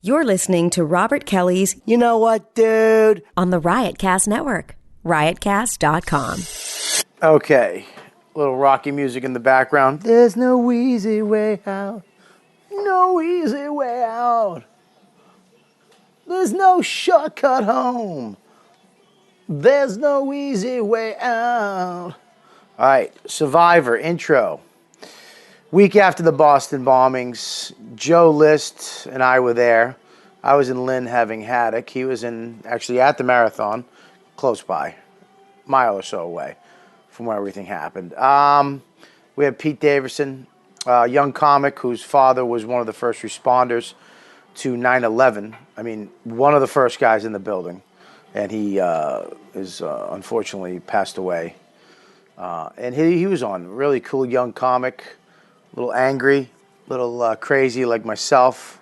You're listening to Robert Kelly's You Know What, Dude? On the Riotcast Network, riotcast.com. Okay, a little Rocky music in the background. There's no easy way out. No easy way out. There's no shortcut home. There's no easy way out. All right, Survivor intro. Week after the Boston bombings, Joe List and I were there. I was in Lynn having haddock. He was actually at the marathon, close by, a mile or so away from where everything happened. We had Pete Davidson, a young comic whose father was one of the first responders to 9/11. I mean, one of the first guys in the building. And he is unfortunately passed away. And he was on. Really cool young comic. A little angry, a little crazy like myself,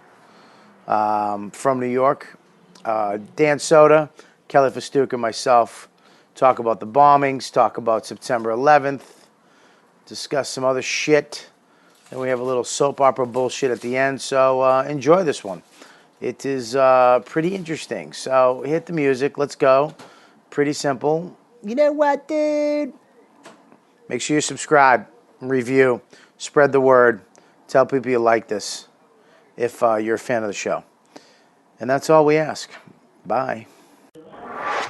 from New York. Dan Soder, Kelly Fastuca, myself, talk about the bombings, talk about September 11th, discuss some other shit. Then we have a little soap opera bullshit at the end, so enjoy this one. It is pretty interesting. So hit the music, let's go. Pretty simple. You know what, dude? Make sure you subscribe and review. Spread the word. Tell people you like this if you're a fan of the show. And that's all we ask. Bye.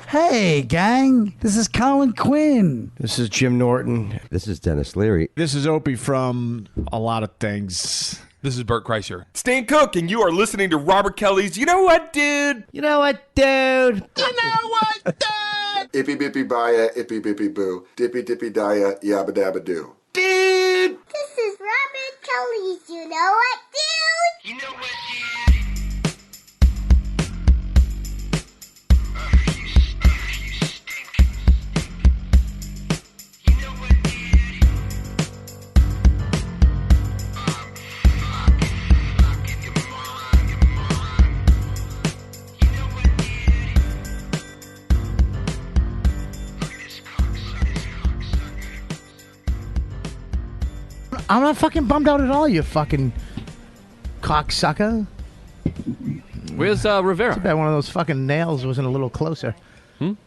Hey, gang. This is Colin Quinn. This is Jim Norton. This is Dennis Leary. This is Opie from a lot of things. This is Bert Kreischer. Stan Cook, and you are listening to Robert Kelly's You Know What, Dude? You know what, dude? You know what, dude? Ippy bippy baya, ippy bippy boo. Dippy dippy dia, yabba dabba doo. Dude! This is Robert Kelly's You Know What, Dude? You know what, dude? I'm not fucking bummed out at all, you fucking cocksucker. Where's Rivera? Too bad one of those fucking nails wasn't a little closer.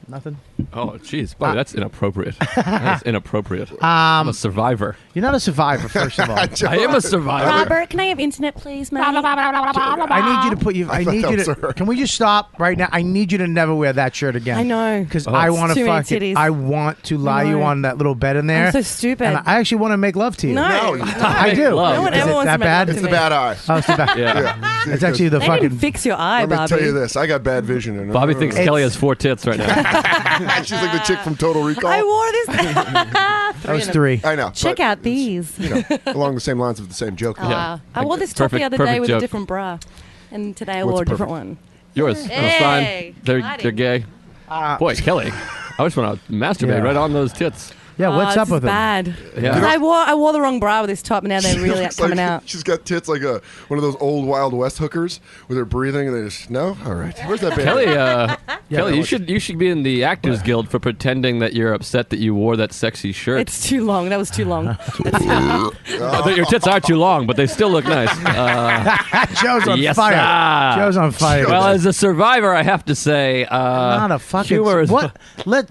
Nothing. Oh, jeez. Boy, that's inappropriate. That's inappropriate. I'm a survivor. You're not a survivor, first of all. I am a survivor. Robert, can I have internet, please, mate? I need you to put you. I need you to. Can we just stop right now? I need you to never wear that shirt again. I know. Because I want to fucking. titties. I want to lie you on that little bed in there. I'm so stupid. And I actually want to make love to you. No, I do. Love. No one Is ever it wants that to make bad? love to It's the me. bad eye. Oh, it's the bad. Yeah. It's actually the They fucking. didn't fix your eye, Let me Bobby. tell you this. I got bad vision. And Bobby thinks Kelly has 4 tits right now. She's like the chick from Total Recall. I wore this. That was 3. I know. Check but, out these. You know, along the same lines of the same joke. Yeah. I wore this top the Perfect- other day perfect with joke. a different bra. And today I What's wore a different perfect? one. Yours. Hey, Fine. They're exciting. gay. Boy, Kelly. I just want to masturbate Yeah. right on those tits. Yeah, what's Oh, up this with is it? bad. Yeah. 'Cause I wore the wrong bra with this top, and now they're really Looks coming like out. She's got tits like one of those old Wild West hookers with her breathing, and they just no. All right, where's that baby? Kelly, Kelly, you should be in the Actors Guild for pretending that you're upset that you wore that sexy shirt. It's too long. That was too long. Your tits are too long, but they still look nice. Joe's on Yes, fire. sir. Joe's on fire. Well, as a survivor, I have to say, not a fucking. humor is What? Let.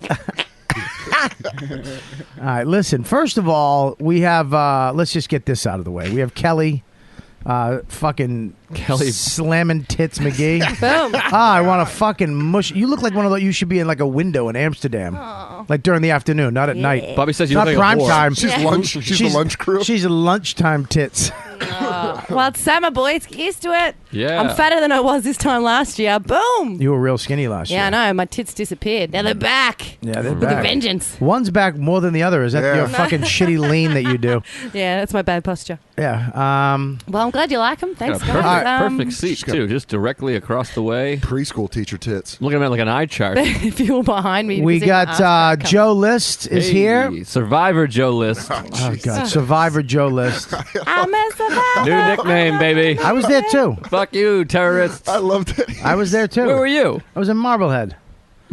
All right, listen. First of all, we have. Let's just get this out of the way. We have Kelly, fucking Kelly. slamming tits McGee. Boom. I want to fucking mush. You look like one of those. You should be in like a window in Amsterdam, like during the afternoon, not at night. Bobby says you Not look like prime a whore. time. She's lunch. She's the lunch crew. She's a lunchtime tits. Well, it's summer, boys. Get used to it. Yeah. I'm fatter than I was this time last year. Boom. You were real skinny last year. Yeah, I know. My tits disappeared. Now they're back. Yeah, they're With a back. vengeance. One's back more than the other. Is that Yeah. your fucking shitty lean that you do? Yeah, that's my bad posture. Yeah. Well, I'm glad you like them. Got Thanks, a guys. perfect seat, too, just directly across the way. Preschool teacher tits. Looking at it like an eye chart. If you were behind me, We you'd see my ass got crack Joe List is Hey, here. Survivor Joe List. Oh God, Survivor Joe List. coming. I'm a survivor. New nickname, baby. I was there too. Fuck you, terrorists. I loved it. I was there too. Where were you? I was in Marblehead.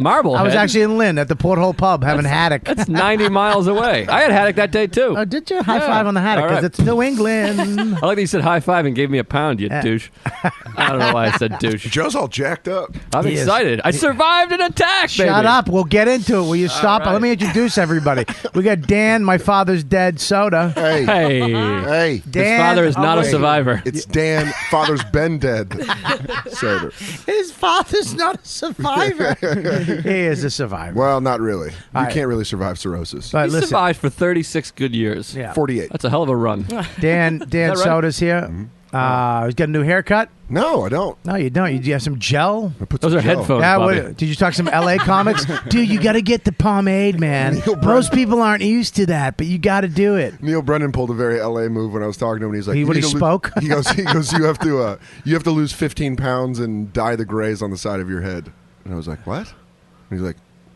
Marblehead? I was actually in Lynn at the Porthole Pub having haddock. That's 90 miles away. I had haddock that day, too. Oh, did you? High five on the haddock, All because right. it's New England. I like that you said high five and gave me a pound, you douche. I don't know why I said douche. Joe's all jacked up. I'm He is. excited. I survived an attack, baby. Shut up. We'll get into it. Will you stop? right. Let me introduce everybody. We got Dan, my father's dead, Soda. Hey. Hey. Hey. His Dan, father is not a wait. survivor. It's Dan. Father's been dead. Soder. His father's not a survivor. He is a survivor. Well, not really. You All right. can't really survive cirrhosis. All right, He listen. survived for 36 good years. Yeah. 48. That's a hell of a run. Dan that right? Soda's here. He's got a new haircut. No, I don't. No, you don't. You have some gel. I put Those some are gel. headphones, Yeah, Bobby. did you talk some LA comics? Dude, you got to get the pomade, man. Neil Brennan. Most people aren't used to that, but you got to do it. Neil Brennan pulled a very LA move when I was talking to him. And he's like, He- "You when need he to spoke? He goes, you have to lose 15 pounds and dye the grays on the side of your head." And I was like, "What?" And he's like,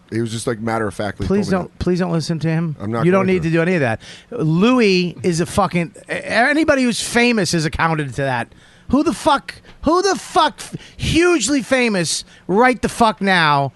he was just like matter of factly. Please don't listen to him. I'm not You don't going need to. to do any of that. Louis is a fucking anybody who's famous is accounted to that. Who the fuck hugely famous right the fuck now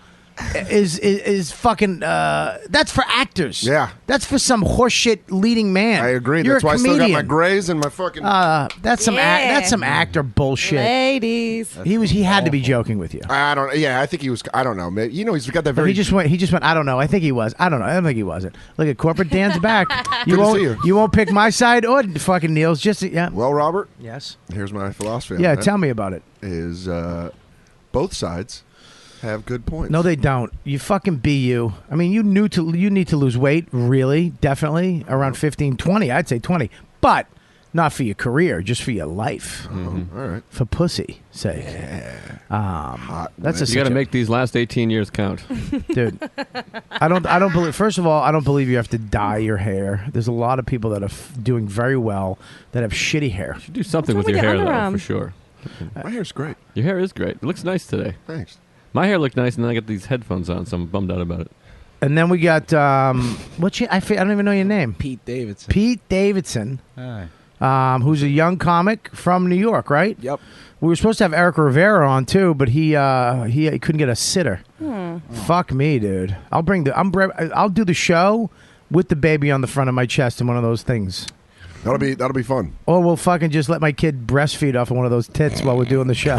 is fucking that's for actors. Yeah. That's for some horseshit leading man. I agree. You're That's a why I still got my comedian. grays and my fucking. That's some Yeah. that's some actor bullshit. Ladies. He had to be joking with you. I don't. Yeah, I think he was. I don't know. Maybe, he's got that very. He just went. I don't know. I think he was. I don't know. I don't think he wasn't. Look at corporate Dan's back. Good to won't. see you. You won't pick my side or fucking Neil's. Just yeah. Well, Robert. Yes. Here's my philosophy. on Yeah. that, Tell me about it. Is both sides have good points. No, they don't. You fucking be you. I mean, you need to lose weight. Really, definitely around 15, 20. I'd say 20, but not for your career, just for your life. All right. For pussy sake. Hot. That's a You got to make these last 18 years count. dude. I don't believe. First of all, I don't believe you have to dye your hair. There's a lot of people that are doing very well that have shitty hair. You should do something What's with your wrong hair, with your though, underarm? for sure. My hair's great. Your hair is great. It looks nice today. Thanks. My hair looked nice, and then I got these headphones on, so I'm bummed out about it. And then we got I don't even know your name. Pete Davidson. Pete Davidson, Hi. who's a young comic from New York, right? Yep. We were supposed to have Eric Rivera on too, but he couldn't get a sitter. Fuck me, dude. I'll do the show with the baby on the front of my chest in one of those things. That'll be fun. Or we'll fucking just let my kid breastfeed off of one of those tits while we're doing the show.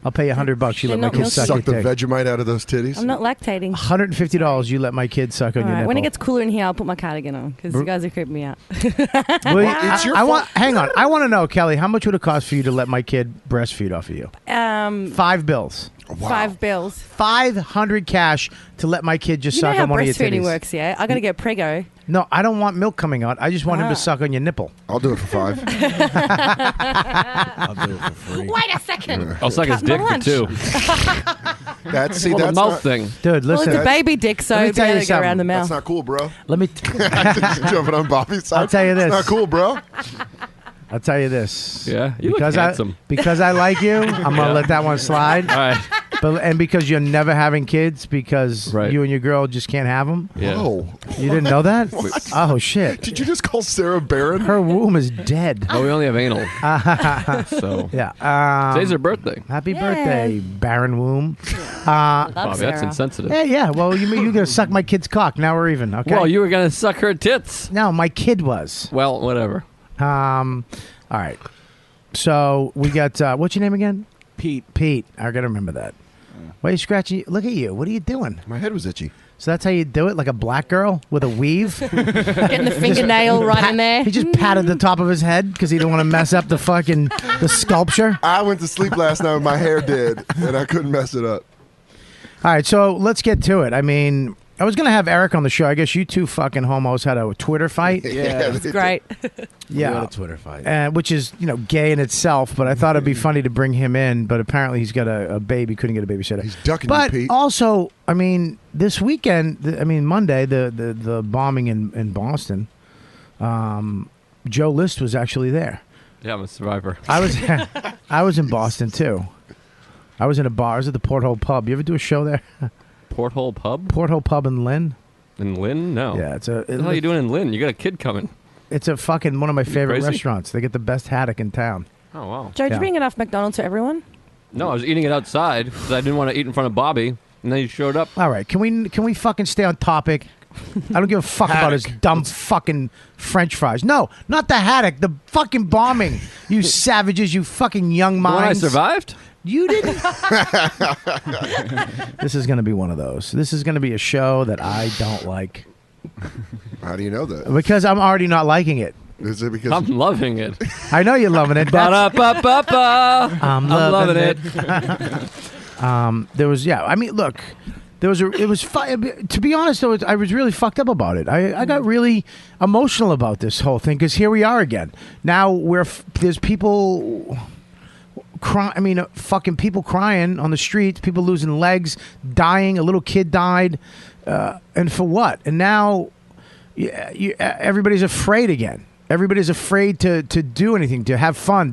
I'll pay you $100. You let my kid suck your Suck the dick. Vegemite out of those titties. I'm not lactating. $150. You let my kid suck on All your right, nipple. when it gets cooler in here, I'll put my cardigan on because you guys are creeping me out. Will you- it's your I want. fault. Hang on. I want to know, Kelly. How much would it cost for you to let my kid breastfeed off of you? $5. Wow. 5 bills. 500 cash to let my kid just You know suck how on one of your breastfeeding titties. works, yeah? I got to get prego. No, I don't want milk coming out. I just want him to suck on your nipple. I'll do it for 5. I'll do it for free. Wait a second. I'll suck his Cut my dick for lunch. 2. That's Well, the that's mouth not, thing. Dude, Well, listen. it's a baby dick, so Let me it's tell you got to go around the something. mouth. That's not cool, bro. Let me Jumping on Bobby's side. I'll tell you this. It's not cool, bro. I'll tell you this. Yeah, you look because handsome. because I like you, I'm gonna let that one slide. All right. And because you're never having kids, because Right. you and your girl just can't have them. Yeah. Whoa. You didn't know that? Oh shit! Did you just call Sarah barren? Her womb is dead. Oh, we only have anal. So Yeah. today's her birthday. Happy Yay. birthday, barren womb. Love Bobby, Sarah. that's insensitive. Yeah. Well, you're gonna suck my kid's cock. Now we're even. Okay. Well, you were gonna suck her tits. No, my kid was. Well, whatever. All right. So we got what's your name again? Pete. Pete. I gotta remember that. Why are you scratching? Look at you. What are you doing? My head was itchy. So that's how you do it, like a black girl with a weave. Getting the fingernail right in there. He just patted the top of his head because he didn't want to mess up the sculpture. I went to sleep last night with my hair dead, and I couldn't mess it up. All right, so let's get to it. I mean, I was gonna have Eric on the show. I guess you two fucking homos had a Twitter fight. Yeah. they did. Great. We had Yeah, a Twitter fight. which is gay in itself. But I thought it'd be funny to bring him in. But apparently he's got a baby. Couldn't get a babysitter. He's ducking But you, Pete. also, I mean, this weekend, Monday, the bombing in Boston, Joe List was actually there. Yeah, I'm a survivor. I was in Boston too. I was in a bar. I was at the Porthole Pub. You ever do a show there? Porthole Pub Porthole Pub in Lynn. in Lynn? No. Yeah, it's What the hell are you doing in Lynn? You got a kid coming. It's a fucking one of my favorite crazy? restaurants. They get the best haddock in town. Oh wow. Joe, did Yeah. you bring enough McDonald's for everyone? No, I was eating it outside because I didn't want to eat in front of Bobby. And then you showed up. All right, can we fucking stay on topic? I don't give a fuck about his dumb fucking French fries. No, not the haddock. The fucking bombing. You savages. You fucking young The one I minds. survived? You didn't. This is going to be one of those. This is going to be a show that I don't like. How do you know that? Because I'm already not liking it. Is it because I'm loving it. I know you're loving it. Ba-da-ba-ba-ba. I'm loving it. There was, I mean, look, it was to be honest, though, I was really fucked up about it. I got really emotional about this whole thing because here we are again. Now there's people fucking people crying on the streets, people losing legs, dying. A little kid died, and for what? And now everybody's afraid again. Everybody's afraid to do anything, to have fun.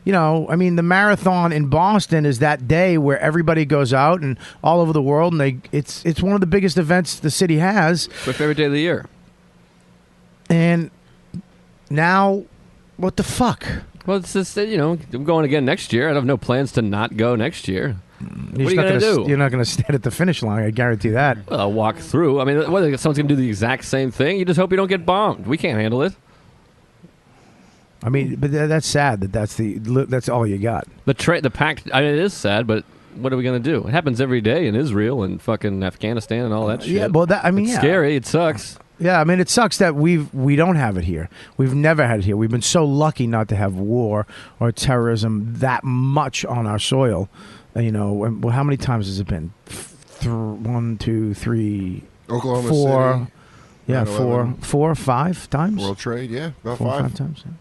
The marathon in Boston is that day where everybody goes out and all over the world, and it's one of the biggest events the city has. My favorite day of the year. And now, what the fuck? Well, it's just, I'm going again next year. I have no plans to not go next year. What are you going to do? You're not going to stand at the finish line, I guarantee that. Well, I'll walk through. I mean, what, someone's going to do the exact same thing? You just hope you don't get bombed. We can't handle it. I mean, but that's sad that's all you got. The pact. I mean, it is sad, but what are we going to do? It happens every day in Israel and fucking Afghanistan and all that shit. Yeah, well, it's scary. It sucks. Yeah, I mean, it sucks that we don't have it here. We've never had it here. We've been so lucky not to have war or terrorism that much on our soil. Well, how many times has it been? 1, 2, 3, Oklahoma 4. City, Yeah, 9/11. 4 or 5 times. World Trade, yeah, about 4 or 5 5 times. Yeah.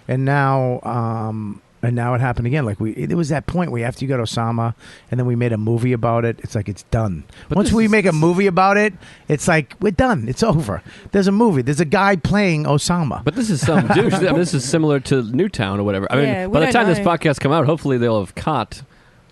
And now it happened again. Like there was that point where after you got Osama, and then we made a movie about it. It's like it's done. But Once we make a movie about it, it's like we're done. It's over. There's a movie. There's a guy playing Osama. But this is some douche. I mean, this is similar to Newtown or whatever. I mean, by the time this podcast come out, hopefully they'll have caught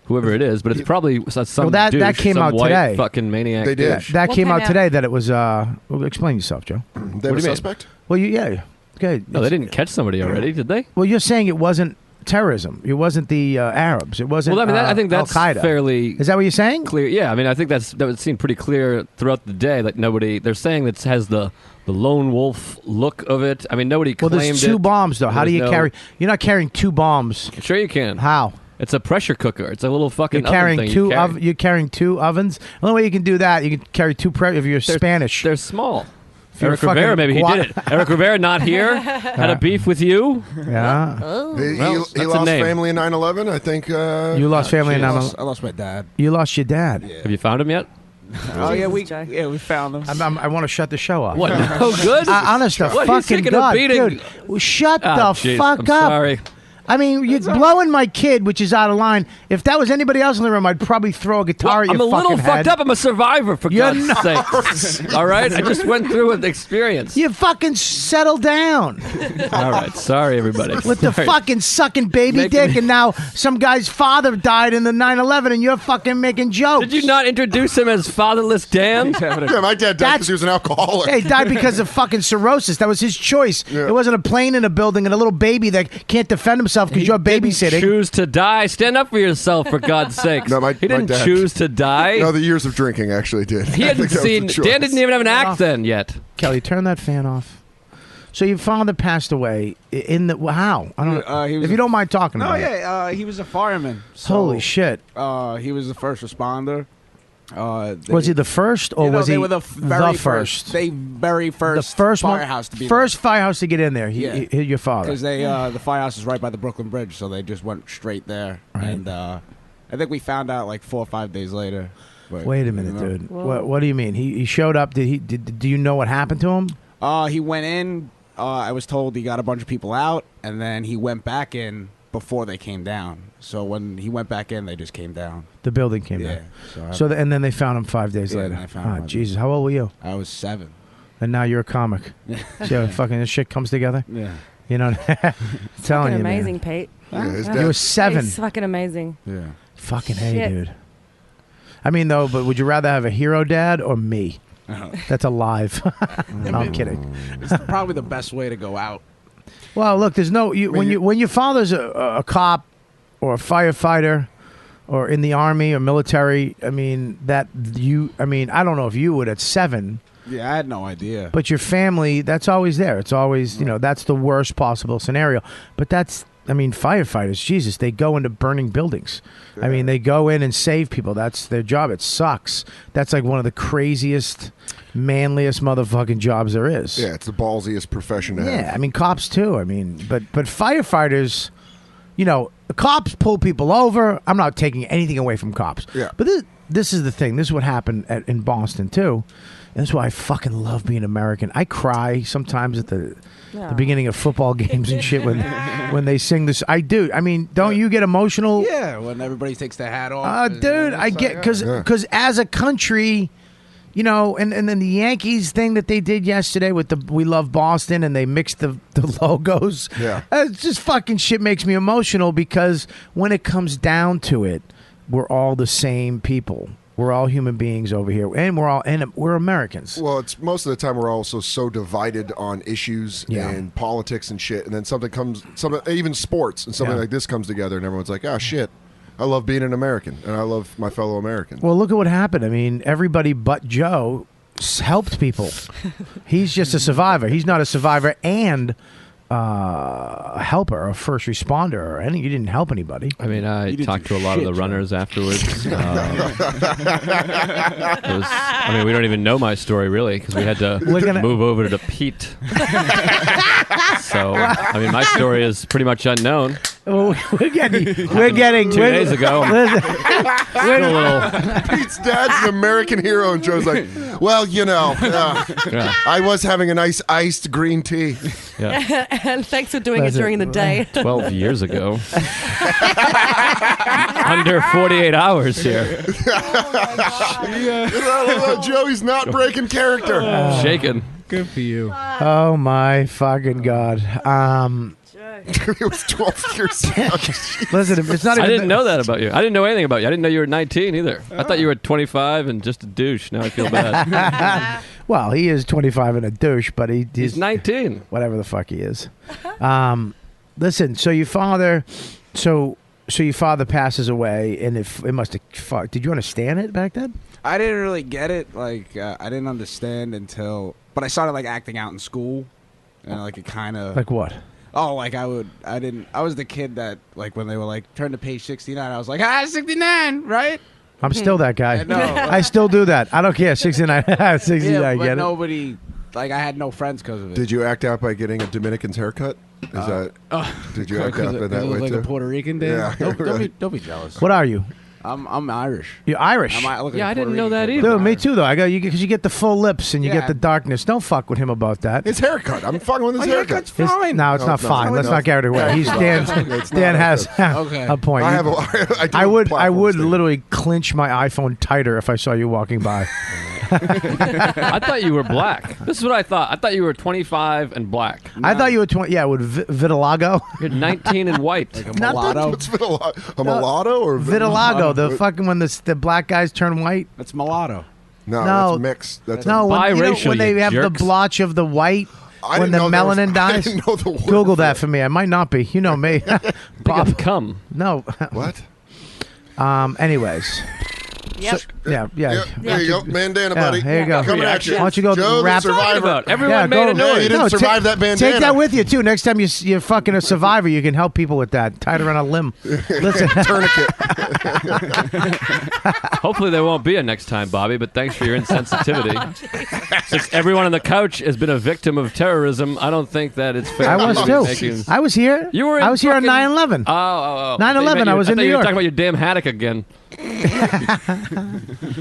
whoever it is. But it's probably some that douche, came some out white today. fucking maniac. They did. douche. That What came came out out? today. That it was. Well, explain yourself, Joe. They have What do a you mean? suspect? Well, yeah. Okay. No, they didn't catch somebody already, did they? Well, you're saying it wasn't terrorism. It wasn't the Arabs. It wasn't. Well, I mean, I think that's Al-Qaeda. fairly. Is that what you're saying? Clear? Yeah, I mean, I think that would seem pretty clear throughout the day. Like nobody, they're saying that has the lone wolf look of it. I mean, nobody Well, claimed there's 2 it. bombs though. How do you carry? You're not carrying 2 bombs. Sure, you can. How? It's a pressure cooker. It's a little fucking You're carrying oven thing. two. You carry. You're carrying 2 ovens. The only way you can do that, you can carry 2. If you're Spanish, They're small. you're Eric Rivera, maybe he did it. Eric Rivera, not here, had a beef with you. Yeah. He that's a lost name. family in 9/11. I think. You lost family in I 9/11. lost my dad. You lost your dad. Have you found him yet? Oh yeah, we found him. I want to shut the show off. What? No good? Honest to What, he's fucking taking a God, beating? dude. Shut Ah, the jeez, fuck I'm up. sorry. I mean, you're blowing my kid, which is out of line. If that was anybody else in the room, I'd probably throw a guitar at I'm your a fucking little head. fucked up. I'm a survivor, for You're God's sake. All right? I just went through an experience. You fucking settle down All right. Sorry, everybody. with the Sorry. fucking sucking baby Making dick, me- and now some guy's father died in the 9/11, and you're fucking making jokes. Did you not introduce him as Fatherless Dan? Yeah, my dad died because he was an alcoholic. Hey, he died because of fucking cirrhosis. That was his choice. Yeah. It wasn't a plane in a building and a little baby that can't defend himself because you're babysitting. Choose to die. Stand up for yourself, for God's sakes. No, he didn't dad- choose to die. No, the years of drinking actually did. He I hadn't think that was seen. the choice. Dan didn't even have an act then yet. Kelly, turn that fan off. So your father passed away in the how? I don't. He was if you don't mind talking No, about it. yeah, he was a fireman. So, Holy shit! He was the first responder. Was he the first, or was they he were the very first? They very first. The first firehouse to be first firehouse to get in there. Yeah. He your father. because they the firehouse is right by the Brooklyn Bridge, so they just went straight there. Right. And I think we found out like 4 or 5 days later. But, Wait a minute, you know. dude. What do you mean? He showed up. Do you know what happened to him? He went in. I was told he got a bunch of people out, and then he went back in before they came down. So when he went back in, they just came down. The building came Yeah. down. So, And then they found him 5 days Yeah, later. then I found him. Jesus, how old were you? I was 7. And now you're a comic. So fucking this shit comes together. Yeah. You know, I'm telling Fucking you, amazing, man. Pete. Yeah, his You dad- were 7. It's fucking amazing. Yeah. Fucking hey, Shit. dude. I mean, though, but would you rather have a hero dad or me? That's alive. No, I'm kidding. It's probably the best way to go out. Well, look, there's no when your father's a cop or a firefighter or in the army or military, I mean, I don't know if you would at 7. Yeah, I had no idea. But your family, that's always there. It's always, that's the worst possible scenario. But firefighters, Jesus, they go into burning buildings. Yeah. I mean, they go in and save people. That's their job. It sucks. That's like one of the craziest, manliest motherfucking jobs there is. Yeah, it's the ballsiest profession to have. Yeah, I mean, cops too. I mean, but firefighters, cops pull people over. I'm not taking anything away from cops. Yeah. But this is the thing. This is what happened in Boston too. And that's why I fucking love being American. I cry sometimes at the beginning of football games and shit when they sing this. I do. I mean, don't you get emotional? Yeah, when everybody takes their hat off. Dude, I get because as a country, and then the Yankees thing that they did yesterday with the "We Love Boston" and they mixed the logos. Yeah, it's just fucking shit makes me emotional because when it comes down to it, we're all the same people. We're all human beings over here, and we're Americans. Well, it's most of the time we're also so divided on issues and politics and shit, and then even sports and something like this comes together, and everyone's like, "Oh shit, I love being an American, and I love my fellow Americans." Well, look at what happened. I mean, everybody but Joe helped people. He's just a survivor. He's not a survivor and a helper, a first responder, or anything. You didn't help anybody. I mean, I talked to a lot of the runners afterwards. We don't even know my story really because we had to move over to Pete. So, I mean, my story is pretty much unknown. Well, we're getting 2 days ago. Pete's dad's an American hero, and Joe's like, well, I was having a nice iced green tea. Yeah. And thanks for doing it during the day. 12 years ago. Under 48 hours here. Joey's not breaking character. Shaking. Good for you. Oh my fucking God. It was 12 years ago. Listen, it's not. I didn't know that about you. I didn't know anything about you. I didn't know you were 19 either. I thought you were 25 and just a douche. Now I feel bad. Well, he is 25 and a douche, but he's 19. Whatever the fuck he is. Listen, so your father passes away, and it must have. Did you understand it back then? I didn't really get it. Like I didn't understand until, but I started like acting out in school, and like it kind of like what. Oh, like I was the kid that, like, when they were like, turn to page 69, I was like, 69, right? I'm still that guy. No, I still do that. I don't care. 69. 69, yeah, but get nobody, like, I had no friends because of it. Did you act out by getting a Dominican's haircut? Did you act out in that way like too? A Puerto Rican did? Yeah. Don't be jealous. What are you? I'm Irish. You're Irish? I didn't know that either. Dude, me too, though. Because you get the full lips and you get the darkness. Don't fuck with him about that. His haircut. I'm fucking with his haircut. Haircut's fine. No, it's not fine. Let's not carry it away. Dan has a point. I would literally clinch my iPhone tighter if I saw you walking by. I thought you were black. This is what I thought. I thought you were 25 and black. I thought you were 20. Yeah, with vitiligo. You're 19 and white. Like a mulatto. What's vitiligo? A mulatto or vitiligo? The fucking when the black guys turn white. That's mulatto. No, that's mixed. That's biracial. When they have the blotch of the white. When the melanin dies. I didn't know the word. Google that for me. I might not be. You know me. Bob, come. No. What? Anyways. Yep. Yeah. There you go. Bandana, buddy. Here you go. Coming at you. Why don't you go Joe, wrap the survivor. Everyone made a noise. You didn't survive that bandana. Take that with you, too. Next time you're fucking a survivor, you can help people with that. Tie it around a limb. Listen. Tourniquet. Hopefully there won't be a next time, Bobby, but thanks for your insensitivity. Since everyone on the couch has been a victim of terrorism, I don't think that it's fair. I was, too. I was here. You were I was here on 9/11. Oh. 9/11, I was in New York. You were talking about your damn haddock again.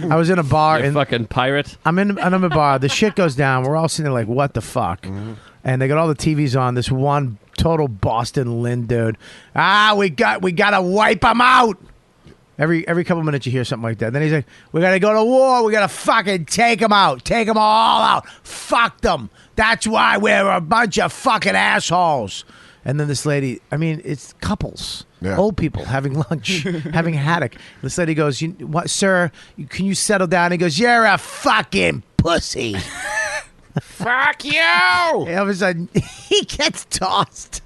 I was in a bar. You fucking pirate. I'm in a bar. The shit goes down. We're all sitting there like, what the fuck? Mm-hmm. And they got all the TVs on. This one total Boston Lynn dude. We got to wipe them out. Every couple minutes you hear something like that. Then he's like, we got to go to war. We got to fucking take them out. Take them all out. Fuck them. That's why we're a bunch of fucking assholes. And then this lady, I mean, it's couples, old people having lunch, having haddock. This lady goes, "What, sir? Can you settle down?" He goes, "You're a fucking pussy." Fuck you! And all of a sudden, he gets tossed.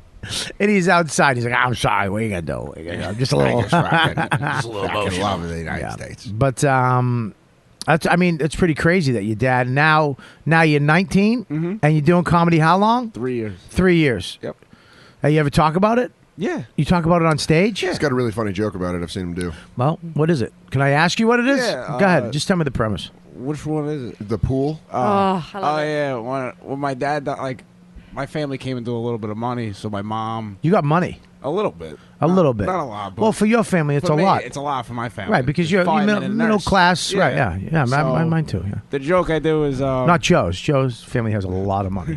And he's outside. He's like, I'm sorry. What are you gonna do? What are you gonna do? I'm just a little, just a little emotional. Love of the United States. But that's. I mean, it's pretty crazy that your dad now you're 19 and you're doing comedy. How long? 3 years. 3 years. Yep. You ever talk about it? Yeah. You talk about it on stage? He's got a really funny joke about it. I've seen him do. Well, what is it? Can I ask you what it is? Yeah, Go ahead. Just tell me the premise. Which one is it? The pool. I love it. Yeah. When my dad died, like, my family came into a little bit of money, so my mom You got money. a little bit. A little bit. Not a lot. But Well, for your family, it's for a me, lot. It's a lot for my family. Right, because you're Fireman and middle nurse. class. Right, yeah. So, Mine too, yeah. The joke I do is Not Joe's. Joe's family has a lot of money.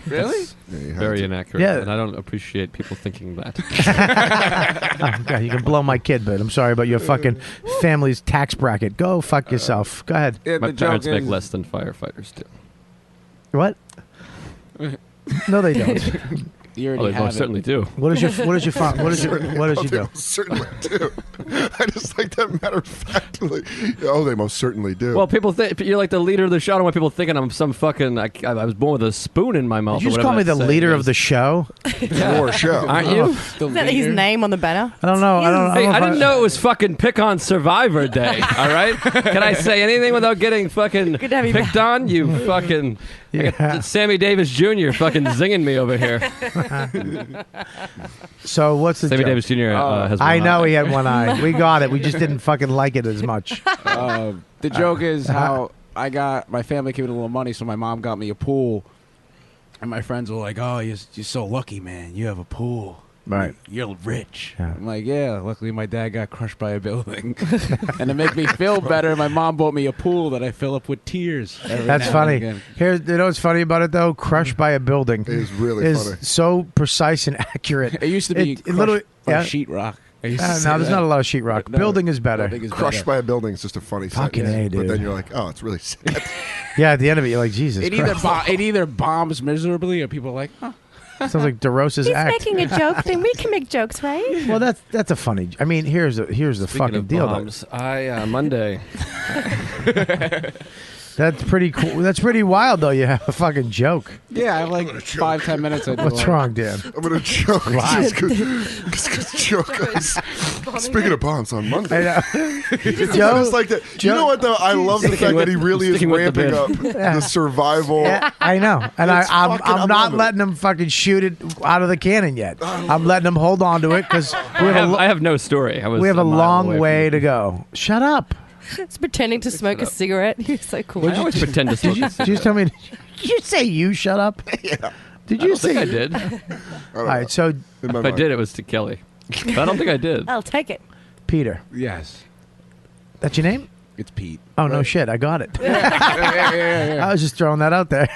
really. Very inaccurate. Yeah. And I don't appreciate people thinking that. Okay, you can blow my kid, but I'm sorry about your fucking family's tax bracket. Go fuck yourself. Go ahead. Yeah, My the joke parents make is- less than firefighters do. What? No, they don't. You Oh, already they have most it. certainly do. What does you find? What does you do? Certainly do. I just like that matter of factly. Oh, they most certainly do. Well, people think you're like the leader of the show. I don't want people thinking I'm some fucking. I was born with a spoon in my mouth. Did you or just call me whatever the that leader saying of the show? Your show. Aren't you? The Is that his leader. name on the banner? I don't know. Hey, I didn't know it was fucking Pick on Survivor Day. All right, can I say anything without getting fucking Good to have you picked on? You fucking I got Sammy Davis Jr. fucking zinging me over here. So what's the Sammy joke? Davis Jr. Has one I know eye. he had one eye. We got it. We just didn't fucking like it as much. The joke is how I got my family gave me a little money, so my mom got me a pool, and my friends were like, "Oh, you're so lucky, man. You have a pool. Right. You're rich." Yeah. I'm like, "Yeah, luckily my dad got crushed by a building." And to make me feel better, my mom bought me a pool that I fill up with tears. every That's now funny. and again. Here's you know what's funny about it though? Crushed by a building It is really is funny. so precise and accurate. It used to be It literally by yeah. sheetrock. I used to No, say there's that. not a lot of sheetrock. No, Building is better. building is Crushed better. by a building is just a funny Fucking sentence. A, But then dude. you're like, oh, it's really sad. Yeah, at the end of it, you're like, Jesus It either Christ. it either bombs miserably, or people are like, "Huh." Sounds like DeRosa's He's act. making a joke, then we can make jokes, right? Well, that's a funny. I mean, here's the Speaking fucking of deal. Though. bombs, Monday. That's pretty cool. That's pretty wild, though. You have a fucking joke. Yeah, I have like 5-10 minutes. I do What's it. wrong, Dan? I'm going to joke. Why? Just joke. Speaking of bombs on Monday. I know. Joe, just like that. You know what, though? I love the fact that he really is sticking with the ramping bit. up the survival. Yeah, I know, and It's I'm fucking- I'm not loving letting him fucking shoot it out of the cannon yet. I'm letting him hold on to it because I have no story. we have a long way to go. Shut up. It's pretending to smoke a cigarette. You're so cool. I always pretend to smoke. Did you just tell me? Did you say you shut up? Yeah. Did I you don't say? think I did. All right, so In my If I mind. did, it was to Kelly. But I don't think I did. I'll take it. Peter, Yes, that's your name? it's Pete. Oh no, shit, I got it. Yeah. I was just throwing that out there.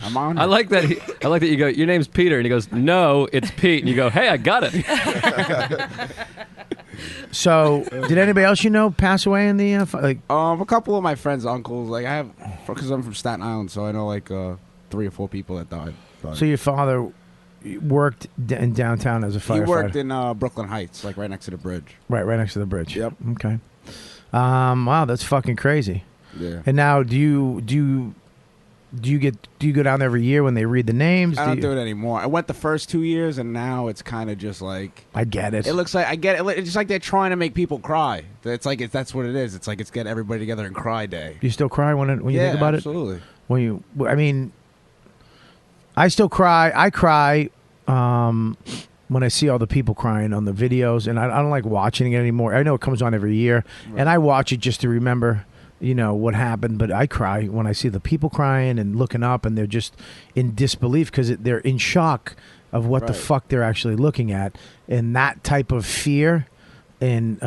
I'm on. I like that. I like that you go. Your name's Peter, and he goes, "No, it's Pete." And you go, "Hey, I got it." So, did anybody else you know pass away in the like? A couple of my friends' uncles, like I have, because I'm from Staten Island, so I know like 3 or 4 people that died. So your father worked in downtown as a firefighter. He worked in Brooklyn Heights, like right next to the bridge. right next to the bridge. Yep. Okay. Wow, that's fucking crazy. Yeah. And now, do you go down there every year when they read the names? I don't you- do it anymore. I went the first 2 years, and now it's kind of just like I get it. it looks like I get it. It's just like they're trying to make people cry. It's like that's what it is. It's like it's get everybody together and cry day. Do you still cry when you Yeah, think about absolutely. it? When you, I mean, I still cry. I cry when I see all the people crying on the videos, and I don't like watching it anymore. I know it comes on every year, and I watch it just to remember, what happened. But I cry when I see the people crying and looking up, and they're just in disbelief because they're in shock of what the Right. fuck they're actually looking at, and that type of fear, and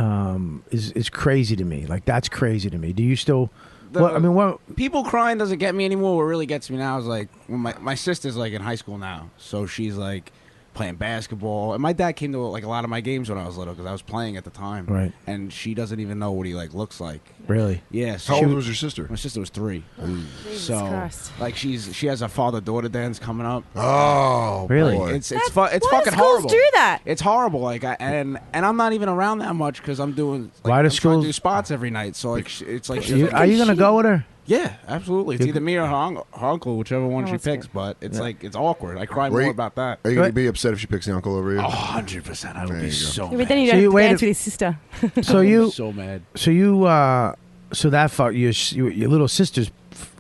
is crazy to me. Like that's crazy to me. Do you still? What People crying doesn't get me anymore. What really gets me now is like when my sister's like in high school now, so she's like playing basketball, and my dad came to like a lot of my games when I was little because I was playing at the time. Right. And she doesn't even know what he like looks like. Really? Yeah. So How old was your sister? My sister was 3. Jesus So Christ. like she has a father-daughter dance coming up. Oh, Really? boy. It's Why fucking do schools horrible. do that? It's horrible. Like and I'm not even around that much because I'm doing. Like, Why do I'm trying to schools- do spots every night? So like it's like Are you gonna go with her? Yeah, absolutely. It's either me or her uncle, whichever one she picks. But it's like it's awkward. I cry more about that. Are you going to be upset if she picks the uncle over you? 100%. I would be so Yeah, mad. but then you don't have to dance with his sister. So you so mad. So that fuck your little sister's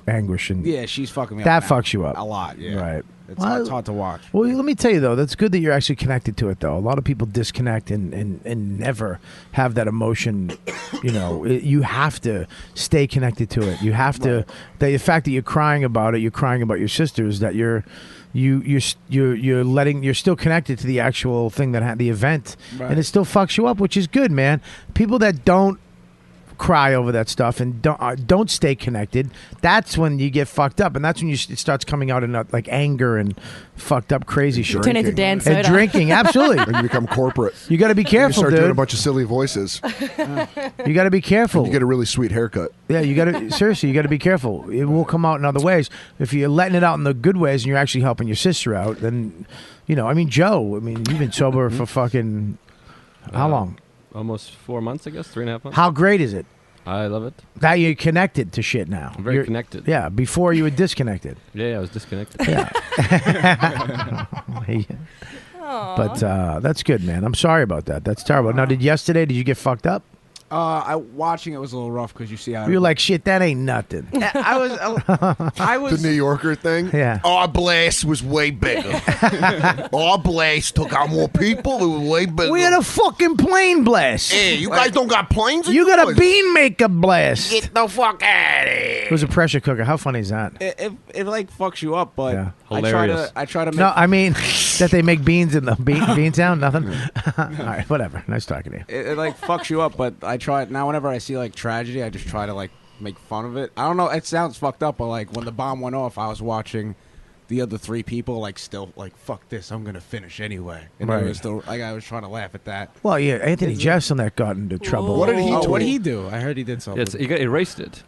anguish and Yeah, she's fucking me up. that now. fucks you up a lot. Yeah, right. It's hard to watch. Well, let me tell you though, that's good that you're actually connected to it. Though a lot of people disconnect and never have that emotion. You know, you have to stay connected to it. You have to. The fact that you're crying about it, you're crying about your sisters. That you're still connected to the actual thing that had the event, and it still fucks you up, which is good, man. People that don't cry over that stuff and don't stay connected, that's when you get fucked up, and that's when it starts coming out in like anger and fucked up crazy shit. Turn into Dan Soder. And drinking, absolutely. And you become corporate. You got to be careful, You start dude. doing a bunch of silly voices. You got to be careful. And you get a really sweet haircut. Yeah, you got to seriously. You got to be careful. It will come out in other ways. If you're letting it out in the good ways and you're actually helping your sister out, then I mean, Joe. I mean, you've been sober for fucking how long? Almost 4 months, I guess. 3.5 months. How great is it? I love it. That you're connected to shit now. I'm very connected. Yeah, before you were disconnected. Yeah, I was disconnected. Yeah. But that's good, man. I'm sorry about that. That's terrible. Now, did you get fucked up? Watching it was a little rough because you see how You're like, shit, that ain't nothing. I was The New Yorker thing? Yeah. Our blast was way bigger. Our blast took out more people. It was way bigger. We had a fucking plane blast. Hey, you guys don't got planes? You got a bean maker blast. Get the fuck out of here. It was a pressure cooker. How funny is that? it like fucks you up, but Hilarious. I try to make No, I mean that they make beans in the bean town. Nothing. All right, whatever. Nice talking to you. it like fucks you up, but I try now whenever I see like tragedy, I just try to like make fun of it. I don't know, it sounds fucked up, but like when the bomb went off, I was watching the other three people like still like fuck this, I'm gonna finish anyway, and Right. it was still like I was trying to laugh at that. Well, yeah, Anthony Jeselnik that got into trouble. What did he do? What did he do? I heard he did something. He got erased it.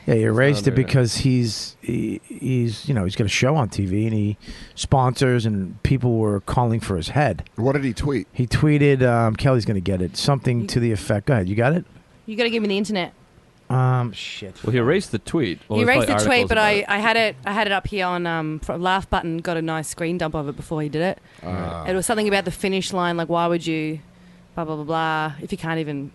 Yeah, he erased it very because he's he's got a show on TV and he sponsors and people were calling for his head. What did he tweet? He tweeted, Kelly's going to get it, something to the effect. Go ahead, you got it? You got to give me the internet. Shit. Well, he erased the tweet. Well, He there's erased the probably tweet, articles but about I had it up here on Laugh Button. Got a nice screen dump of it before he did it. It was something about the finish line, like why would you, blah blah blah blah. If you can't even.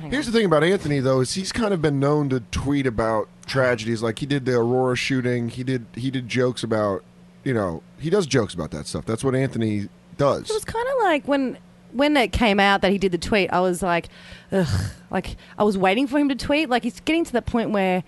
Here's the thing about Anthony, though, is he's kind of been known to tweet about tragedies. Like he did the Aurora shooting. He did jokes about, he does jokes about that stuff. That's what Anthony does. It was kind of like when it came out that he did the tweet, I was like, ugh, like I was waiting for him to tweet. Like it's getting to the point where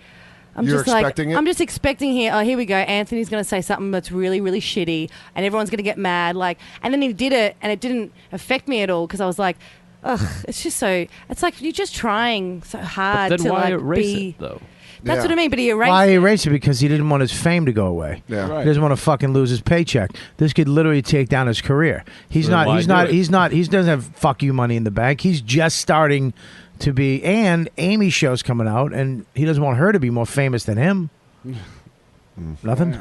I'm You're just like, expecting it? I'm just expecting here. Oh, here we go. Anthony's going to say something that's really, really shitty, and everyone's going to get mad. Like, and then he did it, and it didn't affect me at all because I was like, ugh, it's just so. It's like you're just trying so hard Then to why like erase be. it, though? That's what I mean. But he erased. Why it. he erased it? Because he didn't want his fame to go away. Yeah. He doesn't want to fucking lose his paycheck. This could literally take down his career. He doesn't have fuck you money in the bank. He's just starting to be, and Amy's show's coming out, and he doesn't want her to be more famous than him. Nothing. You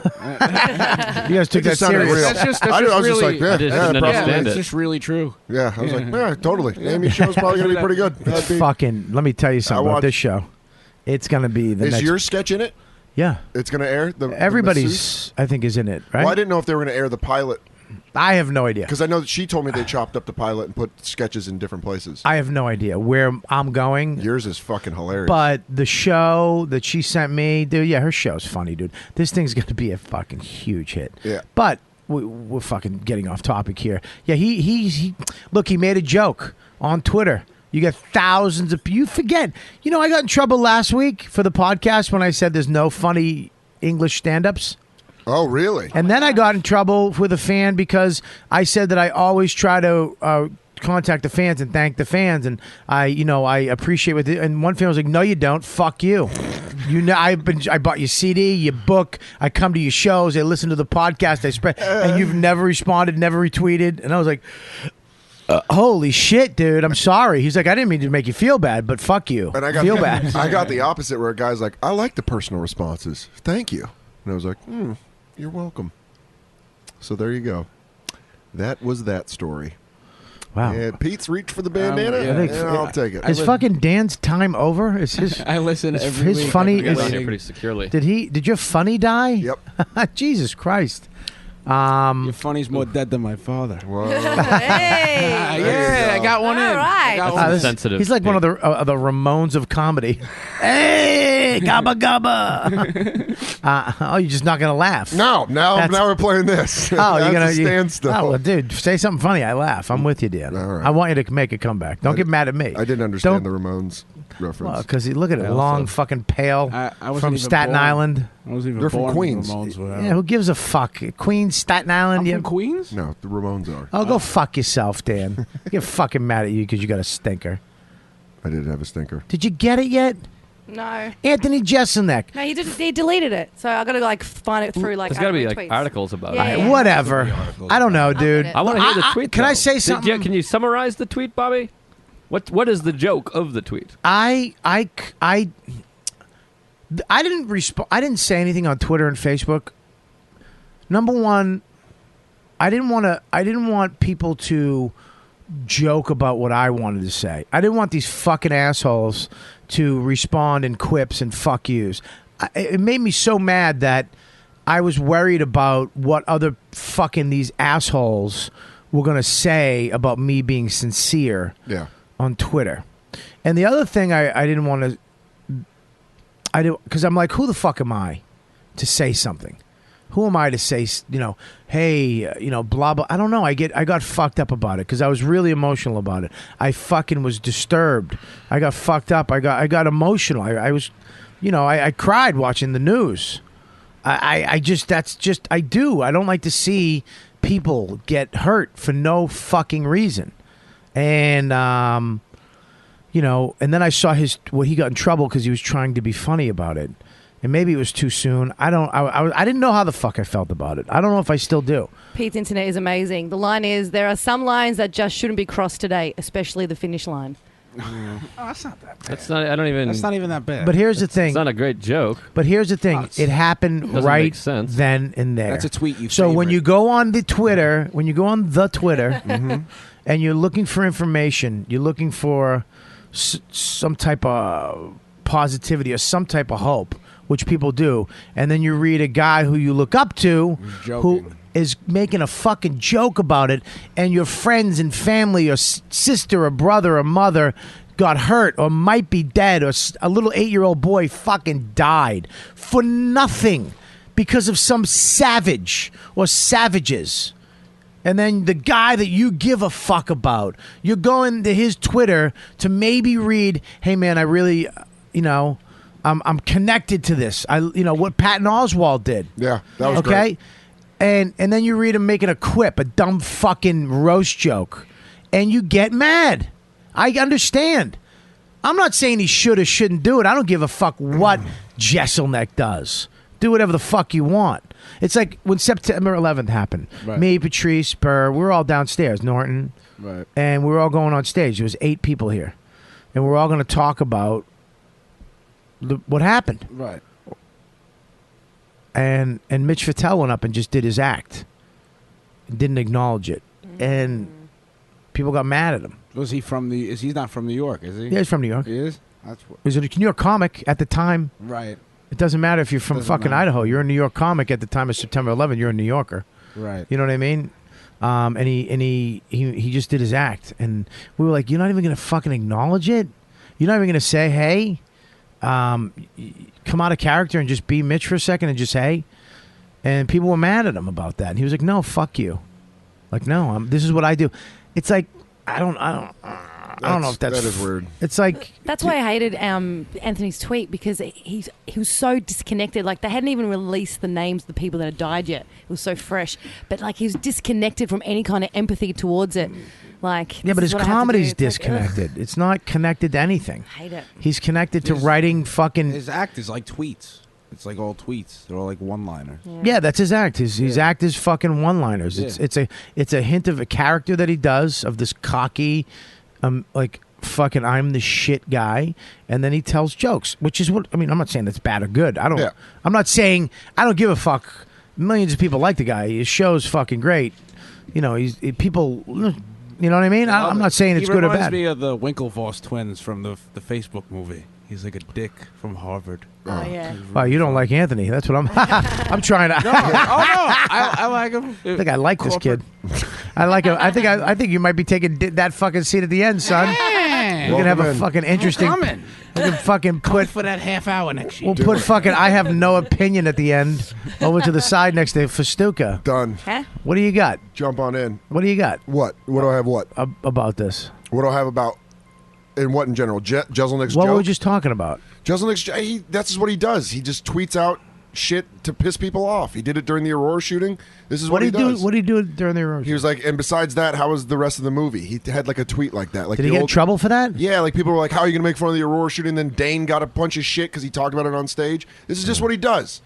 guys took that serious. That's just I was just really, like, yeah, I just didn't probably. understand it's it. just really true. Yeah, I was like, yeah, totally. Amy's show's probably going to be pretty good. It's fucking. Let me tell you something about this show. It's gonna be the Is next. your sketch in it? Yeah, It's going to air? The everybody's. masseuse? I think is in it. Right. Well, I didn't know if they were going to air the pilot. I have no idea. Because I know that she told me they chopped up the pilot and put sketches in different places. I have no idea where I'm going. Yours is fucking hilarious. But the show that she sent me, dude, yeah, her show's funny, dude. This thing's going to be a fucking huge hit. Yeah. But we're fucking getting off topic here. Yeah, he look, he made a joke on Twitter. You get thousands of... You forget. I got in trouble last week for the podcast when I said there's no funny English stand-ups. Oh, really? And then I got in trouble with a fan because I said that I always try to contact the fans and thank the fans, and I appreciate what. And one fan was like, "No, you don't. Fuck you. I bought your CD, your book. I come to your shows. I listen to the podcast. I spread, and you've never responded, never retweeted." And I was like, "Holy shit, dude! I'm sorry." He's like, "I didn't mean to make you feel bad, but fuck you. And I got feel bad." I got the opposite, where a guy's like, "I like the personal responses. Thank you." And I was like, "You're welcome." So there you go. That was that story. Wow. Yeah, Pete's reached for the bandana. I'll take it. Is fucking Dan's time over? Is his? I listen is every his week. funny. I got Is, on here pretty securely. did your funny die? Yep. Jesus Christ. Your funny's more dead than my father. Whoa. Hey. Yeah, I got one in. All right. I got one. This- sensitive. He's like one of the Ramones of comedy. Hey, gabba gabba. You're just not gonna laugh. No, now That's- we're playing this. Oh, That's you're gonna a standstill. Oh, well, dude, say something funny. I laugh. I'm with you, Dan. All right. I want you to make a comeback. Don't get mad at me. I didn't understand the Ramones reference. Because look at it, long fucking pale I wasn't from even Staten born. Island. I wasn't even They're from born when Queens. the Ramones were out. Yeah, who gives a fuck? Queens, Staten Island. I'm from Queens? No, the Ramones are. Oh, go fuck yourself, Dan. I get fucking mad at you because you got a stinker. I did have a stinker. Did you get it yet? No. Anthony Jeselnik. No, he didn't. He deleted it. So I got to like find it through like. There's got to be tweets. like articles about Yeah, it. yeah. Whatever. I don't know, dude. it. I want to hear the tweet. Can I though. say something? Can you summarize the tweet, Bobby? What is the joke of the tweet? I didn't respond. I didn't say anything on Twitter and Facebook. Number one, I didn't want people to joke about what I wanted to say. I didn't want these fucking assholes to respond in quips and fuck yous. It made me so mad that I was worried about what other fucking these assholes were going to say about me being sincere on Twitter. And the other thing I didn't want to... because I'm like, who the fuck am I to say something? Who am I to say, hey, blah, blah. I don't know. I got fucked up about it because I was really emotional about it. I fucking was disturbed. I got fucked up. I got emotional. I was, I cried watching the news. I do. I don't like to see people get hurt for no fucking reason. And, and then I saw he got in trouble because he was trying to be funny about it. And maybe it was too soon. I didn't know how the fuck I felt about it. I don't know if I still do. Pete's internet is amazing. The line is, there are some lines that just shouldn't be crossed today, especially the finish line. Oh, that's not that bad. That's not. I don't even. That's not even that bad. But here's the thing. It's not a great joke. But here's the thing. It happened doesn't right make sense. then and there. That's a tweet you So when favorite. you go on the Twitter, and you're looking for information, you're looking for some type of positivity or some type of hope, which people do, and then you read a guy who you look up to who is making a fucking joke about it, and your friends and family or sister or brother or mother got hurt or might be dead, or a little 8-year-old boy fucking died for nothing because of some savage or savages. And then the guy that you give a fuck about, you're going to his Twitter to maybe read, hey man, I really, I'm connected to this. What Patton Oswalt did. Yeah, that was okay. great. And then you read him making a quip, a dumb fucking roast joke, and you get mad. I understand. I'm not saying he should or shouldn't do it. I don't give a fuck what Jeselnik does. Do whatever the fuck you want. It's like when September 11th happened. Right. Me, Patrice, Burr, we were all downstairs, Norton, Right. and we were all going on stage. There was 8 people here, and we're all going to talk about what happened. Right. And Mitch Fattel went up and just did his act, didn't acknowledge it, and people got mad at him. Was he from the? He's not from New York, is he? Yeah, he's from New York. He is. That's what. He was a New York comic at the time. Right. It doesn't matter if you're from Doesn't fucking matter. Idaho. You're a New York comic at the time of September 11th. You're a New Yorker. Right. You know what I mean? And he just did his act, and we were like, "You're not even gonna fucking acknowledge it. You're not even gonna say, hey, come out of character and just be Mitch for a second and just hey." And people were mad at him about that. And he was like, "No, fuck you. Like, no, this is what I do." It's like I don't know if that is weird. It's like That's why I hated Anthony's tweet, because he was so disconnected. Like, they hadn't even released the names of the people that had died yet. It was so fresh. But, like, he was disconnected from any kind of empathy towards it. Like, yeah, but this his is what I have to comedy's do. It's like, ugh. disconnected. It's not connected to anything. I hate it. He's connected to writing fucking. His act is like tweets. It's like all tweets. They're all like one-liners. Yeah, that's his act. His act is fucking one-liners. Yeah. It's a hint of a character that he does, of this cocky, like fucking I'm the shit guy, and then he tells jokes, which is what I mean. I'm not saying that's bad or good. I don't. Yeah. I'm not saying I don't give a fuck. Millions of people like the guy. His show's fucking great. People You know what I mean? I'm not saying it's good or He reminds bad. me of the Winklevoss twins from the Facebook movie. He's like a dick from Harvard. Oh yeah. Wow, you don't like Anthony. That's what I'm. I'm trying to. No, I like him. I think I like this kid. I like him. I think you might be taking that fucking seat at the end, son. We're gonna have a fucking interesting. We can fucking put for that half hour next year. We'll put fucking I have no opinion at the end over to the side next to Fastuca. Done. Huh? What do you got? Jump on in. What do you got? What? What do I have? What? About this? What do I have about? In what in general? Jeselnik's What joke? were we just talking about? Jeselnik's. That's just what he does. He just tweets out shit to piss people off. He did it during the Aurora shooting. This is what he does. What did he do during the Aurora? He was like, and besides that, how was the rest of the movie? He had like a tweet like that. Like, Did he get in trouble for that? Yeah, like people were like, "How are you going to make fun of the Aurora shooting?" Then Dane got a bunch of shit because he talked about it on stage. This is just what he does.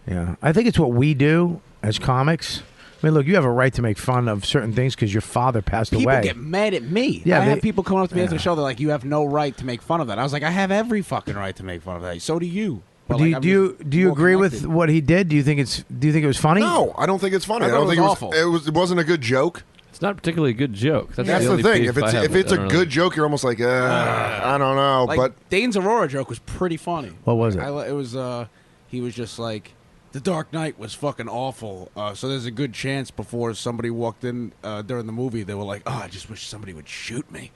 Yeah, I think it's what we do as comics. I mean, look, you have a right to make fun of certain things because your father passed People away. get mad at me. Yeah, I they- have people coming up to me after the show. They're like, "You have no right to make fun of that." I was like, "I have every fucking right to make fun of that. So do you." But, do like, you I'm do you, just do you more agree connected. with what he did? Do you think it was funny? No, I don't think it's funny. I I thought don't it think was it awful. was. It wasn't a good joke. It's not particularly a good joke. That's, That's the, the only thing. beef If it's I have if with it's it. a I don't good know. joke, you're almost like, I don't know. Like, but Dane's Aurora joke was pretty funny. What was it? It was he was just like, the Dark Knight was fucking awful. So there's a good chance before somebody walked in during the movie, they were like, "Oh, I just wish somebody would shoot me."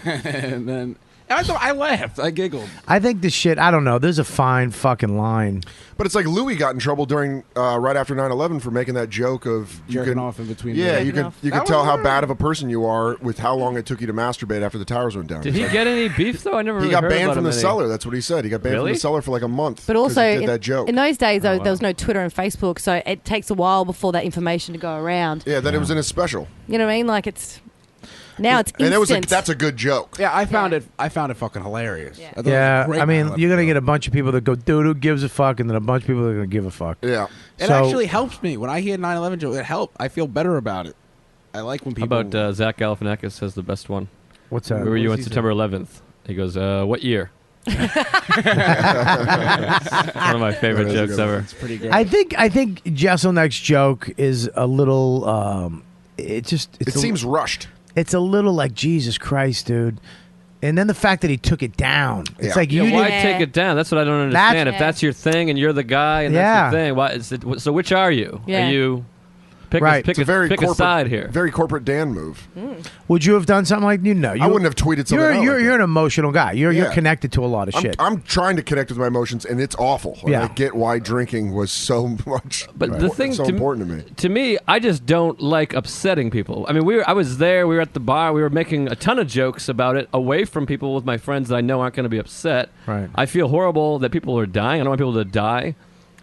And then I laughed. I giggled. I think this shit. I don't know. There's a fine fucking line. But it's like Louis got in trouble during right after 9/11 for making that joke of Jerking off in between. Yeah, the- you can That tell was how weird. bad of a person you are with how long it took you to masturbate after the towers went down. Did he get any beef though? I never. He really got heard banned about from him the any. cellar. That's what he said. He got banned from Really? the cellar for like a month. But 'cause also, he did that joke. in those days, though, wow. there was no Twitter and Facebook, so it takes a while before that information to go around. Yeah, then it was in his special. You know what I mean? Like it's now it's instant. And it was like, that's a good joke. Yeah, I found it fucking hilarious. I thought it was a Yeah, great I mean, 9/11 you're gonna joke. get a bunch of people that go, "Dude, who gives a fuck?" and then a bunch of people that are gonna give a fuck. Yeah. It So- actually helps me when I hear 9/11 joke. It helped. I feel better about it. I like when How people. about Zach Galifianakis has the best one? What's that? Where were you What on does he September 11th? He goes, "What year?" One of my favorite That is a jokes good one. ever. It's pretty great. I think Jesselnick's joke is a little. It seems rushed. It's a little like Jesus Christ, dude. And then the fact that he took it down. It's Yeah. like Yeah, you why didn't. take it down? That's what I don't understand. If that's your thing and you're the guy and Yeah. that's your thing, why is it, so which are you? Yeah. Are you pick Right. a, pick It's a very pick a corporate, side here? very corporate Dan move. Would you have done something like you? No, I wouldn't have tweeted something You're out you're, like you're an emotional guy. You're Yeah. connected to a lot of shit. I'm trying to connect with my emotions, and it's awful. And Yeah. I get why drinking was so much. But the thing so important to me. To me, I just don't like upsetting people. I mean, I was there. We were at the bar. We were making a ton of jokes about it away from people with my friends that I know aren't going to be upset. Right. I feel horrible that people are dying. I don't want people to die.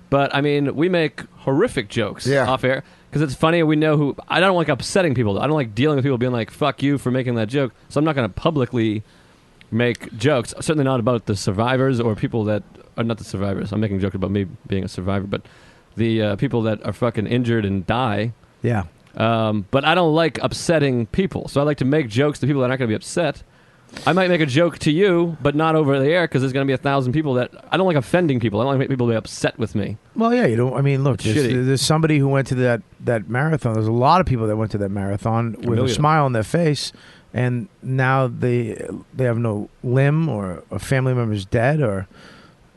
But I mean, we make horrific jokes off air because it's funny. And we know who. I don't like upsetting people. I don't like dealing with people being like "fuck you" for making that joke. So I'm not going to publicly make jokes. Certainly not about the survivors or people that are not the survivors. I'm making jokes about me being a survivor, but the people that are fucking injured and die. Yeah. But I don't like upsetting people, so I like to make jokes to people that aren't going to be upset. I might make a joke to you, but not over the air because there's going to be 1,000 people that I don't like offending people. I don't like people to be upset with me. Well, yeah, you don't. I mean, look, It's shitty. there's somebody who went to that marathon. There's a lot of people that went to that marathon with a million. smile on their face, and now they have no limb, or a family member's dead, or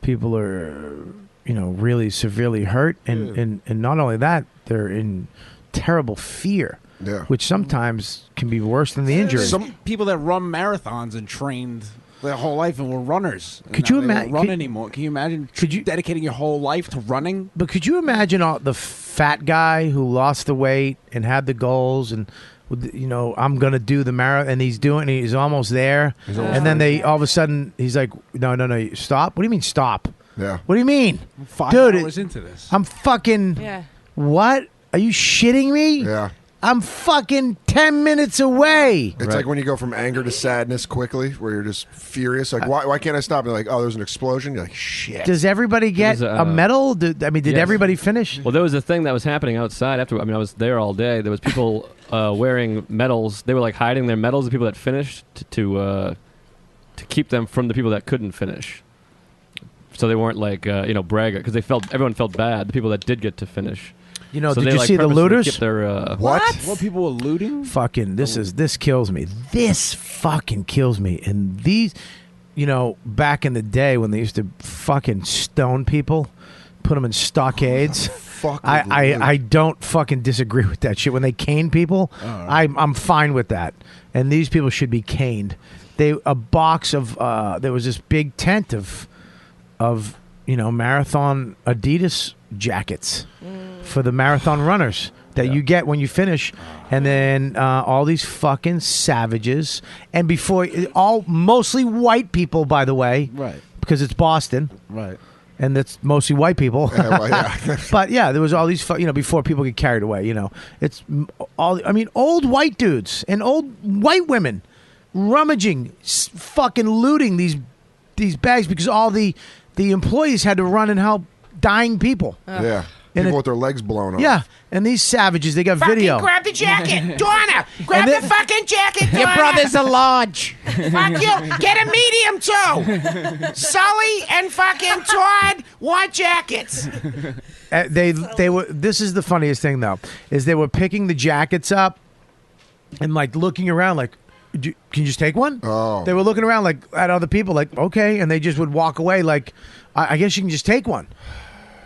people are really severely hurt, and not only that, they're in terrible fear. Yeah. Which sometimes can be worse than the injury. Some people that run marathons and trained their whole life and were runners. and Could now you they don't imagine? run anymore? Can you imagine? Dedicating your whole life to running? But could you imagine the fat guy who lost the weight and had the goals and I'm gonna do the marathon, and he's almost there, and then they all of a sudden he's like, no, stop. What do you mean stop? Yeah. What do you mean, I'm 5 dude? hours into this. I'm fucking. Yeah. What? Are you shitting me? Yeah. I'm fucking 10 minutes away. It's like when you go from anger to sadness quickly, where you're just furious. Like, why can't I stop? You're like, oh, there's an explosion. You're like, shit. Does everybody get a medal? Did Yes. everybody finish? Well, there was a thing that was happening outside after. I mean, I was there all day. There was people wearing medals. They were like hiding their medals. The people that finished to keep them from the people that couldn't finish. So they weren't like bragger because everyone felt bad. The people that did get to finish. You know, So did they, you like, see the purposely looters? keep their, What people were looting? Fucking, this kills me. This fucking kills me. And these, you know, back in the day when they used to fucking stone people, put them in stockades. I don't fucking disagree with that shit. When they cane people, I'm fine with that. And these people should be caned. A box of there was this big tent of you know, marathon Adidas jackets for the marathon runners that you get when you finish, and then all these fucking savages, and all mostly white people, by the way, right? Because it's Boston, right? And that's mostly white people. Yeah, well, yeah. But yeah, there was all these, you know, before people get carried away. You know, it's all. I mean, old white dudes and old white women rummaging, fucking looting these bags because all the employees had to run and help dying people. Yeah. And People with their legs blown off. Yeah, and these savages, they got video. Grab the jacket. Donna, grab the fucking jacket, Donna. Your brother's a large. Fuck you. Get a medium, too. Sully and fucking Todd want jackets. They were. This is the funniest thing though, is they were picking the jackets up and like looking around like, can you just take one? Oh. They were looking around like at other people like, okay, and they just would walk away like, I guess you can just take one.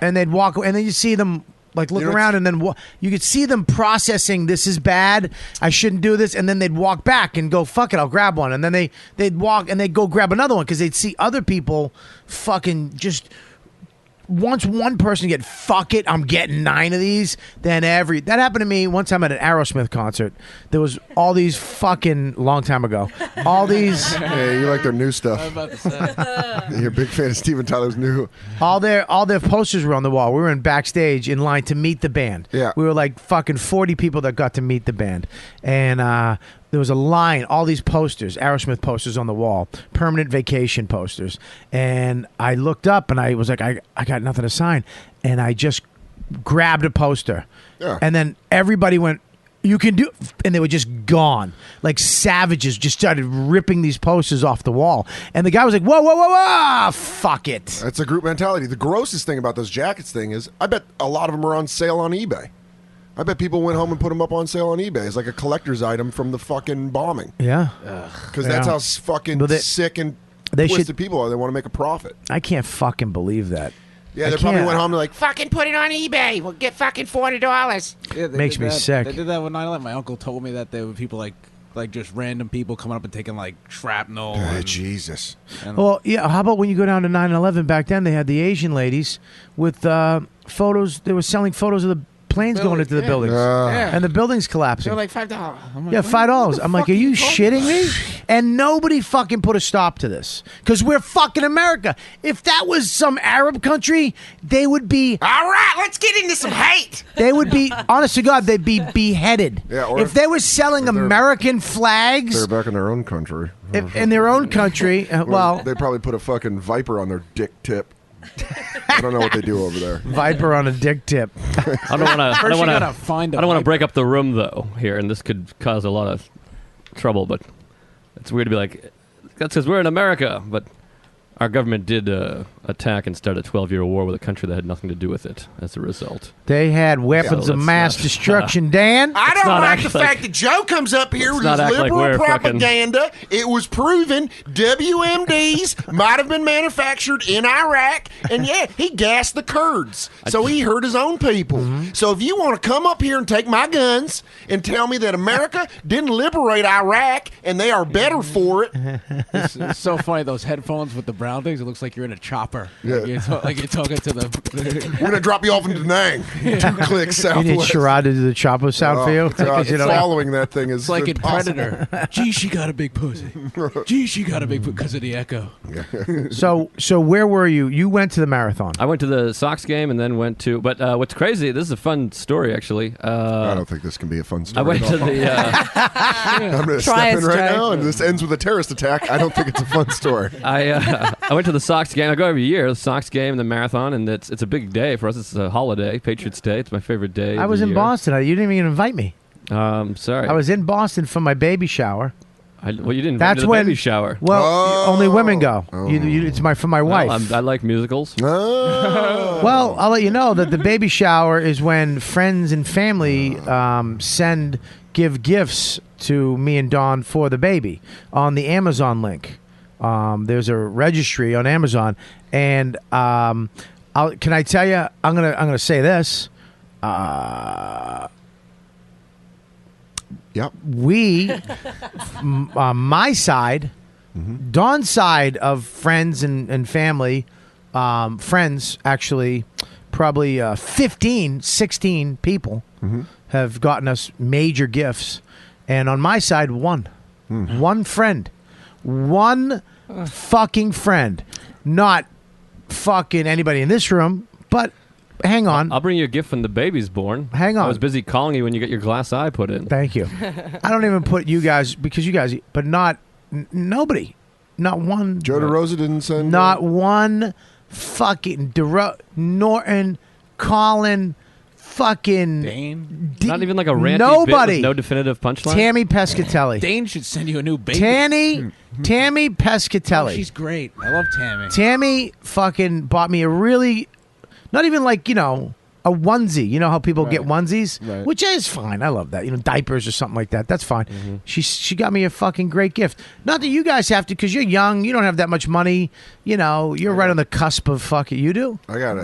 And they'd walk away, and then you see them like look around, and then you could see them processing, this is bad, I shouldn't do this, and then they'd walk back and go, fuck it, I'll grab one, and then they'd walk and they'd go grab another one because they'd see other people fucking just. Once one person get, fuck it, I'm getting 9 of these, then that happened to me one time at an Aerosmith concert. There was all these fucking, long time ago, all these. Yeah, you like their new stuff. I'm about to say. You're a big fan of Steven Tyler's new. All their posters were on the wall. We were in backstage in line to meet the band. Yeah. We were like fucking 40 people that got to meet the band. And there was a line, all these posters, Aerosmith posters on the wall, permanent vacation posters. And I looked up and I was like, I got nothing to sign. And I just grabbed a poster. Yeah. And then everybody went, you can do, and they were just gone. Like savages just started ripping these posters off the wall. And the guy was like, whoa, whoa, whoa, whoa, fuck it. That's a group mentality. The grossest thing about those jackets thing is I bet a lot of them are on sale on eBay. I bet people went home and put them up on sale on eBay. It's like a collector's item from the fucking bombing. Yeah. Because that's how fucking sick and twisted people are. They want to make a profit. I can't fucking believe that. Yeah, they probably went home and like, Fucking put it on eBay. We'll get fucking $400. Yeah, they Makes did me that. sick. They did that with 9/11. My uncle told me that there were people like just random people coming up and taking like shrapnel. and- Jesus. Well, yeah, how about when you go down to 9/11 back then, they had the Asian ladies with photos. They were selling photos of the planes going into the buildings. Yeah. And the buildings collapsing. They're like $5. I'm like, Yeah, $5. I'm like, are you fucking shitting me? And nobody fucking put a stop to this because we're fucking America. If that was some Arab country, they would be. All right, let's get into some hate. They would be, honest to God, they'd be beheaded. Yeah, or if they were selling American flags they're back in their own country. in their own country, well, they probably put a fucking viper on their dick tip. I don't know what they do over there. Viper on a dick tip. I don't want to. I don't want to find. I don't want to break up the room though here, and this could cause a lot of trouble. But it's weird to be like, that's because we're in America, but our government did attack and start a 12-year war with a country that had nothing to do with it. As a result, They had weapons So of let's mass not- destruction, Dan. I don't not like the act like- fact that Joe comes up here with not his act like liberal we're fucking- propaganda. It was proven WMDs might have been manufactured in Iraq, and yeah, he gassed the Kurds, so he hurt his own people. So if you want to come up here and take my guns and tell me that America didn't liberate Iraq and they are better for it, It's so funny, those headphones with the brown things. It looks like you're in a chopper. Yeah. Like you're talking to the. We're gonna drop you off in Da Nang. 2 clicks You need southwest. Sherrod to do the chopper sound for you. God, You know, following that thing is It's like in impossible. Predator. Gee, she got a big pussy. Gee, she got a big pussy because of the echo. So where were you? You went to the marathon. I went to the Sox game and then went to. But what's crazy? This is a fun story actually. I don't think this can be a fun story. I went at to all. the. I'm going to Try step in us, right Joe. now, and this ends with a terrorist attack. I don't think it's a fun story. I went to the Sox game. I go every year. The Sox game and the marathon, and it's a big day for us. It's a holiday, Patriots Day. It's my favorite day. I of was the in year. Boston. You didn't even invite me. Sorry. I was in Boston for my baby shower. Well, you didn't invite That's me to the when baby shower. Well, only women go. It's for my wife. Well, I like musicals. Well, I'll let you know that the baby shower is when friends and family give gifts to me and Dawn for the baby on the Amazon link. There's a registry on Amazon, and can I tell you? I'm gonna say this. Yep. We, my side, Dawn's side of friends and family, friends actually, probably 15, 16 people have gotten us major gifts. And on my side, one friend, one fucking friend, not fucking anybody in this room, but hang on. I'll bring you a gift when the baby's born. Hang on. I was busy calling you when you get your glass eye put in. Thank you. I don't even put you guys, because you guys, but not nobody, not one. Joe DeRosa didn't send. Not one fucking Norton, Colin, fucking Dane. Not even like a ranty nobody. bit with no definitive punchline. Tammy Pescatelli. Dane should send you a new baby. Tammy Pescatelli. Oh, she's great. I love Tammy. Tammy fucking bought me a really, not even like, a onesie. You know how people get onesies? Right. Which is fine. I love that. Diapers or something like that. That's fine. She got me a fucking great gift. Not that you guys have to, because you're young. You don't have that much money. You're right on the cusp of fucking. You do? I got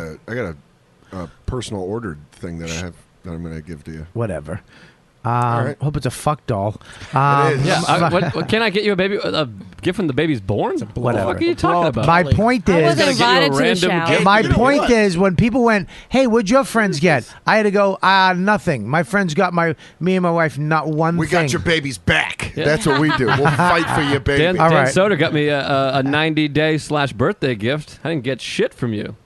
a personal ordered thing that I'm going to give to you. Whatever. right. Hope it's a fuck doll. It is. Yeah. What, can I get you a gift when the baby's born? What the fuck are you talking about? My point is, my point is, when people went, "Hey, what'd your friends get?" I had to go, nothing. My friends got me and my wife not one we thing. got your baby's back. Yeah. That's what we do. We'll fight for your baby. Dan Soder got me a 90-day / birthday gift. I didn't get shit from you.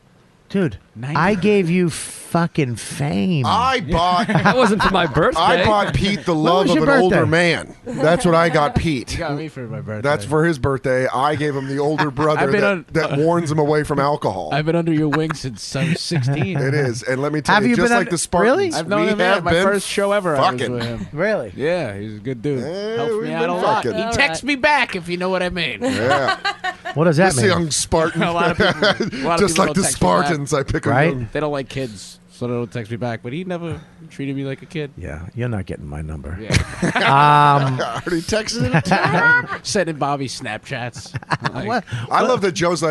Dude, I gave you fucking fame. I bought... That wasn't for my birthday. I bought Pete the love of an older man. That's what I got Pete. You got me for my birthday. That's for his birthday. I gave him the older brother that warns him away from alcohol. I've been under your wing since I was 16. It is. And let me tell you, just like the Spartans, really? I've known him at my first show ever. I was with him. Really? Yeah, he's a good dude. Helps me we've out been a lot. fucking. He texts me back, if you know what I mean. Yeah. What does that this mean? young Spartan. A lot of people just like don't the text me back. Spartans, I pick Right? them. They don't like kids, so they don't text me back. But he never treated me like a kid. Yeah, you're not getting my number. Yeah. I already texted him. Sending Bobby Snapchats. I love that Joe's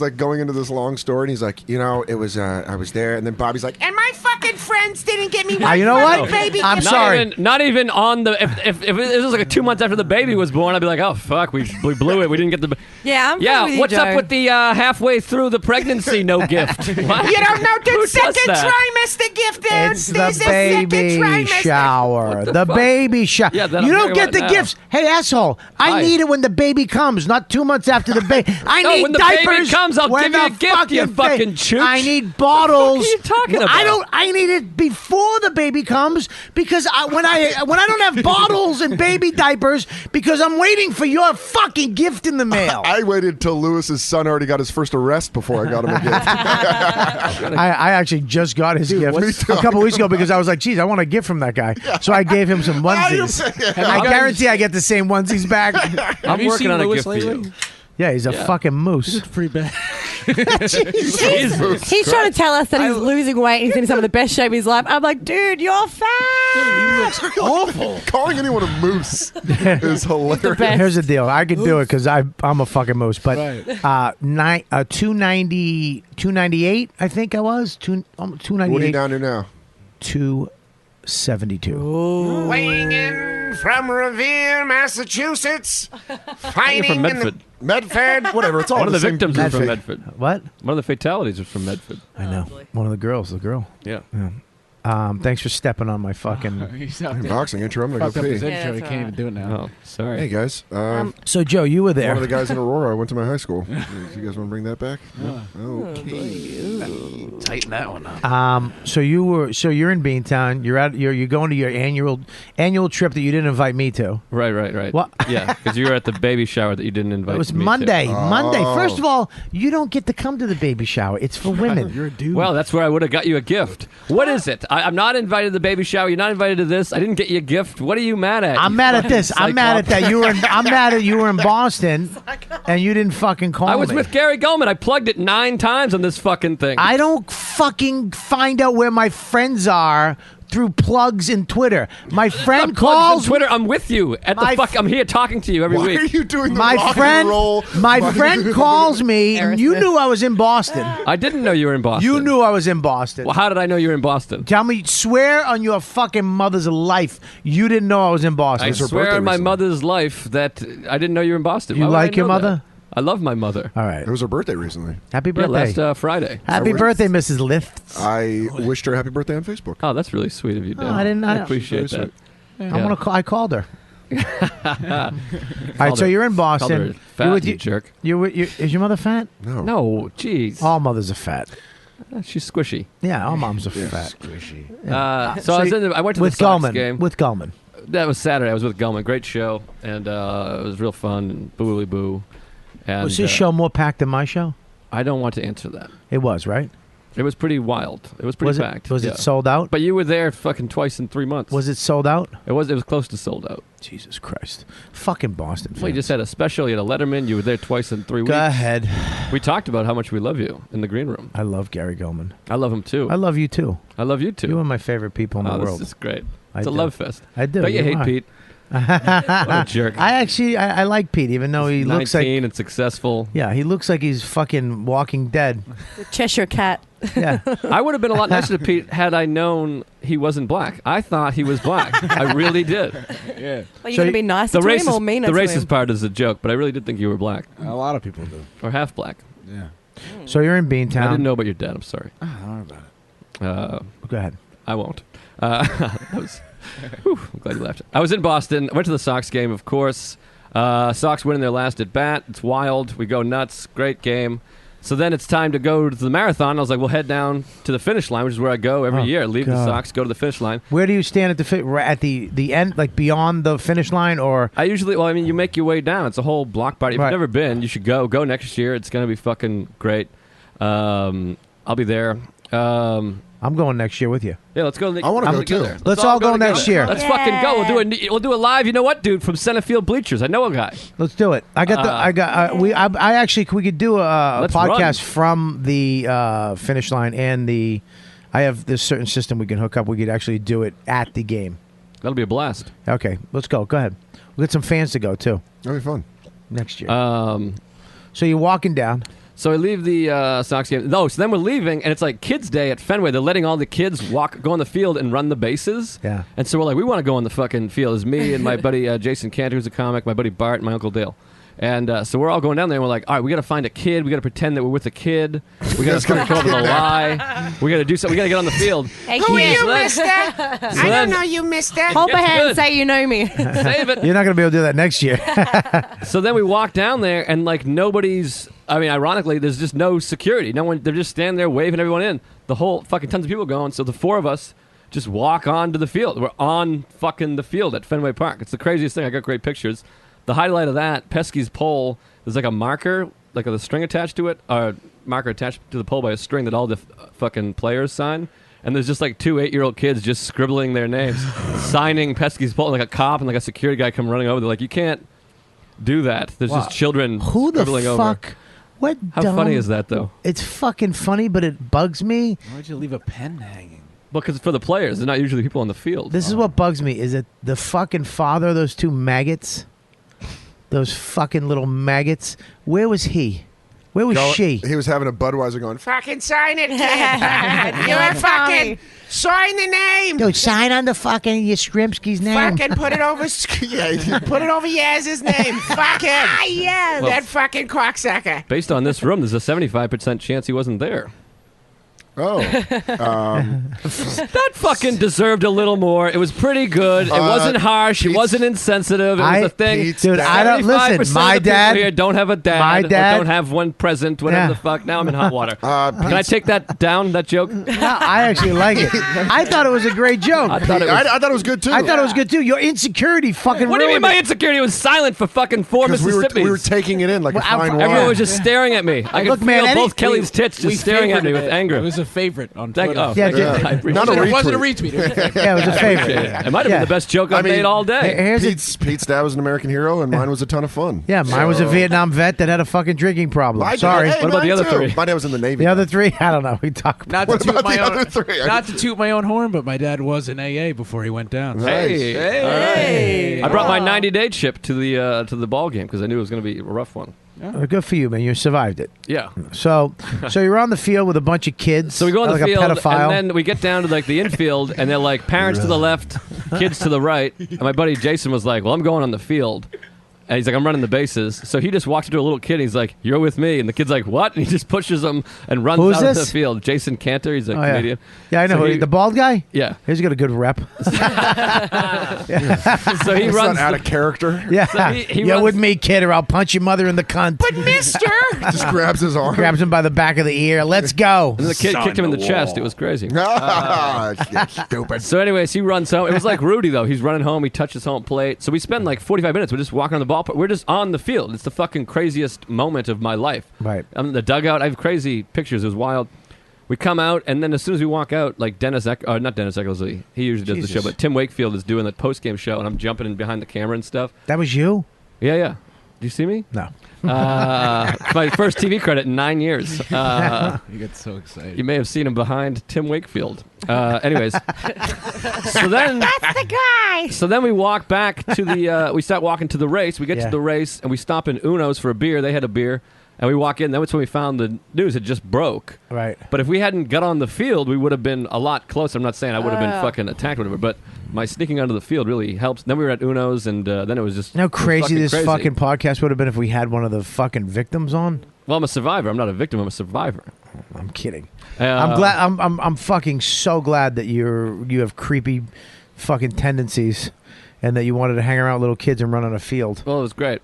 like going into this long story, and he's like, it was I was there, and then Bobby's like, And my fucking friends didn't get me one you know what? baby. I'm sorry. Not even on the. If it was like 2 months after the baby was born, I'd be like, oh fuck, we blew it. We didn't get the. Yeah, I'm Yeah, with you, what's Joe. up with the halfway through the pregnancy no gift? What? You don't know Who the does second that? trimester gift there. It's the There's a second baby trimester. shower. the The fuck? baby shower. Yeah, that you I'm don't talking get the about now. gifts. Hey, asshole. I Hi. need it when the baby comes, not 2 months after the baby. I No, need when the diapers. baby comes, I'll when give you the a gift, you fucking chooch. I need bottles. What are you talking about? I need it before the baby comes because when I don't have bottles and baby diapers because I'm waiting for your fucking gift in the mail. I waited till Lewis's son already got his first arrest before I got him a gift. I actually just got his gift a couple weeks ago because I was like, geez, I want a gift from that guy. So I gave him some onesies. I guarantee I get the same onesies back. I'm working on a gift for lately? you. Yeah, he's a fucking moose. It's pretty bad. He's trying to tell us that he's losing weight and he's in some of the best shape of his life. I'm like, dude, you're fat. Awful. Calling anyone a moose is hilarious. Here's the deal. I could do it because I'm a fucking moose. But Right. 290, 298, I think I was. 298. What are you down to now? 272. Weighing in from Revere, Massachusetts. Fighting from in the Medford, whatever. It's all One of the same victims was from thing. Medford. What? One of the fatalities was from Medford. I know. One of the girls. The girl. Yeah. Thanks for stepping on my fucking... He's out I'm there. boxing intro. I'm going Fucked to up go his pee. intro. He can't even do it now. Oh, sorry. Hey, guys. So, Joe, you were there. One of the guys in Aurora, I went to my high school. You guys want to bring that back? No? Okay. Tighten that one up. So you're in Beantown. You're going to your annual trip that you didn't invite me to. Right. What? Yeah, because you were at the baby shower that you didn't invite It was me Monday. to. Monday. First of all, you don't get to come to the baby shower. It's for women. You're a dude. Well, that's where I would have got you a gift. What is it? I'm not invited to the baby shower. You're not invited to this. I didn't get you a gift. What are you mad at? I'm you mad at fucking this. I'm mad at that. cyclop? I'm mad at you were in Boston and you didn't fucking call me. I was with Gary Goldman. I plugged it 9 times on this fucking thing. I don't fucking find out where my friends are through plugs in Twitter. My friend calls Twitter. I'm with you at the fuck. I'm here talking to you every week. Why are you doing the my rock friend. and roll? My friend calls me. And you knew I was in Boston. I didn't know you were in Boston. You knew I was in Boston. Well, how did I know you were in Boston? Tell me, swear on your fucking mother's life, you didn't know I was in Boston. I swear on my mother's life that I didn't know you were in Boston. You Why would like I your know mother? that? I love my mother. All right. It was her birthday recently. Happy Yeah, birthday. last Friday. Happy birthday, Mrs. Lifts. I wished her happy birthday on Facebook. Oh, that's really sweet of you, Dan. I didn't. I appreciate that. I called her. All right, so you're in Boston. Called her fat, You're with you jerk. Is your mother fat? No. No, jeez. All mothers are fat. She's squishy. Yeah, all moms are fat. Squishy. Yeah. So I went to with the Sox Gulman. game. With Gulman. That was Saturday. I was with Gulman. Great show, and it was real fun. And boo boo. And, Was his show more packed than my show? I don't want to answer that. It was, right? It was pretty wild. It was pretty packed. Was yeah. it sold out? But you were there fucking twice in 3 months. Was it sold out? It was. It was close to sold out. Jesus Christ! Fucking Boston. Well, you just had a special. You had a Letterman. You were there twice in 3 weeks. Go ahead. We talked about how much we love you in the green room. I love Gary Goldman. I love him too. I love you too. I love you too. You're one of my favorite people in the world. This is great. I It's a do. love fest. I do. Don't you hate are. Pete? What a jerk. I like Pete, even though he looks like 19 and successful. Yeah, he looks like he's fucking Walking Dead. The Cheshire Cat. Yeah. I would have been a lot nicer to Pete had I known he wasn't black. I thought he was black. I really did. Yeah. Well, you're going to be nice to him or mean The to him? racist part is a joke, but I really did think you were black. A lot of people do. Or half black. Yeah. So you're in Beantown. I didn't know about your dad. I'm sorry. I don't know about it. Go ahead. I won't. That was, whew, I'm glad you laughed. I was in Boston. I went to the Sox game, of course. Sox winning their last at bat. It's wild. We go nuts. Great game. So then it's time to go to the marathon. I was like, we'll head down to the finish line, which is where I go every year. Leave the God. Sox, go to the finish line. Where do you stand at at the end, like beyond the finish line, or? I usually, you make your way down. It's a whole block party. If Right. you've never been, you should go. Go next year. It's going to be fucking great. I'll be there. I'm going next year with you. Yeah, let's go. I wanna go too. together. Let's all go next together. year. Let's fucking go. We'll do it live. You know what, dude? From center field bleachers. I know a guy. Let's do it. I actually we could do a Let's podcast from the finish line and the. I have this certain system we can hook up. We could actually do it at the game. That'll be a blast. Okay, let's go. Go ahead. We'll get some fans to go too That'll be fun. next year. So you're walking down. So I leave the Sox game. No, so then we're leaving, and it's like Kids Day at Fenway. They're letting all the kids go on the field and run the bases. Yeah. And so we're like, we want to go on the fucking field. It's me and my buddy Jason Cantor, who's a comic, my buddy Bart, and my Uncle Dale. And so we're all going down there, and we're like, all right, we got to find a kid. We got to pretend that we're with a kid. We got to come up with a lie. We got to do something. We got to get on the field. Hey, Who are kid. you, mister? I don't know you, mister. Hold my It's hand good. and say you know me. Save it. You're not going to be able to do that next year. So then we walk down there, and like nobody's. I mean, ironically, there's just no security. No one. They're just standing there waving everyone in. The whole fucking tons of people going. So the four of us just walk onto the field. We're on fucking the field at Fenway Park. It's the craziest thing. I got great pictures. The highlight of that, Pesky's pole. There's like a marker, like a string attached to it, or marker attached to the pole by a string that all the fucking players sign. And there's just like 2 8-year-old kids just scribbling their names, signing Pesky's pole, like a cop and like a security guy come running over. They're like, you can't do that. There's Wow. just children Who the scribbling over. fuck? What? How dumb- funny is that, though? It's fucking funny, but it bugs me. Why'd you leave a pen hanging? Well, because for the players, they're not usually people on the field. This is what bugs me: is that the fucking father of those two maggots, those fucking little maggots. Where was he? Where was she? He was having a Budweiser going, Fucking sign it, kid. You're fucking sign the name. Dude, sign on the fucking Yastrzemski's name. Fucking put it over. Yeah, put it over Yaz's name. Fuck him. Yes. Well- That fucking cocksucker. Based on this room, there's a 75% chance he wasn't there. oh. That fucking deserved a little more. It was pretty good. It wasn't harsh. It wasn't insensitive. It was a thing. Dude, I don't listen. 75% My of the people dad here don't have a dad. my dad- Or don't have one present. Whatever Yeah. the fuck. Now I'm in hot water. Can I Pete's- take that down? That joke? No, I actually like it. I thought it was a great joke. I thought it was. I thought it was good too. I thought it was good too. Your insecurity fucking What do you mean ruined my it. insecurity was silent for fucking 4 because Mississippis? we were taking it in like a fine Everyone wine. was just staring at me. I could Look, man, feel any- both Kelly's tits just staring at me with anger. It was a favorite on Thank- Twitter. oh, thank you. I appreciate Not a it. retweet. It wasn't a retweet. It was a favorite. Yeah, it was a I favorite. appreciate it. It might have been the best joke I've made all day. Here's a- Pete's dad was an American hero, and mine was a ton of fun. Yeah, mine was a Vietnam vet that had a fucking drinking problem. My dad- Sorry. hey, What about the mine other too. three? My dad was in the Navy. The other three, I don't know. We talk about. Not to, What toot about my the own, other three? not to toot my own horn, but my dad was in AA before he went down. Hey, Hey. I brought my 90-day chip to the ball game because I knew it was going to be a rough one. Good for you, man. You survived it. Yeah. So you're on the field with a bunch of kids. So we go on like the field, a pedophile. and then we get down to like the infield, and they're like parents to the left, kids to the right. And my buddy Jason was like, "Well, I'm going on the field." And he's like, I'm running the bases. So he just walks into a little kid, and he's like, "You're with me." And the kid's like, "What?" And he just pushes him and runs Who is out of the this? field. Jason Cantor, he's a Oh, yeah. comedian. Yeah, I know. So who he- the bald guy? Yeah. He's got a good rep. So he It's runs not out the- of character. Yeah. So he You're runs- with me, kid, or I'll punch your mother in the cunt. But mister! Just grabs his arm. Grabs him by the back of the ear. Let's go. And the kid kicked him in the chest. It was crazy. Stupid. So anyways, he runs home. It was like Rudy, though. He's running home. He touches home plate. So we spend like 45 minutes. We're just walking on the ball. We're just on the field. It's the fucking craziest moment of my life. Right. I'm in the dugout. I have crazy pictures. It was wild. We come out, and then as soon as we walk out, like not Dennis Eckersley. He usually does the Jesus. show, but Tim Wakefield is doing the post-game show, and I'm jumping in behind the camera and stuff. That was you? Yeah. Do you see me? No. It's my first TV credit in 9 years. You get so excited. You may have seen him behind Tim Wakefield. Anyways, so then That's the guy. So then we walk back to the. We start walking to the race. We get Yeah. to the race, and we stop in Uno's for a beer. They had a beer, and we walk in. That's when we found the news had just broke. Right. But if we hadn't got on the field, we would have been a lot closer. I'm not saying I would have been Oh. fucking attacked or whatever, but my sneaking onto the field really helps. Then we were at Uno's, and then it was just. You know how it was crazy this crazy. fucking podcast would have been if we had one of the fucking victims on? Well, I'm a survivor. I'm not a victim. I'm a survivor. I'm kidding. Uh, I'm glad. I'm fucking so glad that you have creepy fucking tendencies, and that you wanted to hang around with little kids and run on a field. Well, it was great.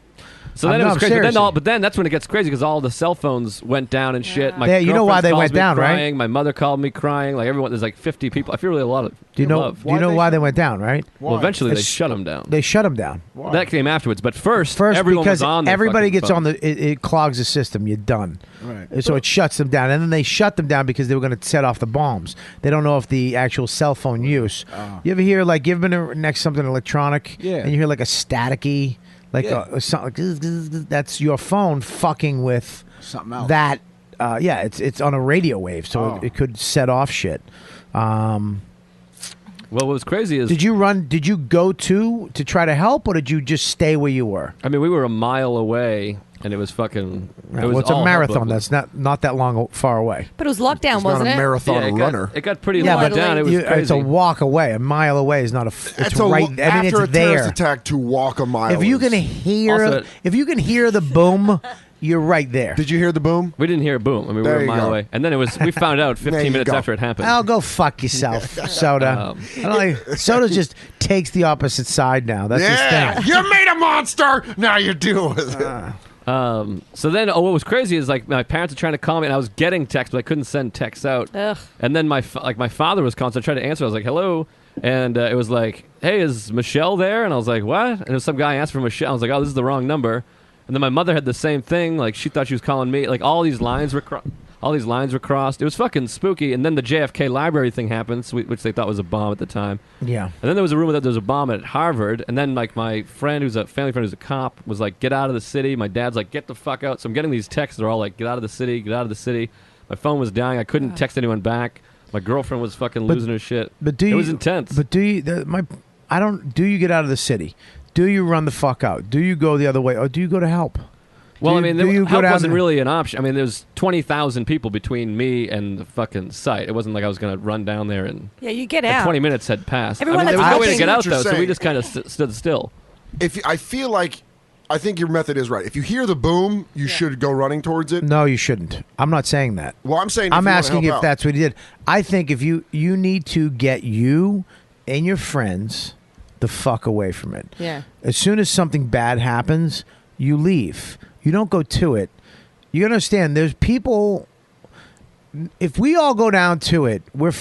So then I'm it was not crazy. serious. But then that's when it gets crazy because all the cell phones went down and shit. My Yeah, you know why girlfriend they calls went me down, right? crying. My mother called me crying. Like everyone, there's like 50 people. I feel really a lot of Do you know? love. Do you know why they went down? Right. Well, eventually they It's- shut them down. They shut them down. That came afterwards. But first everyone because was on their everybody fucking gets phone. on the it clogs the system. You're done. Right. So it shuts them down, and then they shut them down because they were going to set off the bombs. They don't know if the actual cell phone use. You ever hear like you've been next to something electronic, Yeah. and you hear like a staticky, like Yeah. a something like zzz, zzz, zzz, that's your phone fucking with Something else. that. Yeah, it's on a radio wave, so it could set off shit. Well, what was crazy is Did you go to try to help, or did you just stay where you were? I mean, we were a mile away, and it was fucking. It was Well, it's a all marathon. hopeless. That's not that long far away. But it was lockdown, wasn't it? Yeah, it got pretty Yeah, locked but down. It was it's crazy. a walk away. A mile away is not a. It's a right. I mean, after it's a terrorist there. attack to walk a mile. If you is- can hear, Also- if you can hear the boom, you're right there. Did you hear the boom? We didn't hear a boom. I mean, we There were a you mile go. away, and then it was. We found out There 15 you minutes go. after it happened. I'll go fuck yourself, Soda. I don't like, Soda just takes the opposite side now. That's Yeah, his thing. you made a monster. Now you deal with it. So then, what was crazy is like my parents were trying to call me, and I was getting texts, but I couldn't send texts out. Ugh. And then my father was calling, so I tried to answer. I was like, "Hello," and it was like, "Hey, is Michelle there?" And I was like, "What?" And it was some guy asked for Michelle. I was like, "Oh, this is the wrong number." And then my mother had the same thing. Like she thought she was calling me. Like all these lines were crossed. It was fucking spooky. And then the JFK library thing happened, which they thought was a bomb at the time. Yeah. And then there was a rumor that there was a bomb at Harvard. And then like my friend, who's a family friend, who's a cop, was like, "Get out of the city." My dad's like, "Get the fuck out." So I'm getting these texts. They're all like, "Get out of the city. Get out of the city." My phone was dying. I couldn't text anyone back. My girlfriend was fucking losing her shit. But do it you? was intense. But do you? I don't. Do you get out of the city? Do you run the fuck out? Do you go the other way, or do you go to help? Well, Do I you- mean, do you go help down wasn't there? really an option. I mean, there's 20,000 people between me and the fucking site. It wasn't like I was going to run down there and. Yeah, you get and out. 20 minutes had passed. Everyone I mean, there that's was no way to watching- get out what you're though, so we saying. just kind of stood still. I feel like I think your method is right. If you hear the boom, you should go running towards it. No, you shouldn't. I'm not saying that. Well, I'm saying if I'm you wanna asking help if out. that's what he did. I think if you need to get you and your friends the fuck away from it. Yeah. As soon as something bad happens, you leave. You don't go to it. You understand? There's people. If we all go down to it, we're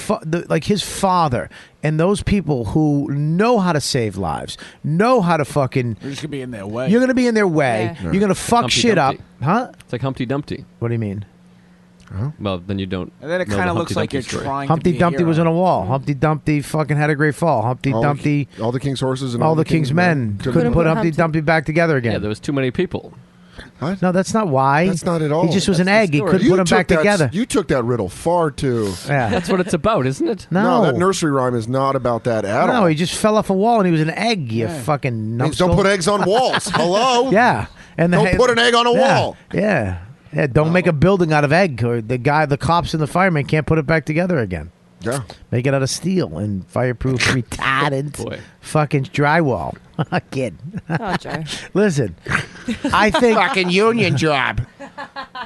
like his father and those people who know how to save lives, know how to fucking. We're just gonna be in their way. You're gonna be in their way. Yeah. You're gonna fuck Humpty shit Dumpty. up, huh? It's like Humpty Dumpty. What do you mean? Well, then you don't. And then it know kind the of looks Humpty like Dumpty you're story. trying Humpty to be a Dumpty was hero. on a wall. Humpty Dumpty fucking had a great fall. Humpty Dumpty. All the king's horses and all the king's men couldn't put Humpty Dumpty back together again. Yeah, there was too many people. No, that's not why. That's not at all. He just was an egg. He couldn't You put them took back that- together. You took that riddle far too. Yeah. That's what it's about, isn't it? No. that nursery rhyme is not about that at all. No, he just fell off a wall and he was an egg. You fucking Means numbskull. don't put eggs on walls. Hello. Yeah, and Don't put an egg on a wall. Yeah. Don't make a building out of egg, or the cops and the firemen can't put it back together again. Yeah. Make it out of steel and fireproof retardant fucking drywall. Kid. Oh, Joe. Listen, I think Fucking union job.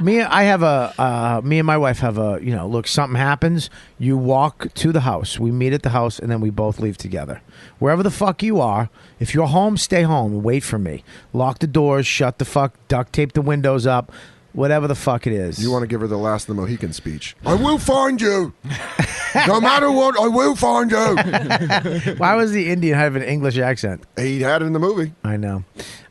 me and my wife have a, look, something happens, you walk to the house, we meet at the house, and then we both leave together. Wherever the fuck you are, if you're home, stay home and wait for me. Lock the doors, shut the fuck, duct tape the windows up, whatever the fuck it is. You want to give her the Last of the Mohican speech. I will find you. No matter what, I will find you. Why was the Indian have an English accent? He had it in the movie. I know.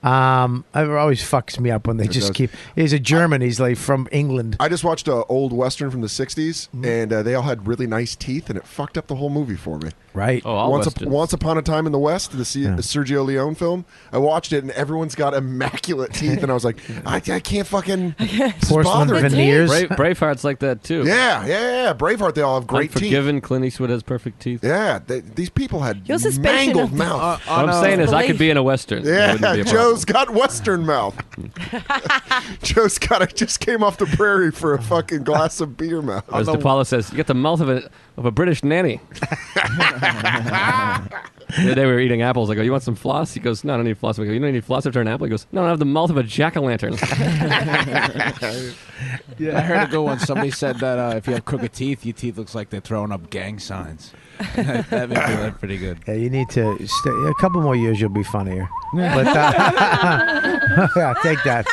It always fucks me up when they just keep. He's a German. He's like from England. I just watched an old Western from the 60s, and they all had really nice teeth, and it fucked up the whole movie for me. Right. Oh, all Westerns. Once Upon a Time in the West, the Sergio Leone film, I watched it, and everyone's got immaculate teeth, and I was like, I can't fucking Porcelain bother. veneers. Braveheart's like that too. Yeah. Braveheart, they all have great teeth. Unforgiven, Clint Eastwood has perfect teeth. Yeah, these people had Your suspension mangled of- mouth. What I'm saying is, I could be in a Western. It wouldn't be Yeah, a problem. Joe's got Western mouth. Joe's got it. Just came off the prairie for a fucking glass of beer mouth. As DePaulo says, you got the mouth of a British nanny. The other day we were eating apples. I go, you want some floss? He goes, no, I don't need floss. I go, you don't need floss after an apple? He goes, no, I have the mouth of a jack-o'-lantern. I heard a good one. Somebody said that if you have crooked teeth, your teeth looks like they're throwing up gang signs. That made me look pretty good. Yeah, you need to stay. A couple more years, you'll be funnier. But yeah, take that.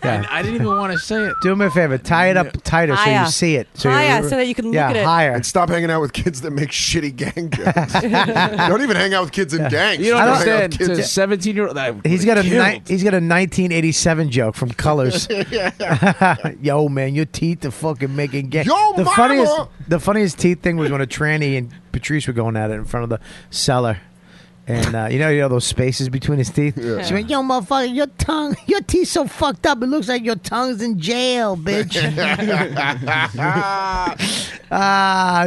Yeah. I didn't even want to say it. Do me a favor, tie it up tighter so Higher. you see it. Higher, so that you can look at it. higher. And stop hanging out with kids that make shitty gang jokes. Don't even hang out with kids in gangs. You don't Just hang out understand. with To kids. 17-year-old, He's got a 1987 joke from Colors. Yo, man, your teeth are fucking making gang. Yo, mama! The funniest teeth thing was when a tranny and Patrice were going at it in front of the cellar. And you know those spaces between his teeth? Yeah. She went, yo, motherfucker, your teeth so fucked up, it looks like your tongue's in jail, bitch.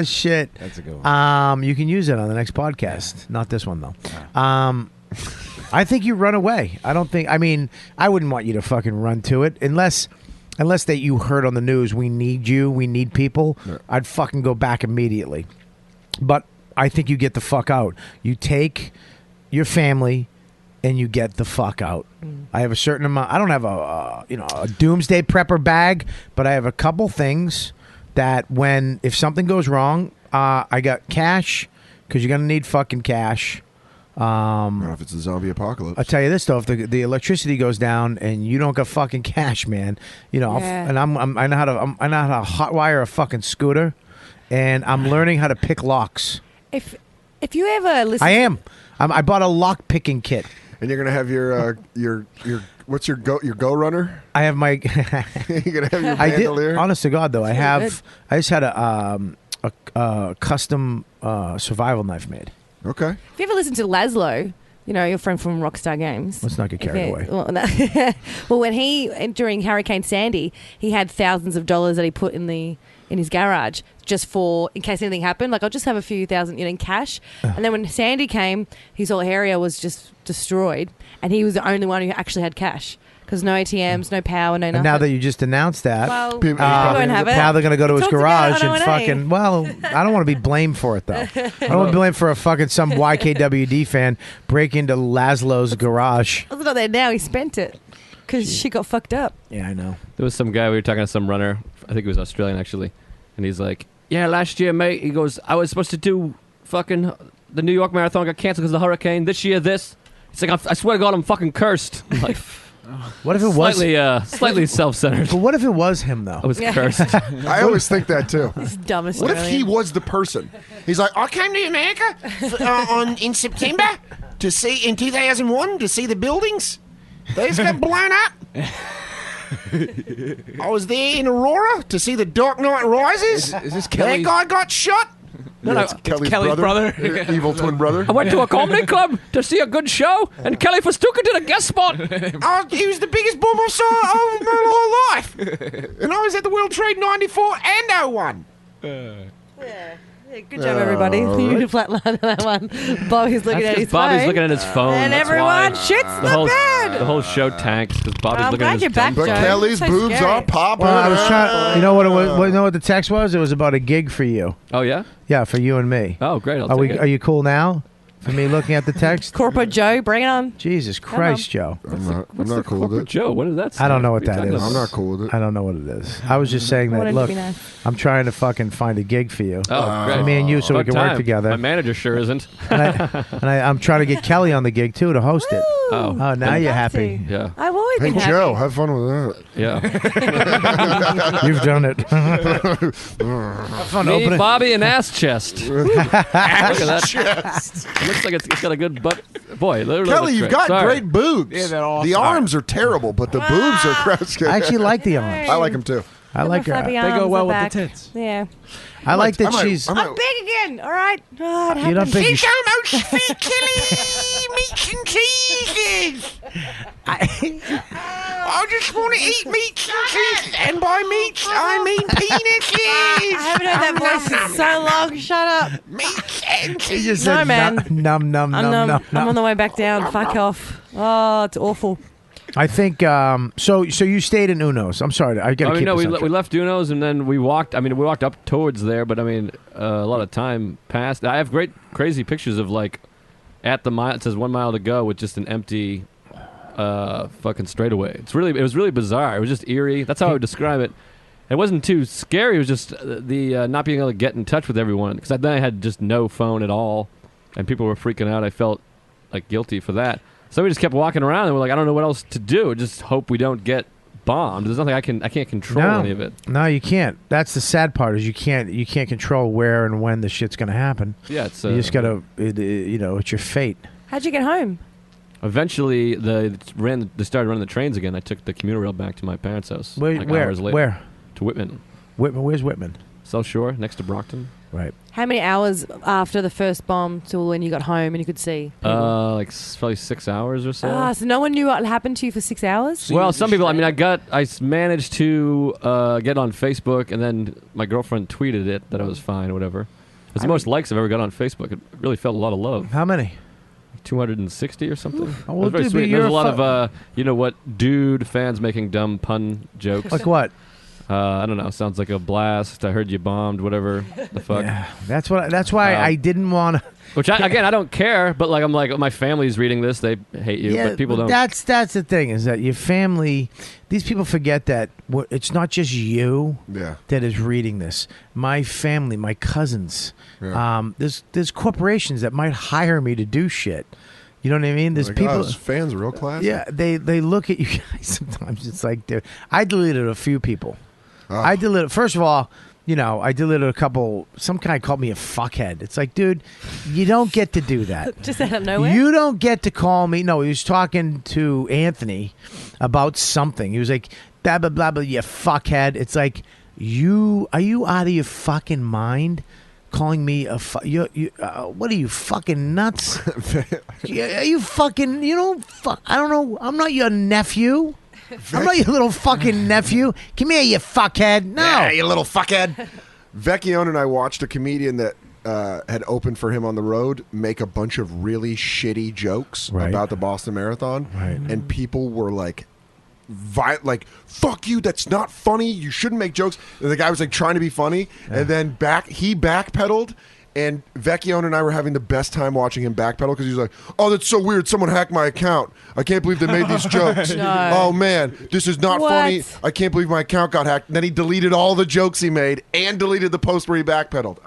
Shit. That's a good one. You can use it on the next podcast. Not this one, though. I think you run away. I wouldn't want you to fucking run to it unless that you heard on the news, we need you, we need people. Yeah. I'd fucking go back immediately. But I think you get the fuck out. You take your family and you get the fuck out. I have a certain amount. I don't have a doomsday prepper bag, but I have a couple things that if something goes wrong, I got cash because you're gonna need fucking cash. I don't know if it's a zombie apocalypse. I'll tell you this though: if the electricity goes down and you don't got fucking cash, man, I know how to hotwire a fucking scooter, and I'm learning how to pick locks. If you ever listen, I am. I bought a lock picking kit, and you're gonna have your what's your go runner? I have my. You're gonna have your bandolier. Honest to God, though, I just had a custom survival knife made. Okay. If you ever listen to Laszlo, your friend from Rockstar Games. Let's not get carried away. Well, no. Well, during Hurricane Sandy, he had thousands of dollars that he put in his garage just in case anything happened. Like, I'll just have a few thousand in cash. And then when Sandy came, his whole area was just destroyed, and he was the only one who actually had cash. Because no ATMs, no power, no nothing. And now that you just announced that, well, people won't have it. Now they're going to go to his garage and I fucking. Well, I don't want to be blamed for it though. I don't want to be blamed for some YKWD fan break into Laszlo's garage. It's not there now. He spent it because she got fucked up. Yeah, I know. There was some guy, we were talking to some runner, I think he was Australian actually, and he's like, yeah, last year, mate, he goes, I was supposed to do fucking the New York Marathon, got canceled because of the hurricane. This year, this. It's like, I swear to God, I'm fucking cursed. I'm like, what if it was slightly self-centered? But what if it was him though? I was cursed. I always think that too. He's dumbest. What if he was the person? He's like, I came to America in September in 2001 to see the buildings. Those got blown up. I was there in Aurora to see The Dark Knight Rises. Is this That Kelly's- guy got shot. No, it's Kelly's brother. Evil twin brother. I went to a comedy club to see a good show, and Kelly Fastuca did a guest spot. He was the biggest bum I saw of my whole life. And I was at the World Trade 94 and 01. Good job, everybody. You flatlined on that one. Bobby's looking at his Bobby's phone. looking at his phone. And that's everyone why. shits the bed. The whole show tanks because Bobby's I'm looking at glad his you're back, But Joe. Kelly's So boobs scary. are popping. Well, I was trying. You know what? You know what the text was? It was about a gig for you. Oh yeah. Yeah, for you and me. Oh great. I'll Are take we? it. Are you cool now? For me looking at the text? Corporate Joe, bring it on. Jesus Christ, Joe. I'm not cool with it. Joe, what is that? I don't know what that is. I'm not cool with it. I don't know what it is. I was just saying I that. wanted to Look, be nice. I'm trying to fucking find a gig for you. Oh, great. Me and you, so we About can time. work together. My manager sure isn't. I'm trying to get Kelly on the gig too to host it. Oh, now you're happy. Yeah. I've always Hey been happy. Joe, have fun with that. Yeah. You've done it. Me, Bobby, and ass chest. Look at that. Chest. It looks like it's got a good butt. Boy, literally Kelly, looks you've great. got Sorry. great boobs. Yeah, they're awesome. The arms are terrible, but the boobs are gross. I actually like the arms. I like them too. I like her. Flappy They arms go well are with back. the tits. Yeah. I like that she's. I'm big again. All right. Oh, it You don't happened. think you It's almost fit, Kelly. Meats and cheeses. I just want to eat meats and cheeses. And by meats, I mean penises. I haven't heard that voice in so long. Shut up. Meats and She cheese. just No, said man. num num I'm num numb. num. I'm on the way back down. Fuck off. Oh, it's awful. I think so you stayed in Uno's. I'm sorry, I gotta I mean, keep no, this we on we left Duno's and then we walked. I mean, we walked up towards there, but I mean, a lot of time passed. I have great, crazy pictures of like at the mile. It says 1 mile to go with just an empty fucking straightaway. It was really bizarre. It was just eerie. That's how I would describe it. It wasn't too scary. It was just the not being able to get in touch with everyone because then I had just no phone at all, and people were freaking out. I felt like guilty for that. So we just kept walking around, and we're like, I don't know what else to do. Just hope we don't get bombed. There's nothing I can't control any of it. No, you can't. That's the sad part is you can't control where and when the shit's gonna happen. Yeah, it's you just gotta it's your fate. How'd you get home? Eventually, they started running the trains again. I took the commuter rail back to my parents' house. Where? Like Where? hours later. Where? To Whitman. Whitman. Where's Whitman? South Shore, next to Brockton. Right. How many hours after the first bomb till when you got home and you could see? Like probably 6 hours or so. So no one knew what happened to you for 6 hours? Well, some people. I mean, I managed to get on Facebook, and then my girlfriend tweeted it that I was fine or whatever. It's the most likes I've ever got on Facebook. It really felt a lot of love. How many? 260 or something. Oh, It well, was very dude, sweet. but There's you're a lot fu- of you know what, dude fans making dumb pun jokes. Like what? I don't know. Sounds like a blast. I heard you bombed. Whatever the fuck. Yeah, that's why I didn't want to. Which I don't care. But like I'm like my family's reading this. They hate you, but people don't. That's the thing is that your family. These people forget that it's not just you that is reading this. My family, my cousins. Yeah. There's corporations that might hire me to do shit. You know what I mean? There's Like, people. those fans are real classy. Yeah, they look at you guys sometimes. It's like, dude, I deleted a few people. I deleted. First of all, I deleted a couple. Some guy called me a fuckhead. It's like, dude, you don't get to do that. Just out of nowhere? You don't get to call me. No, he was talking to Anthony about something. He was like, blah blah blah blah. You fuckhead. It's like, are you out of your fucking mind? Calling me a what are you fucking nuts? Are you fucking I don't know. I'm not your nephew. I'm not your little fucking nephew. Come here, you fuckhead. No, Yeah, you little fuckhead. Vecchione and I watched a comedian that had opened for him on the road make a bunch of really shitty jokes about the Boston Marathon, and people were like, fuck you, that's not funny, you shouldn't make jokes. And the guy was like trying to be funny, and then he backpedaled, and Vecchione and I were having the best time watching him backpedal because he was like, oh, that's so weird, someone hacked my account, I can't believe they made these jokes. No. Oh man, this is not What? funny, I can't believe my account got hacked. And then he deleted all the jokes he made and deleted the post where he backpedaled.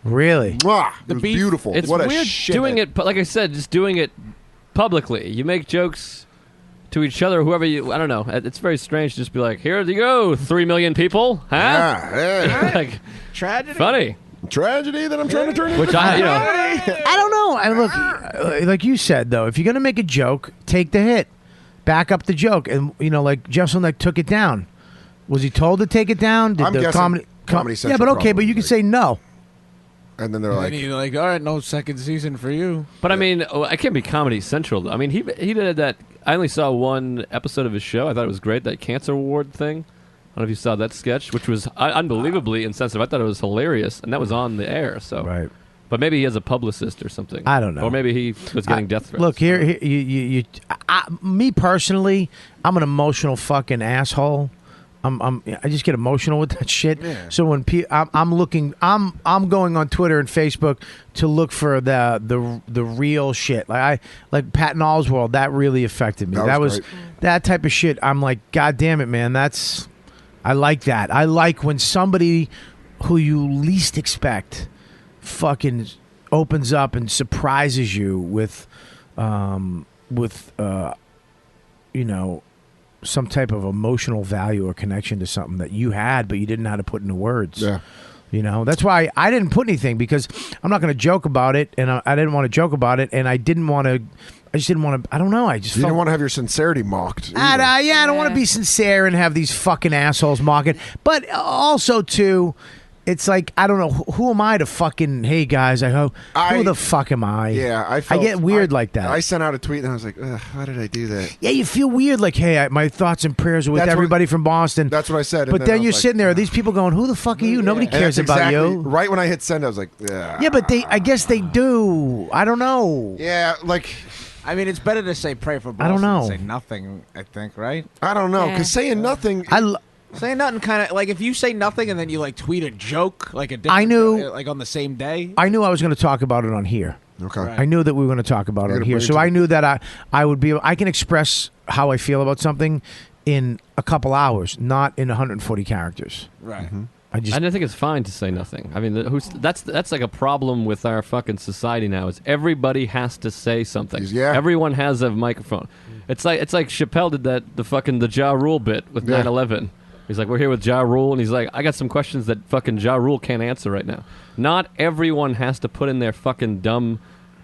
Really? It was beautiful. It's What a weird shit. doing it, but like I said, just doing it publicly. You make jokes to each other, whoever you. I don't know. It's very strange to just be like, "Here you go, 3 million people, huh?" Yeah. Like tragedy. Funny tragedy that I'm trying to turn into. Which I don't know. I look like you said though. If you're gonna make a joke, take the hit. back up the joke, and like Jeff Selnick took it down. Was he told to take it down? Did I'm the guessing Comedy yeah, Central but okay, but you probably can say no. And then they're And like, then you're like, all right, no second season for you. But I mean, I can't be Comedy Central. I mean, he did that. I only saw one episode of his show. I thought it was great. That cancer award thing. I don't know if you saw that sketch, which was unbelievably insensitive. I thought it was hilarious, and that was on the air. So right. But maybe he has a publicist or something. I don't know. Or maybe he was getting death threats. Look here, me personally, I'm an emotional fucking asshole. I just get emotional with that shit. Yeah. So when I'm going on Twitter and Facebook to look for the real shit. Like Patton Oswalt, that really affected me. That was that type of shit. I'm like, God damn it, man. I like that. I like when somebody who you least expect fucking opens up and surprises you with some type of emotional value or connection to something that you had, but you didn't know how to put into words. Yeah. That's why I didn't put anything, because I'm not going to joke about it, and I didn't want to joke about it, and I just didn't want to. I don't know. I just didn't want to have your sincerity mocked. I don't want to be sincere and have these fucking assholes mock it. But also, too, it's like, I don't know, who am I to fucking, hey guys, who the fuck am I? Yeah, I get weird like that. I sent out a tweet and I was like, ugh, why did I do that? Yeah, you feel weird, like, hey, my thoughts and prayers are with everybody from Boston. That's what I said. But then you're sitting there, these people going, who the fuck are you? Nobody cares about you. Right when I hit send, I was like, ugh. Yeah, but I guess they do. I don't know. Yeah, like, I mean, it's better to say pray for Boston I don't know. than say nothing, I think, right? I don't know, because saying nothing... Saying nothing kind of like, if you say nothing and then you like tweet a joke, like a different, I knew like on the same day. I knew I was going to talk about it on here. Okay. Right. I knew that we were going to talk about it on here. So I knew that I would be. I can express how I feel about something in a couple hours, not in 140 characters. Right. Mm-hmm. I think it's fine to say nothing. I mean, that's like a problem with our fucking society now. Is everybody has to say something? Yeah. Everyone has a microphone. It's like Chappelle did the Ja Rule bit with 9/11. He's like, we're here with Ja Rule, and he's like, I got some questions that fucking Ja Rule can't answer right now. Not everyone has to put in their fucking dumb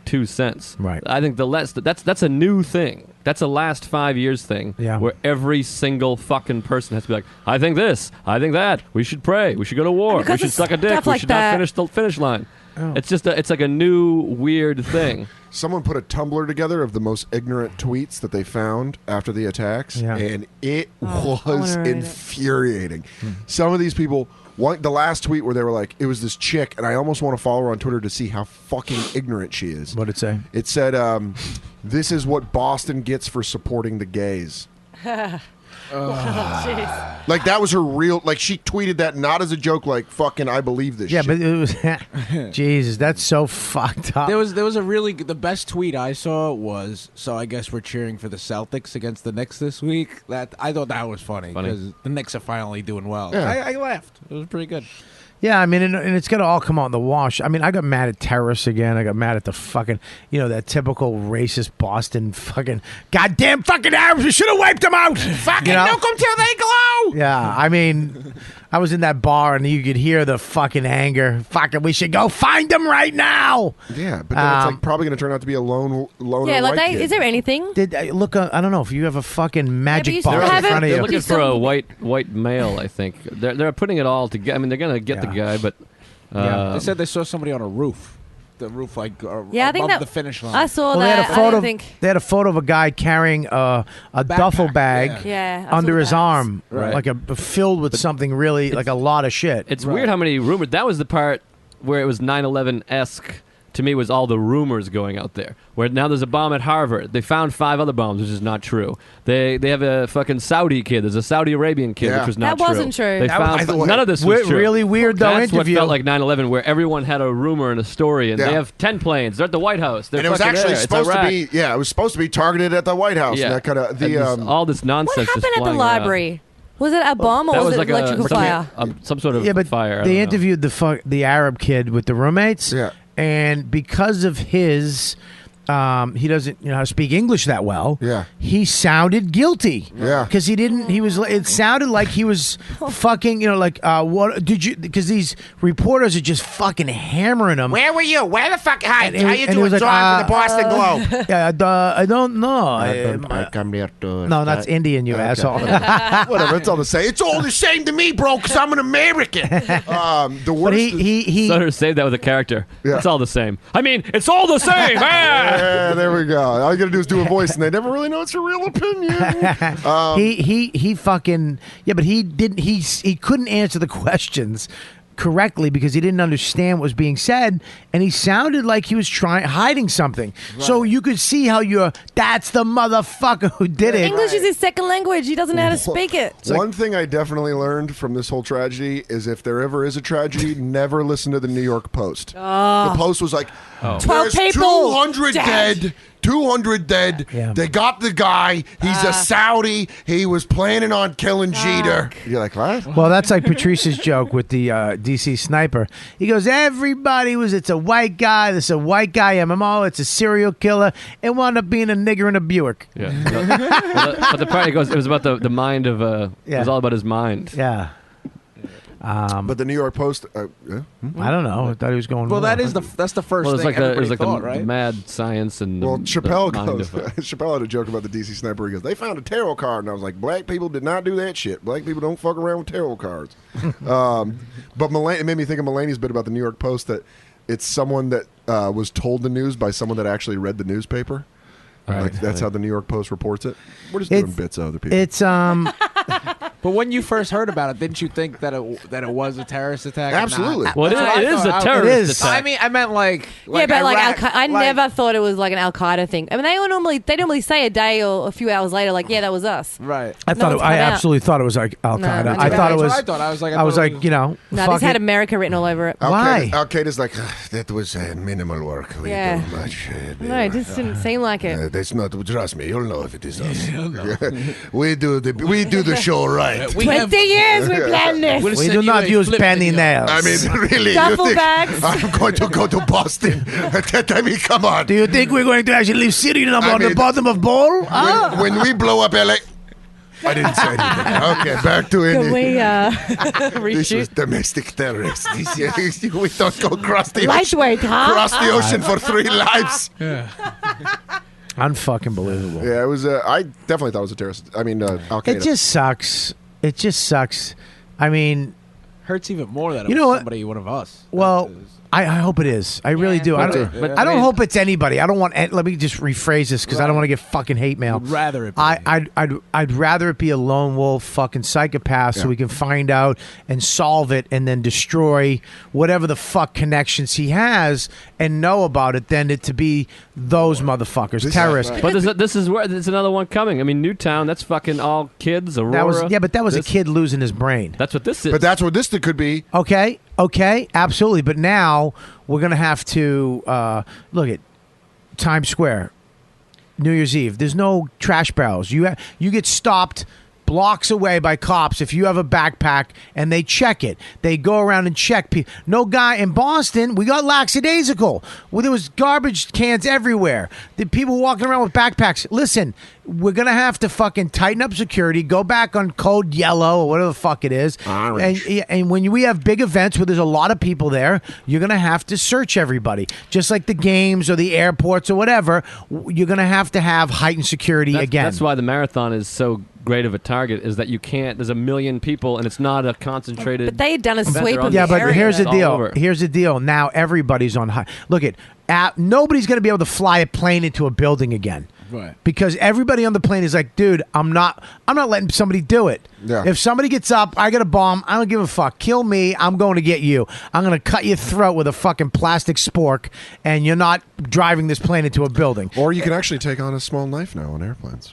2 cents. Right. I think that's a new thing. That's a last 5 years thing. Yeah. Where every single fucking person has to be like, I think this, I think that. We should pray. We should go to war. We should suck a dick. We should not finish the finish line. Oh. It's just it's like a new weird thing. Someone put a Tumblr together of the most ignorant tweets that they found after the attacks, and it was infuriating. Some of these people, the last tweet where they were like, it was this chick, and I almost want to follow her on Twitter to see how fucking ignorant she is. What'd it say? It said, this is what Boston gets for supporting the gays. Like, that was her real, like, she tweeted that not as a joke, like, fucking I believe this shit. But it was Jesus, that's so fucked up. There was a really the best tweet I saw was, so I guess we're cheering for the Celtics against the Knicks this week. That I thought that was funny because the Knicks are finally doing well. Yeah. I laughed. It was pretty good. Yeah, I mean, and it's going to all come out in the wash. I mean, I got mad at terrorists again. I got mad at the fucking, that typical racist Boston fucking, goddamn fucking Arabs. We should have wiped them out. Fucking nuke them till they glow. Yeah, I mean, I was in that bar and you could hear the fucking anger. Fucking, we should go find them right now. Yeah, but then it's like probably going to turn out to be a loner Yeah, like white kid. is there anything? Look, I don't know if you have a fucking magic Yeah, box in front of you. They're looking for a white male, I think. They're putting it all together. I mean, they're going to get the guy, but... They said they saw somebody on a roof. The roof, like, Yeah, I think above that- the finish line. I saw They had that. a photo. I think. They had a photo of a guy carrying a duffel bag Yeah, I under saw his that. arm, Right. like filled with something really like a lot of shit. It's weird how many rumors. That was the part where it was 9/11-esque. To me, was all the rumors going out there. Where now there's a bomb at Harvard. They found 5 other bombs, which is not true. They have a fucking Saudi kid. There's a Saudi Arabian kid, which was not That true. wasn't true. They That found was- none of this was true. Really weird though. That's interview. what felt like 9/11, where everyone had a rumor and a story, and Yeah. they have 10 planes. They're at the White House. They're And it was fucking actually there. It's supposed to Iraq. be, it was supposed to be targeted at the White House. Yeah. And that kind of And this- all this nonsense. What just happened at the flying around. library? Was it a bomb or That was it like electrical fire? some sort of Yeah, but fire. I they don't know. interviewed the Arab kid with the roommates. Yeah. And because of his he doesn't know how to speak English that well. Yeah. He sounded guilty. Yeah. Because he didn't. He was. It sounded like he was fucking. What did you? Because these reporters are just fucking hammering him. Where were you? Where the fuck? Hi, And how he- you and he doing, was like, John, from the Boston Globe? I don't know. I come here to. No, that's Indian, you asshole. Whatever, it's all the same. It's all the same to me, bro, because I'm an American. The But worst. he Sutter saved that with a character. Yeah. It's all the same. I mean, it's all the same. Ah! Yeah, there we go. All you gotta do is do a voice, and they never really know it's a real opinion. he fucking but he didn't he couldn't answer the questions correctly because he didn't understand what was being said, and he sounded like he was hiding something. So you could see how that's the motherfucker who did it. English is his second language. He doesn't know how to speak it. One thing I definitely learned from this whole tragedy is if there ever is a tragedy, never listen to the New York Post. The Post was like, 12 there's people 200 dead. 200 dead. Yeah. They got the guy. He's a Saudi. He was planning on killing Jeter. You're like, what? Well, that's like Patrice's joke with the DC sniper. He goes, it's a white guy. This is a white guy MMO. It's a serial killer. It wound up being a nigger in a Buick. Yeah. But the part he goes, it was about the mind of. It was all about his mind. Yeah. But the New York Post, I don't know. I thought he was going. Well, more. that's the first Well, it was thing like everybody the thought, right? mad science and well, Chappelle the mind goes. of Chappelle had a joke about the DC sniper. He goes, they found a tarot card, and I was like, black people did not do that shit. Black people don't fuck around with tarot cards. But it made me think of Mulaney's bit about the New York Post that it's someone that was told the news by someone that actually read the newspaper. Right. Like that's how the New York Post reports it. We're just doing bits of other people. It's But when you first heard about it, didn't you think that it was a terrorist attack? Absolutely. Well, it is a terrorist attack. I mean, I meant like Yeah, but Iraq, I never thought it was like an Al Qaeda thing. I mean, they normally say a day or a few hours later, like, yeah, that was us. Right. I absolutely thought it was like Al Qaeda. No, I thought it was. I thought. I was like, No, fuck this had it. America written all over it. Why? Al Qaeda's like, that was minimal work. We Yeah. do much. No, it just didn't seem like it. That's not. Trust me, you'll know if it is us. we do the show right. 20 years we planned this. We do not use penny nails. I mean, really, Duffel you think bags. I'm going to go to Boston? I mean, come on. Do you think we're going to actually leave serial number on the mean, bottom of bowl? When we blow up LA, I didn't say anything. Okay, back to Can India. we This was reshoot? domestic terrorists. We don't go across the ocean. Lightweight, huh? Cross the ocean for 3 lives. Unfucking believable. Yeah, it was. I definitely thought it was a terrorist. I mean, Al Qaeda. It just sucks. It just sucks. I mean, hurts even more that it You was know what? somebody, one of us. well, I hope it is. I really do. I don't, But- I don't hope it's anybody. I don't want. Let me just rephrase this because I don't want to get fucking hate mail. You'd rather it be. I'd rather it be a lone wolf fucking psychopath so we can find out and solve it and then destroy whatever the fuck connections he has and know about it than it to be those motherfuckers, terrorists. But this is where there's another one coming. I mean, Newtown. That's fucking all kids. Aurora. That was but that was a kid losing his brain. That's what this is. But that's what this could be. Okay, absolutely. But now we're going to have to look at Times Square, New Year's Eve. There's no trash barrels. You get stopped blocks away by cops if you have a backpack and they check it. They go around and check people. No guy in Boston, we got lackadaisical. Well, there was garbage cans everywhere. The people walking around with backpacks. Listen, we're going to have to fucking tighten up security, go back on code yellow or whatever the fuck it is. Orange. And when we have big events where there's a lot of people there, you're going to have to search everybody. Just like the games or the airports or whatever, you're going to have heightened security again. That's why the marathon is so great of a target, is that you can't. There's a million people, and it's not a concentrated. But they had done a event. sweep They're on of Yeah, the but area. here's the It's all deal. over. Here's the deal. Now everybody's on high. Look at nobody's going to be able to fly a plane into a building again. Right. Because everybody on the plane is like, dude, I'm not letting somebody do it. Yeah. If somebody gets up, I got a bomb, I don't give a fuck. Kill me, I'm going to get you. I'm going to cut your throat with a fucking plastic spork, and you're not driving this plane into a building. Or you can actually take on a small knife now on airplanes.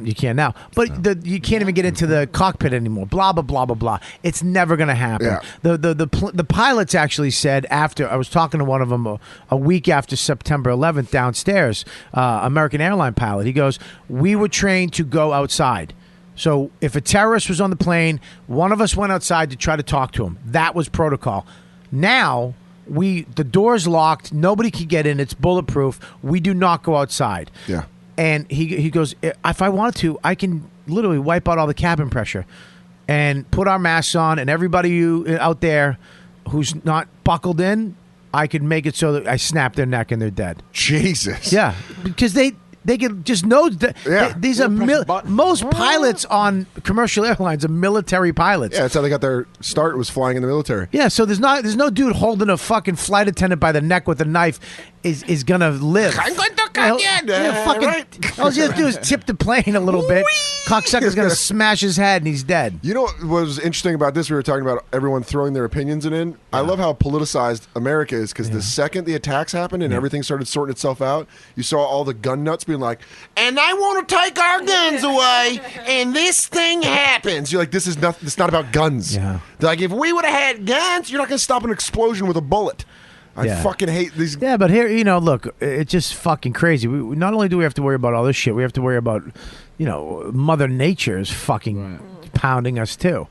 You can now, but you can't even get into the cockpit anymore. Blah blah blah blah blah. It's never going to happen. Yeah. The pilots actually said after I was talking to one of them a week after September 11th downstairs, American airline pilot. He goes, "We were trained to go outside. So if a terrorist was on the plane, one of us went outside to try to talk to him. That was protocol. Now the door's locked. Nobody can get in. It's bulletproof. We do not go outside. Yeah. And he goes, if I wanted to, I can literally wipe out all the cabin pressure and put our masks on, and everybody out there who's not buckled in, I could make it so that I snap their neck and they're dead. Jesus. Yeah, because they can just know that these are most pilots on commercial airlines are military pilots. Yeah, that's how they got their start, was flying in the military. Yeah, so there's no dude holding a fucking flight attendant by the neck with a knife is gonna live. I'm going to cut you. All you have to do is tip the plane a little bit. Cocksucker's gonna smash his head and he's dead. You know what was interesting about this? We were talking about everyone throwing their opinions in. I love how politicized America is, because the second the attacks happened and everything started sorting itself out, you saw all the gun nuts being like, and they want to take our guns away, and this thing happens. You're like, this is not. It's not about guns. Yeah. They're like, if we would have had guns, you're not going to stop an explosion with a bullet. I fucking hate these. Yeah, but here, look, it's just fucking crazy. We not only do we have to worry about all this shit, we have to worry about, Mother Nature is fucking pounding us too.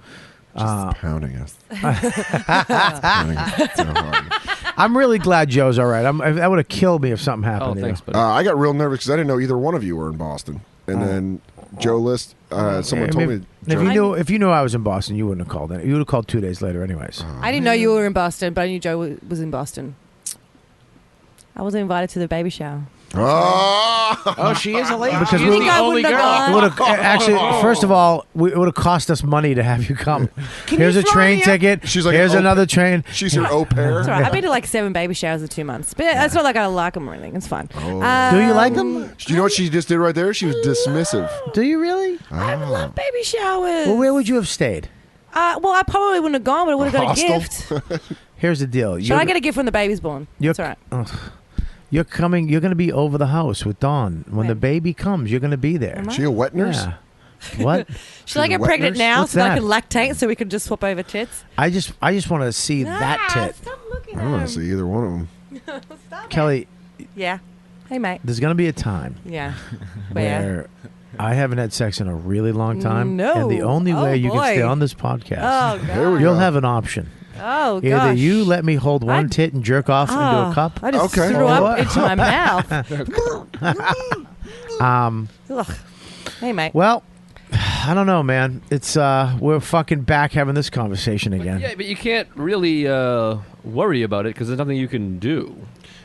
Pounding us. Pounding us so hard. I'm really glad Joe's all right. That would have killed me if something happened. Oh, thanks, buddy. I got real nervous because I didn't know either one of you were in Boston. And then Joe List, someone told me. If you knew I was in Boston, you wouldn't have called. You would have called 2 days later, anyways. I didn't know you were in Boston, but I knew Joe was in Boston. I wasn't invited to the baby shower. Oh, she is a lady. Because you think I wouldn't have gone? Actually, first of all, it would have cost us money to have you come. Here's a train ticket. She's like here's another train. She's your au pair. That's right. I've been to like 7 baby showers in 2 months, but it's not like I like them or anything. It's fun. Do you like them? Do you know what she just did right there? She was dismissive. Do you really? I love baby showers. Well, where would you have stayed? Well, I probably wouldn't have gone, but I would have got a gift. Here's the deal. Should I get a gift when the baby's born? That's all right. You're coming. You're going to be over the house with Dawn when the baby comes. You're going to be there. She a wet nurse? Yeah. What? Should I get pregnant now What's so that I that? can lactate so we can just swap over tits? I just want to see that tit. Stop looking I don't want to see either one of them. Kelly, Yeah. Hey, mate. there's going to be a time Yeah. where I haven't had sex in a really long time. No. And the only Oh, way you can stay boy. on this podcast, Oh, God. you'll have an option. Oh, Either gosh. you let me hold one tit and jerk off into a cup. I just threw up into my mouth. Ugh. Hey, mate. Well, I don't know, man. It's we're fucking back having this conversation again. Yeah, but you can't really worry about it because there's nothing you can do.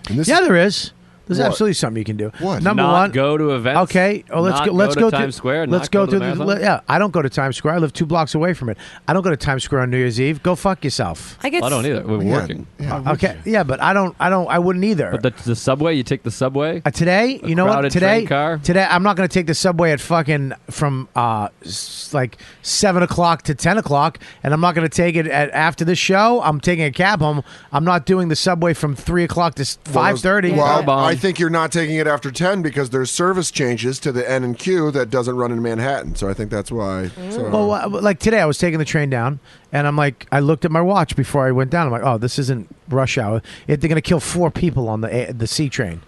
Yeah, there is. There's What? absolutely something you can do. What? Number Not one, go to events. Okay, let's Not go. Let's go go to to Times Square, Let's not go go to to the the. marathon? Yeah, I don't go to Times Square. I live 2 blocks away from it. I don't go to Times Square on New Year's Eve. Go fuck yourself. I don't either. We're working. Okay, yeah, but I wouldn't either. But the subway, you take the subway. Today, you know what? crowded Today, train car? today, I'm not going to take the subway at fucking from like 7 o'clock to 10 o'clock, and I'm not going to take it at after the show. I'm taking a cab home. I'm not doing the subway from 3 o'clock to 5:30. Well, I think you're not taking it after 10 because there's service changes to the N and Q that doesn't run in Manhattan. So I think that's why. So. Well, like today, I was taking the train down, and I'm like, I looked at my watch before I went down. I'm like, oh, this isn't rush hour. They're going to kill 4 people on the C train.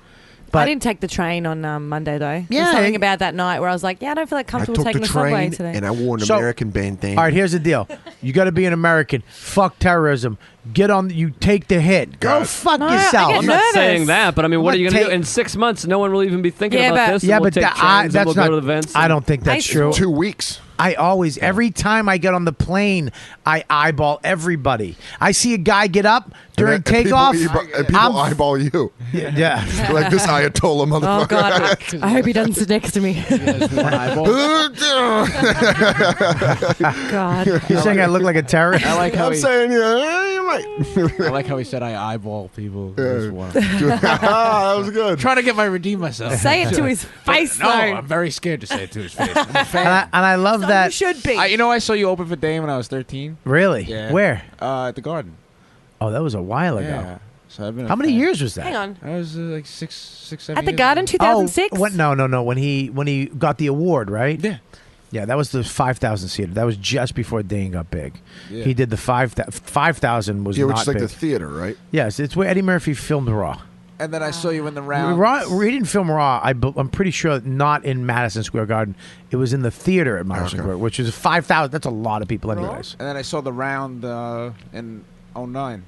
I didn't take the train on Monday, though. Yeah. There's something about that night where I was like, I don't feel like comfortable taking the subway today. and I wore an So- American bandana. All right, here's the deal. You got to be an American. Fuck terrorism. Get on. You take the hit. Go fuck yourself. I'm not saying that, but I mean, what are you going to do? In 6 months, no one will even be thinking about this. Yeah, and we'll but take trains and that's we'll not. go to the events. I don't think that's true. 2 weeks. I always, every time I get on the plane, I eyeball everybody. I see a guy get up during And people takeoff. people eyeball you. Yeah. Like this Ayatollah motherfucker. Oh, God. I hope he doesn't sit next to me. God. You're saying I look like a terrorist? I like how I'm he, saying, yeah, you might. I like how he said I eyeball people. That was good. Trying to get my redeem myself. Say it to his face, No, though. I'm very scared to say it to his face. I'm a fan. And I love that. You should be. You know, I saw you open for Dame when I was 13. Really? Yeah. Where? At the Garden. Oh, that was a while ago. Yeah. So I've been. How many years was that? Hang on. I was like six, 7 At the years Garden, ago. 2006? Oh, what? No. When he got the award, right? Yeah. Yeah, that was the 5,000 seater. That was just before Dane got big. Yeah. He did the 5,000 was Yeah, not which is like big. the theater, right? Yes, it's where Eddie Murphy filmed Raw. And then I saw you in the round. Raw, he didn't film Raw. I'm pretty sure not in Madison Square Garden. It was in the theater at Madison Square, which is 5,000. That's a lot of people, anyways. And then I saw the round in 09.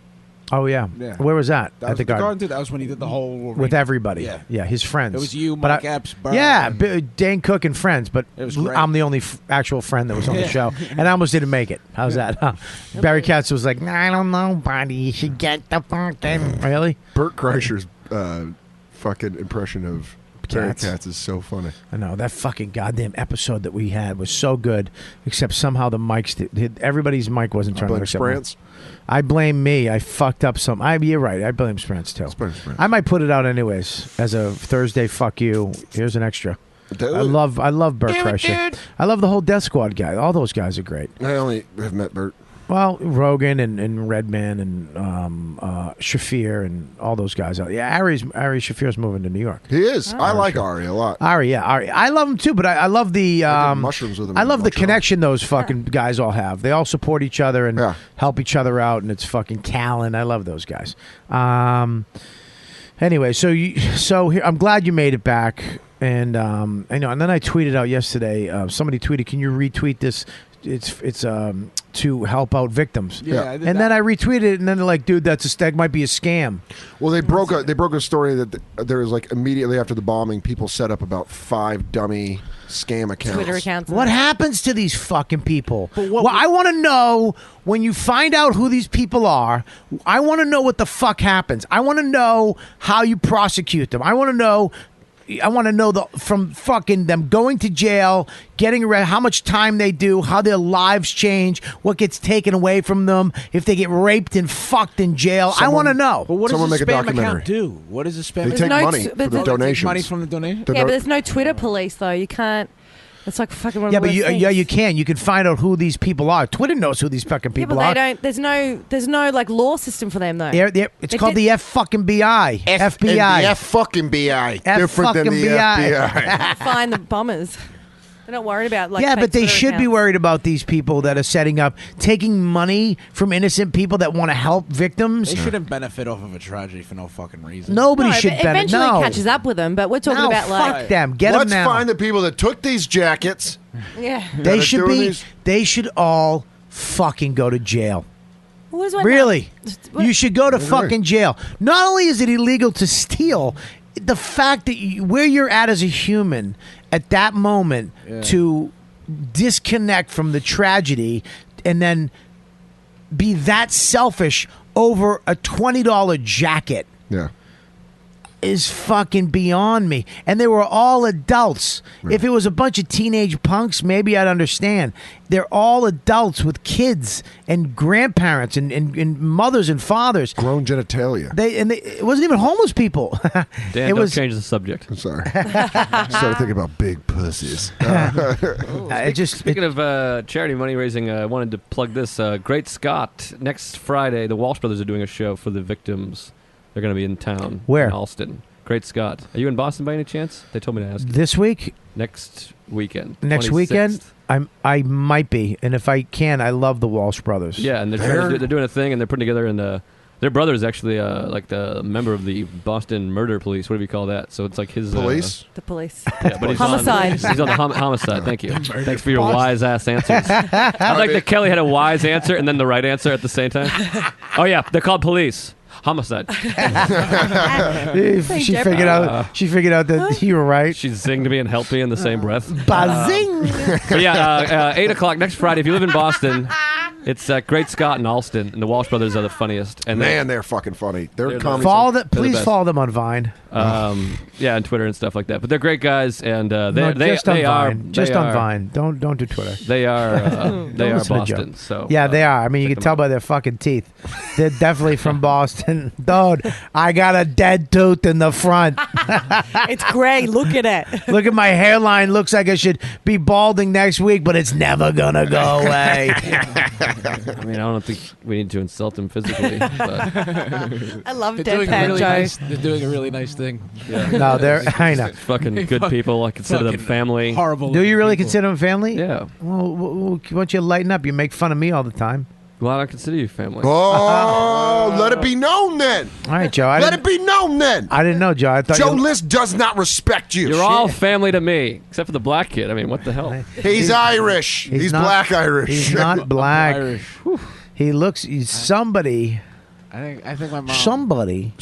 Oh yeah. Yeah. Where was that? That At was the the Garden. Garden too. That was when he did the whole With everybody. Yeah. His friends. It was you, But Mike Epps, Burr, Yeah, and- Dane Cook and friends, but It was great. I'm the only actual friend that was on the Yeah. show, and I almost didn't make it. How's that? Huh? Barry Katz was like, I don't know, buddy. You should get the fucking... Really? Burt Kreischer's fucking impression of Barry Katz. Katz is so funny. I know that fucking goddamn episode that we had was so good, except somehow the mics, everybody's mic wasn't turning. blame except mine. Sprance. I blame me. I fucked up some. You're right. I blame Sprance too. I might put it out anyways as a Thursday. Fuck you. Here's an extra. I love Burt Kreischer. I love the whole Death Squad guy. All those guys are great. I only have met Burt. Well, Rogan and Redman and Shafir and all those guys. Yeah, Ari Shafir's moving to New York. He is. I like Ari a lot. Ari, yeah, Ari. I love him too, but I love the mushrooms with him I in love the Montreal. connection those fucking guys all have. They all support each other and help each other out, and it's fucking Callan. I love those guys. Anyway, so here, I'm glad you made it back, and I know. And then I tweeted out yesterday. Somebody tweeted, "Can you retweet this? It's to help out victims." Yeah, I did and then I retweeted it, and then they're like, "Dude, that might be a scam." Well, they broke a story that there was like immediately after the bombing, people set up about 5 dummy scam accounts. Twitter accounts. What happens to these fucking people? Well, I want to know when you find out who these people are. I want to know what the fuck happens. I want to know how you prosecute them. I want to know from fucking them going to jail, getting arrested, how much time they do, how their lives change, what gets taken away from them, if they get raped and fucked in jail. I want to know. But what does Someone a make a spam documentary. account do? What does a spam? They take money for the donations. Money from the donation. Yeah, but there's no Twitter police though. You can't. It's like fucking one Yeah, of but those things. you can. You can find out who these people are. Twitter knows who these fucking Yeah, people but are. they don't. There's no like law system for them though. It's They called did- the F fucking BI. And FBI. the F fucking BI. F Different than fucking the BI. FBI. Find the bombers. They're not worried about like. yeah, fake but they Twitter should be accounts. worried about these people that are setting up, taking money from innocent people that want to help victims. They shouldn't benefit off of a tragedy for no fucking reason. Nobody No, should but benefit. eventually No. catches up with them. But we're talking No, about fuck like. them. Get them Let's now. find the people that took these jackets. Yeah. They that are should doing be. these- They should all fucking go to jail. What is what Really, now? you should go to fucking jail. Not only is it illegal to steal, the fact that where you're at as a human at that moment to disconnect from the tragedy and then be that selfish over a $20 jacket Yeah. is fucking beyond me. And they were all adults. If it was a bunch of teenage punks, maybe I'd understand. They're all adults with kids and grandparents and mothers and fathers. Grown genitalia. It wasn't even homeless people. Dan, it don't was change the subject. I'm sorry. Started thinking about big pussies. Speaking of charity money raising, I wanted to plug this. Great Scott, next Friday, the Walsh Brothers are doing a show for the victims. They're going to be in town. Where? In Alston. Great Scott. Are you in Boston by any chance? They told me to ask. This week? Next weekend. Next 26th. weekend? I might be. And if I can, I love the Walsh Brothers. Yeah, and they're doing a thing, and they're putting together, and their brother is actually like the member of the Boston murder police. What do we call that? So it's like his Police? The police. Yeah, but he's Homicide. He's on the homicide. Thank you. Thanks for your wise ass answers. I like that Kelly had a wise answer and then the right answer at the same time. Oh yeah, they're called police. Homicide. She figured out that you were right. She zinged me and helped me in the same breath. Bazing! But yeah, 8 o'clock next Friday. If you live in Boston, it's Great Scott and Alston, and the Walsh Brothers are the funniest. And Man, they're fucking funny. They're comedy. Please follow them on Vine. Yeah, and Twitter and stuff like that. But they're great guys, and No, they just on are Vine. Just they on are- Vine. Don't do Twitter. They are they are listen to Joe. Boston. So yeah, they are. I mean, you check can them tell out. by their fucking teeth. They're definitely from Boston. Dude, I got a dead tooth in the front. It's gray. Look at it. Look at my hairline. Looks like I should be balding next week, but it's never gonna go away. I mean, I don't think we need to insult them physically. But I love They're doing, a deadpan really Joe. nice, they're doing a really nice thing. yeah. No, they're. I know. Fucking good people. I consider them Fucking family. Horrible. Do you really people. consider them family? Yeah. Well, why don't you lighten up? You make fun of me all the time. Well, I don't consider you family. Oh, let it be known then. All right, Joe. Let it be known then. I didn't know, Joe. I thought Joe you. List does not respect you. You're all family to me, except for the black kid. I mean, what the hell? He's Irish. He's not- black Irish. He's not black. Irish. He looks. He's somebody. I think my mom. Somebody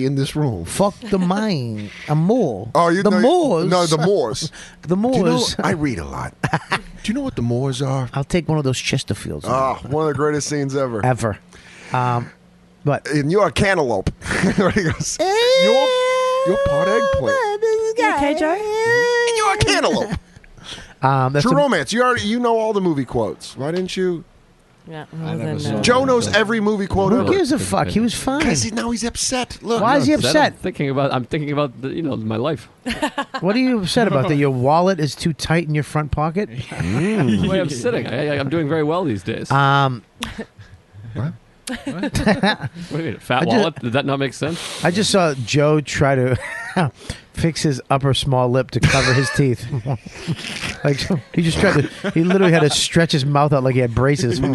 in this room. Fuck the mine. A Moor. Oh, you the know, Moors. No, the Moors. The Moors. Do you know, I read a lot. Do you know what the Moors are? I'll take one of those Chesterfields. One of the greatest scenes ever. Ever. But and you're a cantaloupe. You're part eggplant. You okay, Joe? And you're a cantaloupe. That's True Romance. You know all the movie quotes. Why didn't you? Yeah. Joe knows every movie quote ever. Who gives a fuck? He was fine. Because now he's upset. Look. Why is he upset? I'm thinking about my life. What are you upset about? That your wallet is too tight in your front pocket? The way I'm sitting. I'm doing very well these days. What? What do you mean, fat wallet? Did that not make sense? I just saw Joe try to fix his upper small lip to cover his teeth. Like he just tried to. He literally had to stretch his mouth out like he had braces. He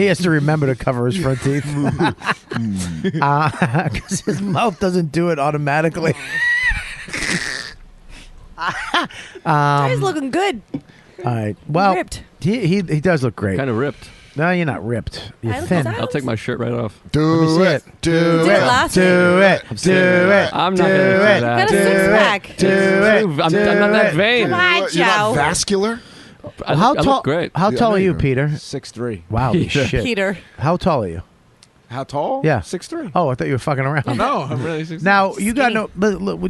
has to remember to cover his front teeth because his mouth doesn't do it automatically. He's looking good. All right. Well, Ripped. He does look great. Kind of ripped. No, you're not ripped. You're thin. I'll take my shirt right off. Do it. Do it. I'm not going to do that. Got a six-pack. Do it. I'm not that vain. Come on, You're Joe. not vascular? I How look tall? great. How tall are you, Peter? 6'3". Wow, shit. Peter. How tall are you? How tall? Yeah. 6'3". Oh, I thought you were fucking around. No, I'm really 6'3". Now you got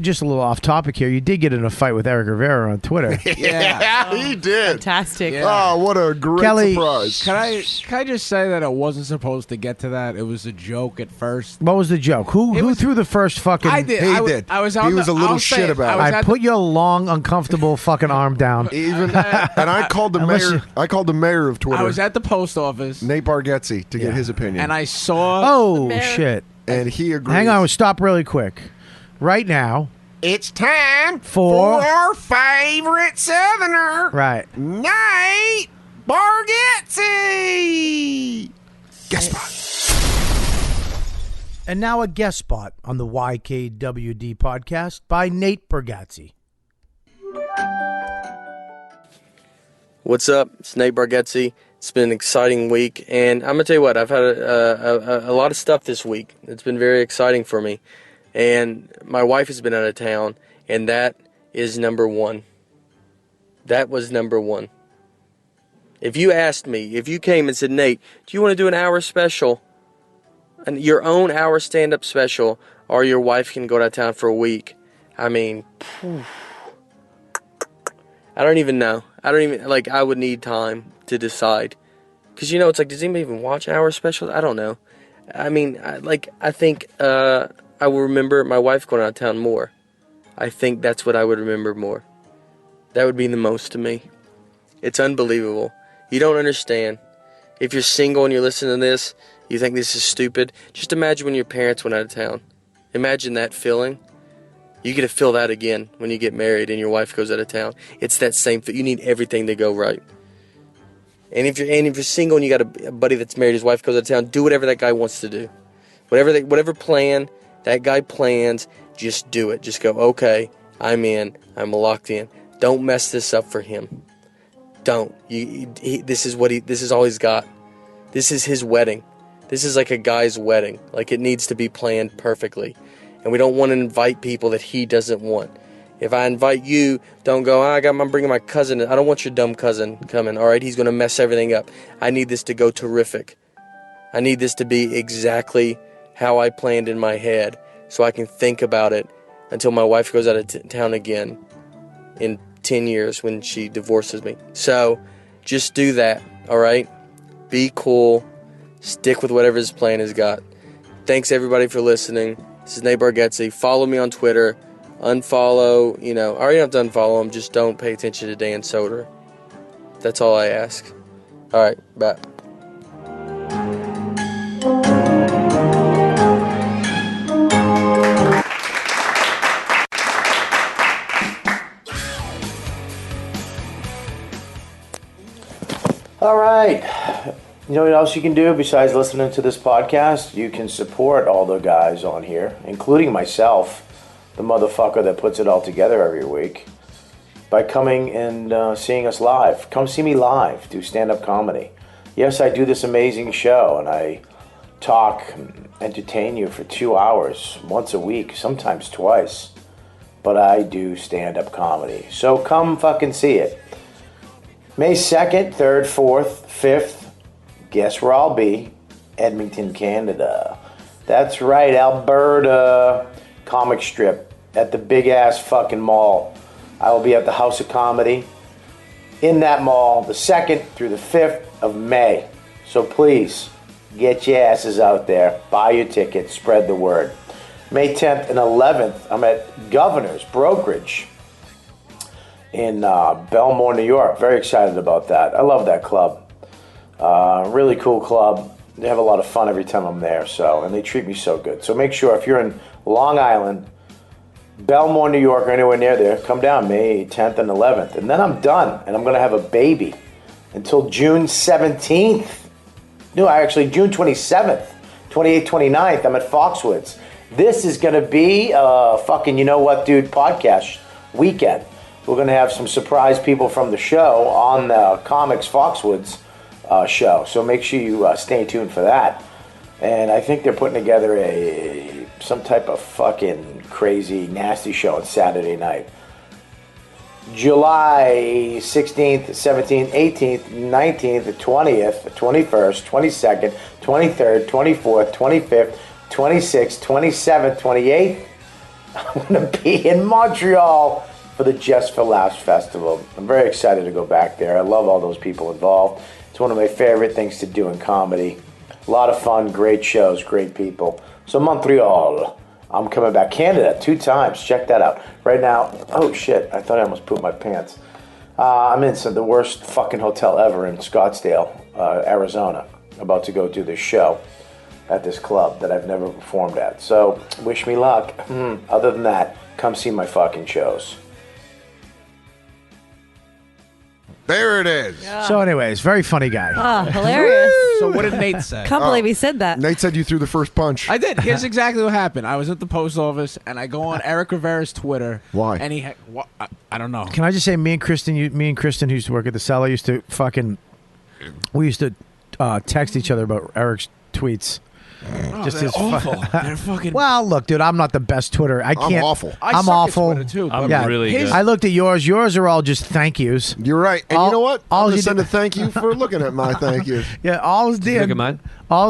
just a little off topic here. You did get in a fight with Eric Rivera on Twitter. Yeah, he did. Fantastic. Yeah. Oh, what a great Kelly, surprise. Can I just say that it wasn't supposed to get to that? It was a joke at first. What was the joke? Who threw the first fucking? I did. He did. I was. He was a little shit about it. I put your long, uncomfortable fucking arm down. And I called the mayor. I called the mayor of Twitter. I was at the post office. Nate Bargatze to get his opinion. And I saw. Oh shit! And he agreed. Hang on, we'll stop really quick. Right now, it's time for our favorite Southerner, right? Nate Bargatze. Guest spot. And now a guest spot on the YKWD podcast by Nate Bargatze. What's up? It's Nate Bargatze. It's been an exciting week, and I'm going to tell you what, I've had a lot of stuff this week. It's been very exciting for me, and my wife has been out of town, and that is number one. That was number one. If you asked me, if you came and said, Nate, do you want to do an hour special, and your own hour stand-up special, or your wife can go out of town for a week, I mean, I don't even know. I would need time to decide. Because, it's like, does anybody even watch hour specials? I don't know. I mean, I think I will remember my wife going out of town more. I think that's what I would remember more. That would mean the most to me. It's unbelievable. You don't understand. If you're single and you're listening to this, you think this is stupid. Just imagine when your parents went out of town. Imagine that feeling. You get to feel that again when you get married and your wife goes out of town. It's that same thing. You need everything to go right. And if you're single and you got a buddy that's married, his wife goes out of town, do whatever that guy wants to do. Whatever plan that guy plans, just do it. Just go, okay, I'm in. I'm locked in. Don't mess this up for him. Don't. This is all he's got. This is his wedding. This is like a guy's wedding. Like, it needs to be planned perfectly. And we don't want to invite people that he doesn't want. If I invite you, don't go, I'm bringing my cousin. I don't want your dumb cousin coming, all right? He's going to mess everything up. I need this to go terrific. I need this to be exactly how I planned in my head so I can think about it until my wife goes out of town again in 10 years when she divorces me. So just do that, all right? Be cool. Stick with whatever his plan has got. Thanks, everybody, for listening. This is Nate Bargatze. Follow me on Twitter. Unfollow, I already have to unfollow him. Just don't pay attention to Dan Soder. That's all I ask. All right, bye. All right. You know what else you can do besides listening to this podcast? You can support all the guys on here, including myself, the motherfucker that puts it all together every week. by coming and seeing us live. Come see me live, do stand-up comedy. Yes, I do this amazing show, and I talk and entertain you for 2 hours, once a week, sometimes twice. But I do stand-up comedy. So come fucking see it. May 2nd, 3rd, 4th, 5th, guess where I'll be? Edmonton, Canada. That's right, Alberta. Comic strip at the big-ass fucking mall. I will be at the House of Comedy in that mall the 2nd through the 5th of May. So please, get your asses out there. Buy your tickets. Spread the word. May 10th and 11th, I'm at Governor's Brokerage in Belmore, New York. Very excited about that. I love that club. Really cool club. They have a lot of fun every time I'm there, and they treat me so good. So make sure if you're in Long Island, Belmore, New York, or anywhere near there, come down May 10th and 11th. And then I'm done, and I'm going to have a baby until June 17th. No, actually, June 27th, 28th, 29th, I'm at Foxwoods. This is going to be a fucking You Know What Dude podcast weekend. We're going to have some surprise people from the show on the Comics Foxwoods show. So make sure you stay tuned for that. And I think they're putting together some type of fucking crazy, nasty show on Saturday night. July 16th, 17th, 18th, 19th, 20th, 21st, 22nd, 23rd, 24th, 25th, 26th, 27th, 28th. I'm going to be in Montreal for the Just for Laughs Festival. I'm very excited to go back there. I love all those people involved. It's one of my favorite things to do in comedy. A lot of fun, great shows, great people. So Montreal, I'm coming back. Canada, 2 times. Check that out. Right now, oh shit, I thought I almost pooped my pants. I'm in the worst fucking hotel ever in Scottsdale, Arizona. About to go do this show at this club that I've never performed at. So wish me luck. Other than that, come see my fucking shows. There it is. So, anyways, very funny guy. Oh, hilarious. So what did Nate say? Can't believe he said that. Nate said you threw the first punch. I did. Here's exactly what happened. I was at the post office, and I go on Eric Rivera's Twitter. Why? And I don't know. Can I just say, me and Kristen who used to work at the Cellar used to we used to text each other about Eric's tweets. Just they're awful. They're fucking. Well, look, dude, I'm not the best Twitter. I can't. I'm awful. I'm awful. Too, I'm really good. I looked at yours. Yours are all just thank yous. You're right. And you know what? I'm going to send a thank you for looking at my thank yous. Yeah, all did. Look at mine.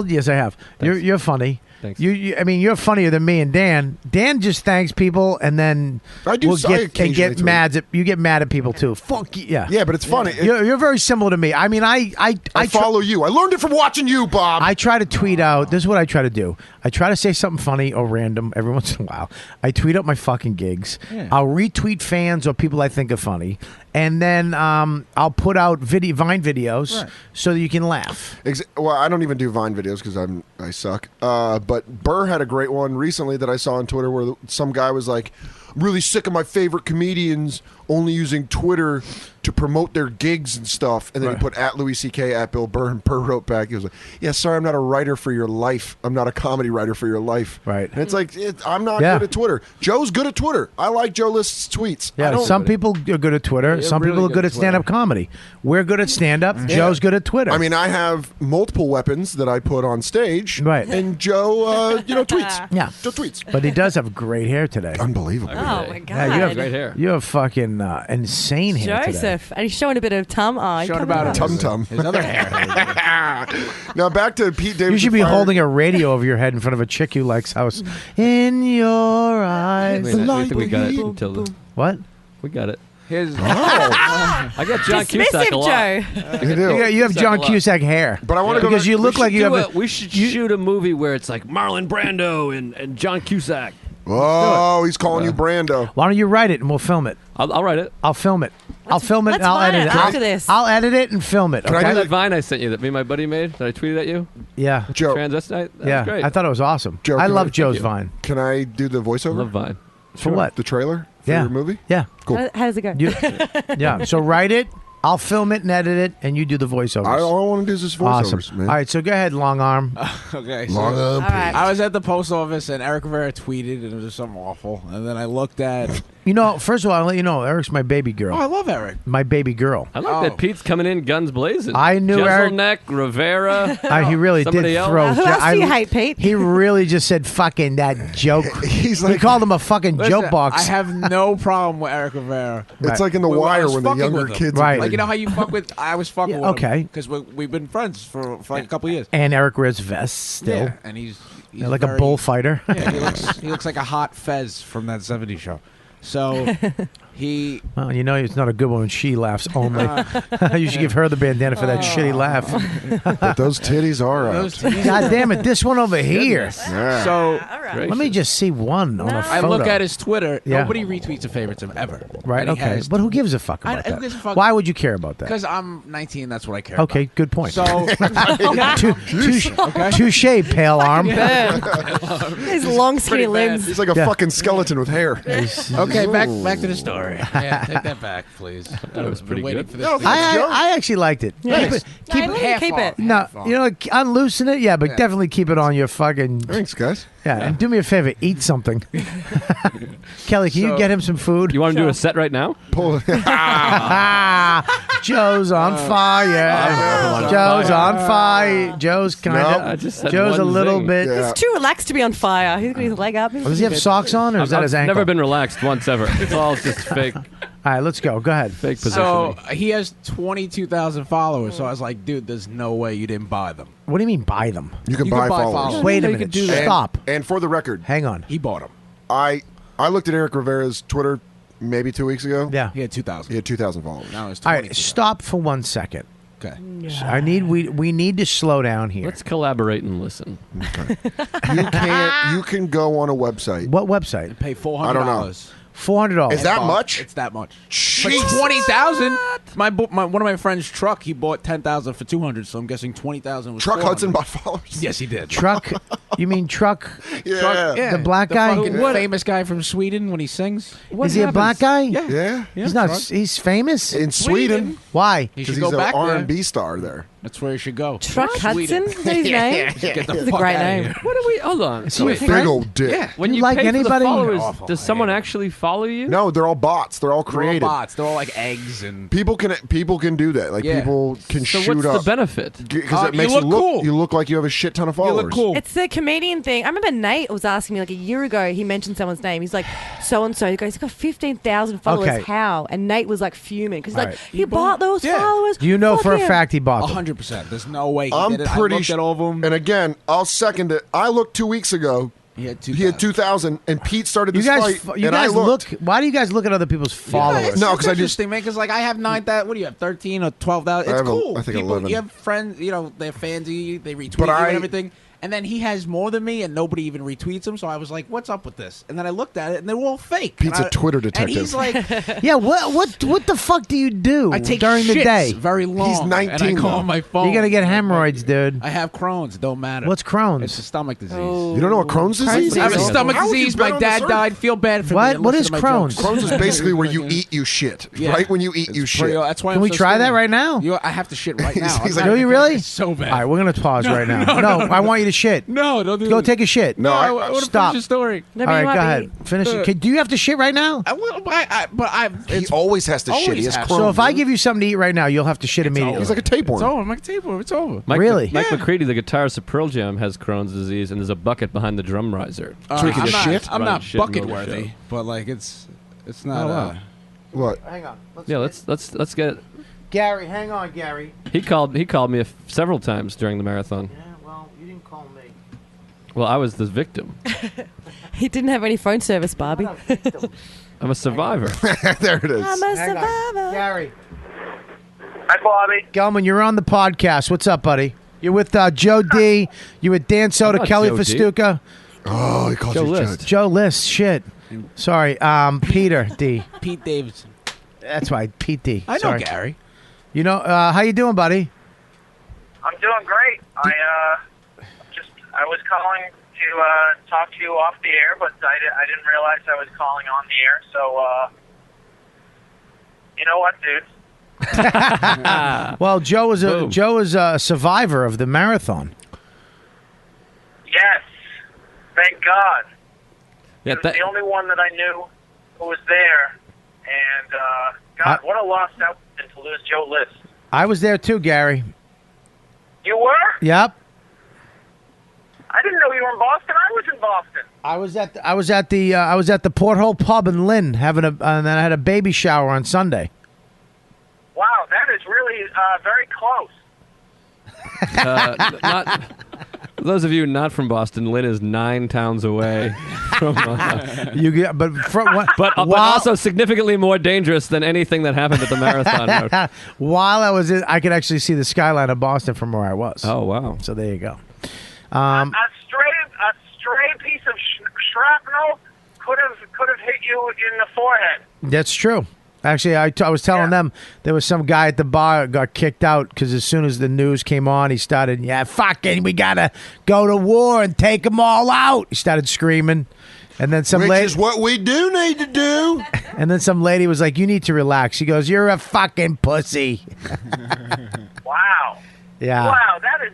Yes, I have. You're funny. Thanks. I mean, you're funnier than me and Dan. Dan just thanks people, and then I do. get mad at you. Get mad at people too. Fuck you. Yeah. Yeah, but it's funny. You're very similar to me. I mean, I follow you. I learned it from watching you, Bob. I try to tweet out. This is what I try to do. I try to say something funny or random every once in a while. I tweet out my fucking gigs. Yeah. I'll retweet fans or people I think are funny, and then I'll put out Vine videos so that you can laugh. Well, I don't even do Vine videos because I suck. But Burr had a great one recently that I saw on Twitter where some guy was like, I'm really sick of my favorite comedians only using Twitter to promote their gigs and stuff. And then he put at Louis C.K., at Bill Burr, and Burr wrote back. He was like, yeah, sorry, I'm not a writer for your life. I'm not a comedy writer for your life. Right. And it's like, I'm not good at Twitter. Joe's good at Twitter. I like Joe List's tweets. Yeah, some people are good at Twitter. Some people are good at stand-up comedy. We're good at stand-up. Yeah. Joe's good at Twitter. I mean, I have multiple weapons that I put on stage. Right. And Joe, tweets. Yeah. Joe tweets. But he does have great hair today. Unbelievable. Oh, my God. Yeah, you have great hair. You have fucking insane hair today. Joseph. And he's showing a bit of tum. Showing about a tum-tum. His other hair. Now, back to Pete Davidson. You should be holding a radio over your head in front of a chick you like's house. In your eyes. I think we got it until What? We got it. I got John Cusack a lot. Joe. You do. You have John Cusack hair. But I want to go because you look like you have. We should shoot a movie where it's like Marlon Brando and John Cusack. Oh, he's calling you Brando. Why don't you write it and we'll film it? I'll write it. I'll film it. I'll film it. let's And I'll Vine edit it it. after this. I'll edit it and film it. Can I Okay? do That Vine I sent you that me and my buddy made that I tweeted at you. Yeah. Joe. Transvestite. That Yeah. was great. I thought it was awesome. Joe, I can love I- Joe's you. Vine. Can I do the I voiceover? love Vine. For what? The trailer for Yeah. your movie? Yeah. Cool. How does it go? Yeah. So write it. I'll film it and edit it, and you do the voiceovers. All I want to do is just voiceovers, Awesome. man. All right, so go ahead, long arm. Okay. Long arm Pete. I was at the post office and Eric Rivera tweeted and it was just something awful. And then I looked at. You know, first of all, I'll let you know, Eric's my baby girl. Oh, I love Eric. My baby girl. I like that Pete's coming in guns blazing. I knew Eric. Jezelnik, Rivera. He really did somebody else. throw. Who else do you hate, Pete? He really just said fucking that joke. He called him a fucking Listen, joke box. I have no problem with Eric Rivera. It's like in The Wire when the younger kids. Right. Like, you know how you fuck with. I was fucking with okay. Because we've been friends for like a couple years. And Eric wears vests still. Yeah, and he's like very- a bullfighter. Yeah, he looks like a hot Fez from that '70s show. So he. Well, you know it's not a good one when she laughs only. You should give her the bandana for that shitty laugh. But those titties are out. God damn it! This one over here. Yeah. So Let me just see one on a I photo. look at his Twitter. Yeah. Nobody retweets a favorites of ever. Right. And he Okay. has- But who gives a fuck about who that? gives a fuck? Why would you care about that? Because I'm 19. That's what I care Okay. Good point. So Touche, pale arm. His long, skinny limbs. He's like a fucking skeleton with hair. Okay, back to the story. Yeah, take that back, please. That was pretty waiting good. for this. I actually liked it. Yeah. Keep let it. him keep it. No, you know, unloosen it. Yeah, but definitely keep it on your fucking. Thanks, guys. Yeah, and do me a favor, eat something. Kelly, can you get him some food? You want to do a set right now? Pull. Joe's on fire. Joe's on fire. Joe's kind I of. just said Joe's a one little zing. bit. He's too relaxed to be on fire. He's got his leg up. Does he have socks on, or is that his ankle? Never been relaxed once ever. It's all just fake. All right, let's go. Go ahead. Fake So positioning. he has 22,000 followers. So I was like, dude, there's no way you didn't buy them. What do you mean buy them? You can buy followers. Wait a You minute. can do that. Stop. And for the record, Hang on. He bought them. I looked at Eric Rivera's Twitter maybe 2 weeks ago. Yeah. He had 2,000. He had 2,000 followers. Now it's All 20. right, stop for 1 second. Okay. We need to slow down here. Let's collaborate and listen. You can go on a website. What website? Pay $400. I don't know. $400. Is that much? It's that much. Jeez. But 20,000. My one of my friends' truck. He bought 10,000 for 200. So I'm guessing 20,000 was. Truck 400. Hudson bought followers. Yes, he did. Truck? You mean Truck? Yeah. Truck, yeah. The black guy? fucking What? famous guy from Sweden when he sings. Is he a black guy? Yeah. Yeah. He's not. Truck. He's famous In Sweden. Why? He Because should he's go an back there. R&B star there. That's where he should go. Truck Sweden. Hudson? Is that his name? Get the That's a fuck great outta name. here. What are we? Hold on. Is he a Wait. friend? Big old dick. Yeah. When You you like pay anybody? for the followers, Awful. does someone actually follow you? No, they're all bots. They're all They're all created. bots. They're all like eggs and. People can do that. Like Yeah. people can So shoot what's up. the benefit? Because it You makes look you look cool. you look like you have a shit ton of You followers. look cool. It's the comedian thing. I remember Nate was asking me like a year ago. He mentioned someone's name. He's like, so and so. He goes, he's got 15,000 followers. Okay. How? And Nate was like fuming because he's All like, right. he bought those Yeah. followers. Do you know Fuck for a him." fact he bought them? 100%. There's no way he I'm did it. pretty I looked at all of them. And again, I'll second it. I looked 2 weeks ago. He had 2,000, and Pete started You this guys, fight. you and guys I looked. look. Why do you guys look at other people's followers? No, It's 'cause I just- interesting, man. Because like I have 9,000. What do you have? 13 or 12,000. It's I have cool. I think People, 11. You have friends. You know, they're fans of you. They retweet But you I- and everything. And then he has more than me, and nobody even retweets him. So I was like, "What's up with this?" And then I looked at it, and they're all fake. Pete's And a Twitter And detective. he's like, Yeah. What the fuck do you do I take during the shits day? very long. He's 19 And I go though. on my phone. You're gonna get hemorrhoids, dude. I have Crohn's. It don't matter. What's Crohn's? It's a stomach disease. You don't know what Crohn's disease I have a is? stomach How have you disease. been My on this dad earth? died. Feel bad for me. What? and What listen is to my Crohn's? jokes. Crohn's is basically where you eat you shit. Yeah. Right when you eat It's you pretty- shit. That's why Can I'm we so try that skinny. right now? I have to shit right now. He's I'm like, Do you really? so bad. All right, we're gonna pause right now. no, I want you to shit. No, don't do Go that. take a shit. No, I want to stop. finish the story. No, All but you right, might go be- ahead. Finish it. Do you have to shit right now? He always has to shit. always He has has Crohn's. So if I give you something to eat right now, you'll have to shit immediately. He's like a tapeworm. It's over. I'm like tapeworm. It's over. Mike, Really? Mike McCready, the guitarist of Pearl Jam, has Crohn's disease, and there's a bucket behind the drum riser. So he can I'm not, shit? I'm Run not shit in the bucket middle of the worthy, show. but like it's not. Oh, wow. What? Hang on. Yeah, let's get. Gary, hang on, Gary. He called me several times during the marathon. Yeah, well, you didn't call me. Well, I was the victim. He didn't have any phone service, Barbie. I'm a survivor. There it is. I'm a Hang on. survivor. Gary. Hi, Bobby. Gelman, you're on the podcast. What's up, buddy? You're with Joe D. You with Dan Soder, not Kelly Joe D. Fastuca. Oh, he calls Joe you List. Judge. Joe List. Shit. Sorry. Peter D. Pete Davidson. That's right. Pete D. I know Sorry. Gary. You know, how you doing, buddy? I'm doing great. I was calling to talk to you off the air, but I didn't realize I was calling on the air. So, you know what, dude? Well, Joe is a survivor of the marathon. Yes. Thank God. Yeah, He was the only one that I knew who was there. And, God, what a lost outfit to lose Joe List. I was there too, Gary. You were? Yep. I didn't know you were in Boston. I was in Boston. I was at the Porthole Pub in Lynn and then I had a baby shower on Sunday. Wow, that is really very close. Not those of you not from Boston, Lynn is 9 towns away from. But also significantly more dangerous than anything that happened at the marathon road. While I was I could actually see the skyline of Boston from where I was. Oh wow! So there you go. A stray piece of shrapnel could have hit you in the forehead. That's true. Actually, I was telling them there was some guy at the bar got kicked out because as soon as the news came on, he started, fucking, we gotta go to war and take them all out. He started screaming, and then some lady, is what we do need to do. And then some lady was like, "You need to relax." She goes, "You're a fucking pussy." Wow. Yeah. Wow, that is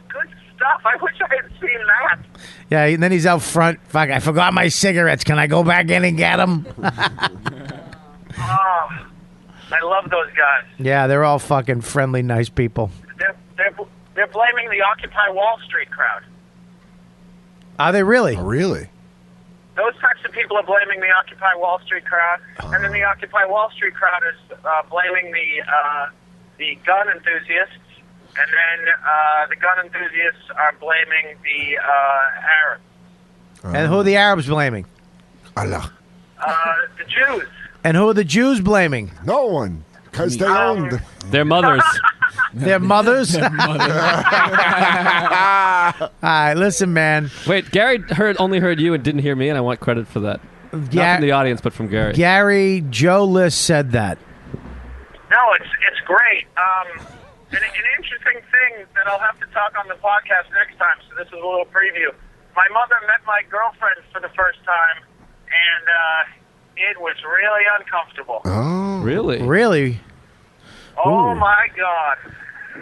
good stuff. I wish I had seen that. Yeah, and then he's out front. Fuck, I forgot my cigarettes. Can I go back in and get them? Oh, I love those guys. Yeah, they're all fucking friendly, nice people. They're blaming the Occupy Wall Street crowd. Are they really? Oh, really? Those types of people are blaming the Occupy Wall Street crowd, and then the Occupy Wall Street crowd is blaming the gun enthusiasts, and then the gun enthusiasts are blaming the Arabs. And who are the Arabs blaming? Allah. The Jews. And who are the Jews blaming? No one, because they owned their mothers. Their mothers? All right, listen, man. Wait, Gary only heard you and didn't hear me, and I want credit for that. Not from the audience, but from Gary. Gary, Joe List said that. No, it's great. An interesting thing that I'll have to talk on the podcast next time, so this is a little preview. My mother met my girlfriend for the first time, and it was really uncomfortable. Oh. Really? Really? Oh, Ooh. my God.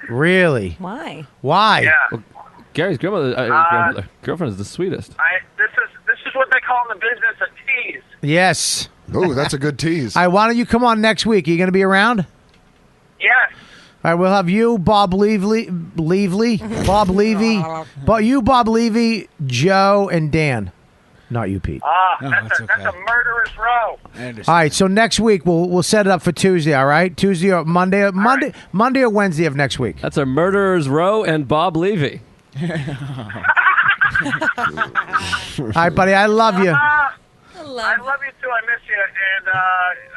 Really? Why? Why? Yeah. Well, Gary's girlfriend is the sweetest. This is what they call in the business a tease. Yes. Oh, that's a good tease. All right, why don't you come on next week? Are you going to be around? Yes. All right, we'll have you, Bob Levy, Bob Levy, Bob Levy, Joe, and Dan. Not you, Pete. That's a murderous row. All right, so next week we'll set it up for Tuesday. All right, Tuesday or Monday, Monday or Wednesday of next week. That's a murderer's row and Bob Levy. All right, buddy, I love you. I love you too. I miss you. And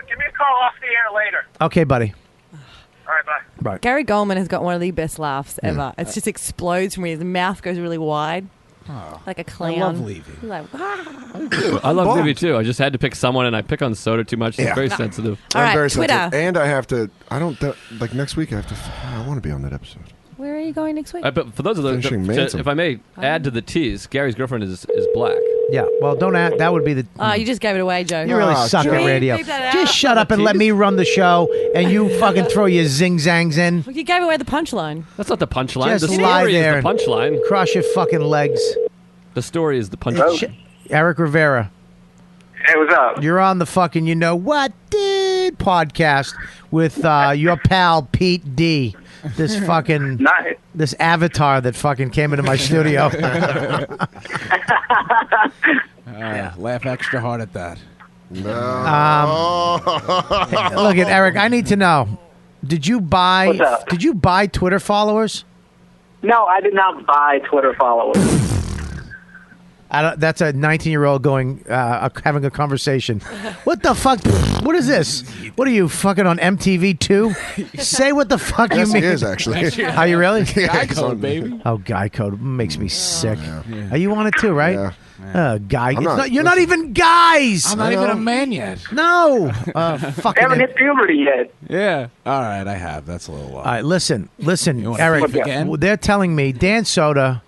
give me a call off the air later. Okay, buddy. All right, bye. Bye. Gary Goldman has got one of the best laughs ever. It just explodes from his mouth goes really wide. Like a clown. I love Levy. He's like, I love Levy too. I just had to pick someone, and I pick on Soder too much. So I'm very sensitive. All right, very Twitter. sensitive. And I have to, like next week, I want to be on that episode. Where are you going next week? But for those of those, Finishing Manson. if I may add to the tease, Gary's girlfriend is black. Yeah, well, don't add. That would be the. Oh, you just gave it away, Joe. You really suck Joe. at radio. Keep that out. Just shut up and let me run the show, and you fucking throw your zing-zangs in. You gave away the punchline. That's not the punchline. Just The lie story there is the punchline. Cross your fucking legs. The story is the punchline. Eric Rivera. Hey, what's up? You're on the fucking You Know What Did podcast with your pal Pete D. This fucking this avatar that fucking came into my studio. Laugh extra hard at that. Look at Eric. I need to know. Did you buy Twitter followers? No, I did not buy Twitter followers. That's a 19-year-old going having a conversation. What the fuck? What is this? What are you fucking on MTV2? Say what the fuck you mean. He is actually. Are you really? Guy code, baby. Oh, guy code makes me sick. Are you on it too, right? Yeah. Guy. You're not even guys. I'm not even a man yet. No. I haven't hit puberty yet. Yeah. All right, I have. That's a little while. All right, listen, wanna Eric. beef again? They're telling me Dan Soda.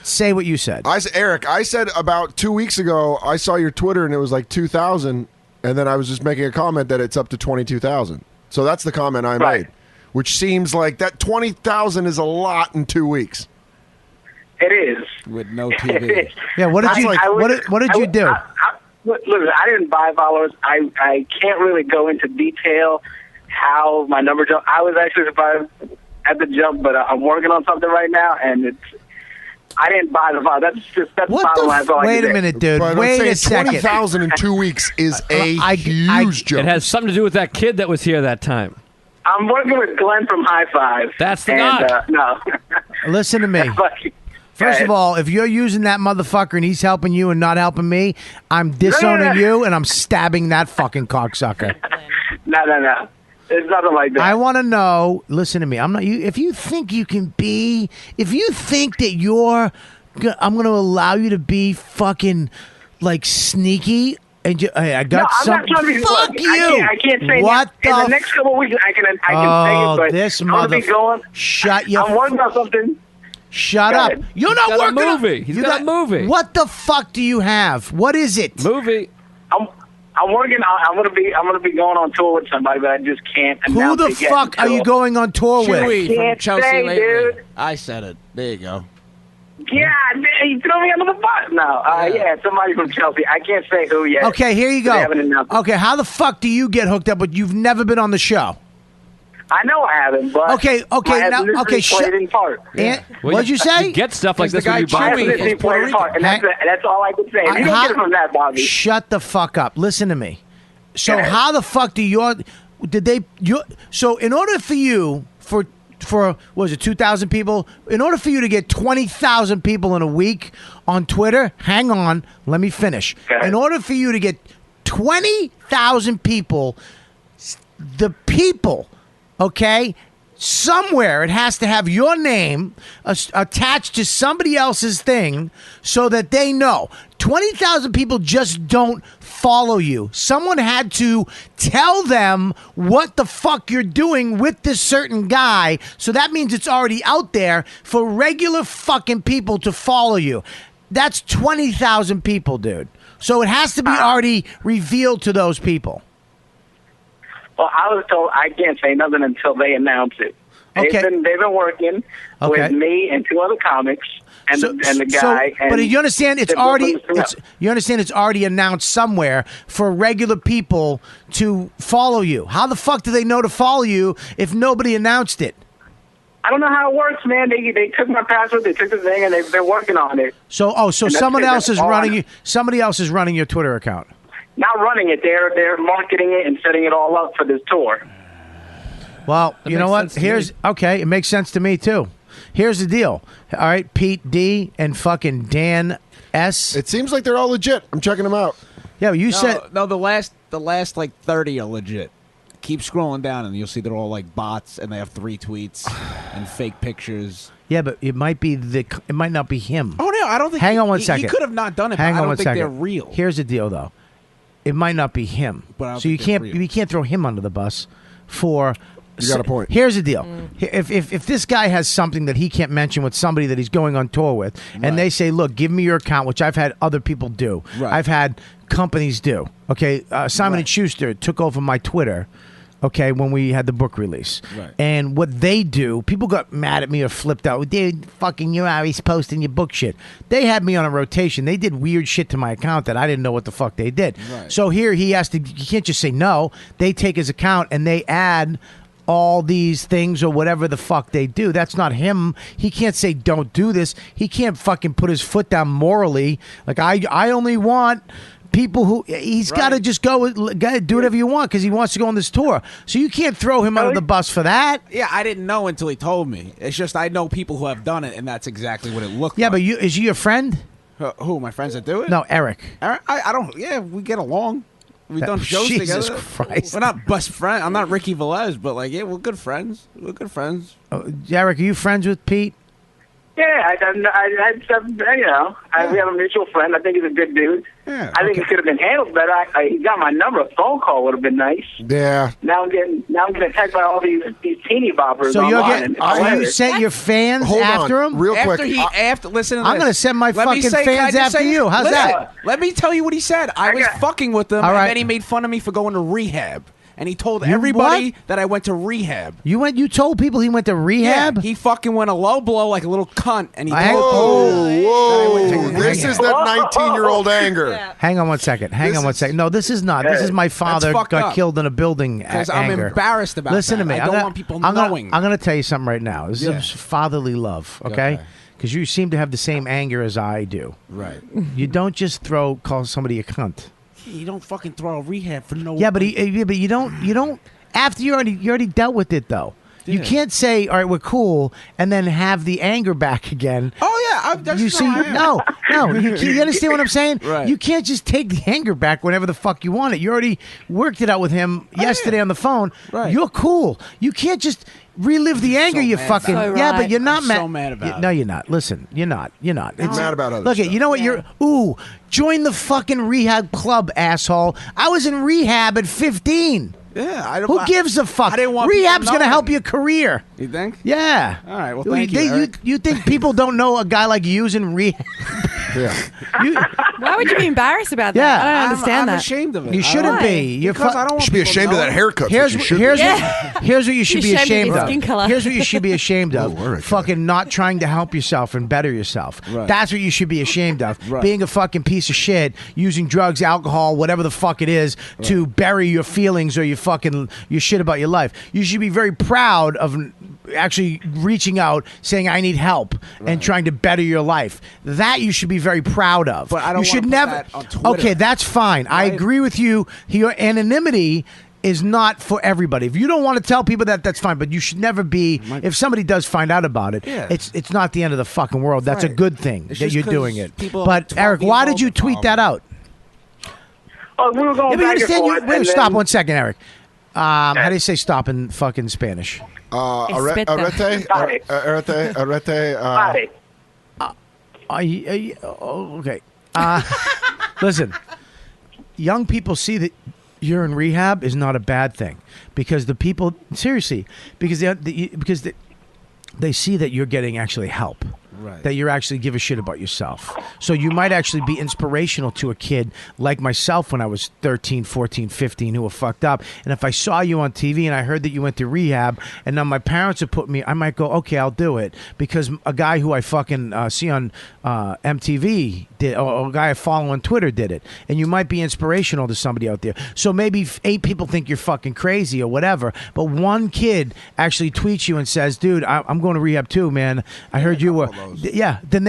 Say what you said. Eric, I said about 2 weeks ago, I saw your Twitter and it was like 2,000, and then I was just making a comment that it's up to 22,000. So that's the comment I made, which seems like that 20,000 is a lot in 2 weeks. It is. With no TV. Yeah, what did you do? Look, I didn't buy followers. I can't really go into detail how my number jumped. I was actually surprised at the jump, but I'm working on something right now, and I didn't buy the followers. That's the bottom line. Wait a minute, dude. Wait a second. 20,000 in 2 weeks is a huge jump. It has something to do with that kid that was here that time. I'm working with Glenn from High Five. That's the guy. No. Listen to me. First of all, if you're using that motherfucker and he's helping you and not helping me, I'm disowning you and I'm stabbing that fucking cocksucker. No. It's nothing like that. I want to know. Listen to me. I'm not you. If you think you can be, if you think that I'm going to allow you to be fucking like sneaky. And I got I'm not trying to be. Fuck look, you! I can't say what in the next couple of weeks. I can say it, but this I'm gonna be going. Shut your. I'm working on something. Shut up! You're not He's got working a movie. He's got a movie. What the fuck do you have? What is it? Movie. I'm working. I'm gonna be going on tour with somebody, but I just can't. Who the fuck are you going on tour with? Chewy from Chelsea say, lately. dude. I said it. There you go. Yeah, you throw me under the bus now. Yeah, somebody from Chelsea. I can't say who yet. Okay, here you They haven't go. announced it. Okay, how the fuck do you get hooked up? But you've never been on the show. I know I haven't, but Okay, my now, okay, played in part. What'd you say? You get stuff like this the when guy you buy My ethnicity played in part, and that's all I could say. If you don't get it from that, Bobby. Shut the fuck up. Listen to me. So how the fuck so in order for you for what was it 2,000 people? In order for you to get 20,000 people in a week on Twitter, hang on, let me finish. In order for you to get 20,000 people, the people, okay, somewhere it has to have your name attached to somebody else's thing so that they know. 20,000 people just don't follow you. Someone had to tell them what the fuck you're doing with this certain guy. So that means it's already out there for regular fucking people to follow you. That's 20,000 people, dude. So it has to be already revealed to those people. Well, I was told I can't say nothing until they announce it. Okay. They've been working with me and two other comics and the guy. But you understand it's they're already looking this thing up. it's already announced somewhere for regular people to follow you. How the fuck do they know to follow you if nobody announced it? I don't know how it works, man. They took my password, they took the thing, and they're working on it. So And that's someone it. else is That's all I running know. you. Somebody else is running your Twitter account. Not running it. They're marketing it and setting it all up for this tour. Well, you know what? It makes sense to me too. Here's the deal. All right, Pete D and fucking Dan S. It seems like they're all legit. I'm checking them out. Yeah, you said the last like 30 are legit. Keep scrolling down and you'll see they're all like bots and they have 3 tweets and fake pictures. Yeah, but it might not be him. Oh no, I don't think. Hang on one he second. He could have not done it. Hang but on I don't one think second. they're real. Here's the deal, though. It might not be him. But I don't so you think they're can't real. you can't throw him under the bus for. You got a point. Here's the deal. If this guy has something that he can't mention with somebody that he's going on tour with, and they say, "Look, give me your account," which I've had other people do. Right. I've had companies do. Okay, Simon and Schuster took over my Twitter. Okay, when we had the book release. Right. And what they do, people got mad at me or flipped out. Dude, fucking you're always posting your book shit. They had me on a rotation. They did weird shit to my account that I didn't know what the fuck they did. Right. So here he has to, you can't just say no. They take his account and they add all these things or whatever the fuck they do. That's not him. He can't say don't do this. He can't fucking put his foot down morally. Like I only want people who he's got to just go do whatever you want because he wants to go on this tour. So you can't throw him under the bus for that. Yeah, I didn't know until he told me. It's just I know people who have done it, and that's exactly what it looked Yeah, like. but is he your friend? Who? My friends that do it? No, Eric. I don't. Yeah, we get along. We've done shows Jesus together. Christ. We're not best friends. I'm not Ricky Velez, but like, yeah, we're good friends. We're good friends. Eric, are you friends with Pete? Yeah, we have a mutual friend. I think he's a good dude. Yeah, I think it could have been handled better. He got my number. A phone call would have been nice. Yeah. Now I'm getting attacked by all these teeny boppers. So you're online, getting? and You sent your fans Hold after on, him? real quick. Listen to I'm this. going to send my Let me fucking say- can I fans just after say- you. How's listen, that? Let me tell you what he said. I was fucking with him, All right. and then he made fun of me for going to rehab. and he told You everybody what? that I went to rehab. You told people he went to rehab? Yeah, he fucking went a low blow like a little cunt, and he I- told Whoa, this is that 19-year-old anger. Hang on one second. No, this is not. This is my father fucked got up. killed in a building. Because I'm anger. embarrassed about Listen that. to me. I don't want people knowing. I'm going to tell you something right now. This Yeah. is fatherly love, okay? Because you seem to have the same anger as I do. Right. You don't just call somebody a cunt. You don't fucking throw a rehab for no. Yeah, but you don't. After you already dealt with it though. You can't say, "All right, we're cool," and then have the anger back again. Oh yeah, that's you see, no. You understand what I'm saying? Right. You can't just take the anger back whenever the fuck you want it. You already worked it out with him yesterday on the phone. Right. You're cool. You can't just relive the anger. You mad fucking about it. yeah, but you're not I'm mad. so mad about No, you're not. Listen, you're not. You're not. He's mad about other Look, stuff. you know what? You're join the fucking rehab club, asshole. I was in rehab at 15. Yeah, Who gives a fuck? I didn't want Rehab's people going to help knowing. your career. You think? Yeah. All right. Well, thank you. Eric. You think people don't know a guy like you's in rehab? Yeah. Why would you be embarrassed about that? Yeah. I don't understand I'm that. ashamed of it. You shouldn't be. You're Because I don't want You should be people ashamed of that knowing. haircut. Here's what you should Be be ashamed ashamed of your of. skin color. Here's what you should be ashamed of. Whoa, all right, Fucking not trying to help yourself and better yourself. Right. That's what you should be ashamed of. Right. Being a fucking piece of shit, using drugs, alcohol, whatever the fuck it is, to bury your feelings or your shit about your life. You should be very proud of actually reaching out, saying I need help, and trying to better your life. That you should be very proud of. But I don't you should wanna put never. that on Twitter. Okay, that's fine. I Right? agree with you. Your anonymity is not for everybody. If you don't want to tell people that, that's fine. But you should never be. If somebody does find out about it, Yeah. it's not the end of the fucking world. That's a Right. good thing It's that just you're 'cause doing it. people But 12 Eric, years why old did you are tweet that out? Oh, we were going Yeah, but you back and understand? forth. Wait, and stop then- 1 second, Eric. How do you say stop in fucking Spanish? Arete, Okay. Listen, young people see that you're in rehab is not a bad thing because the people seriously because they see that you're getting actually help. Right. That you actually give a shit about yourself. So you might actually be inspirational to a kid like myself when I was 13, 14, 15 who were fucked up. And if I saw you on TV and I heard that you went to rehab and now my parents have put me, I might go, okay, I'll do it. Because a guy who I fucking see on MTV did, or a guy I follow on Twitter did it. And you might be inspirational to somebody out there. So maybe 8 people think you're fucking crazy or whatever. But one kid actually tweets you and says, dude, I'm going to rehab too, man. I heard you were... Yeah, then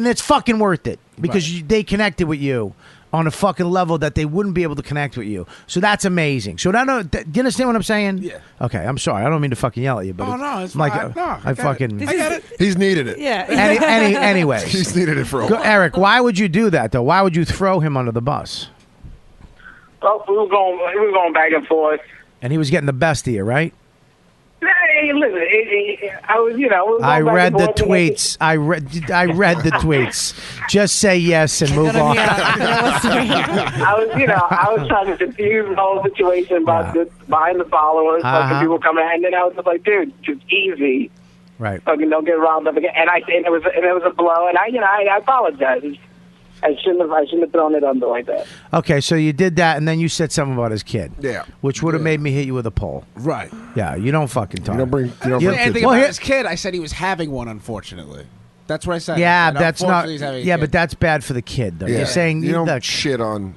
it's fucking worth it because they connected with you on a fucking level that they wouldn't be able to connect with you. So that's amazing. So do you understand what I'm saying? Yeah. Okay, I'm sorry. I don't mean to fucking yell at you, but it's like fine. No, I fucking. I get it. He's needed it. Yeah. Anyways, He's needed it for a while. Eric, why would you do that though? Why would you throw him under the bus? Well, we were going back and forth. And he was getting the best of you, right? Hey, listen, I was, we were going I back read and the forth, and tweets. I read the tweets. Just say yes and move on. I was trying to diffuse the whole situation about behind the followers, fucking people coming in, and then I was just like, dude, just easy. Right. Fucking don't get round up again. And it was a blow, and I apologize. I shouldn't have thrown it under like that. Okay, so you did that, and then you said something about his kid. Yeah. Which would have made me hit you with a pole. Right. Yeah, you don't fucking talk. You don't bring Anything Well, about here- his kid? I said he was having one. Unfortunately, that's what I said. Yeah, I said, that's not. unfortunately, he's having a Yeah, kid. but that's bad for the kid, though. Yeah. You're saying you don't look, shit on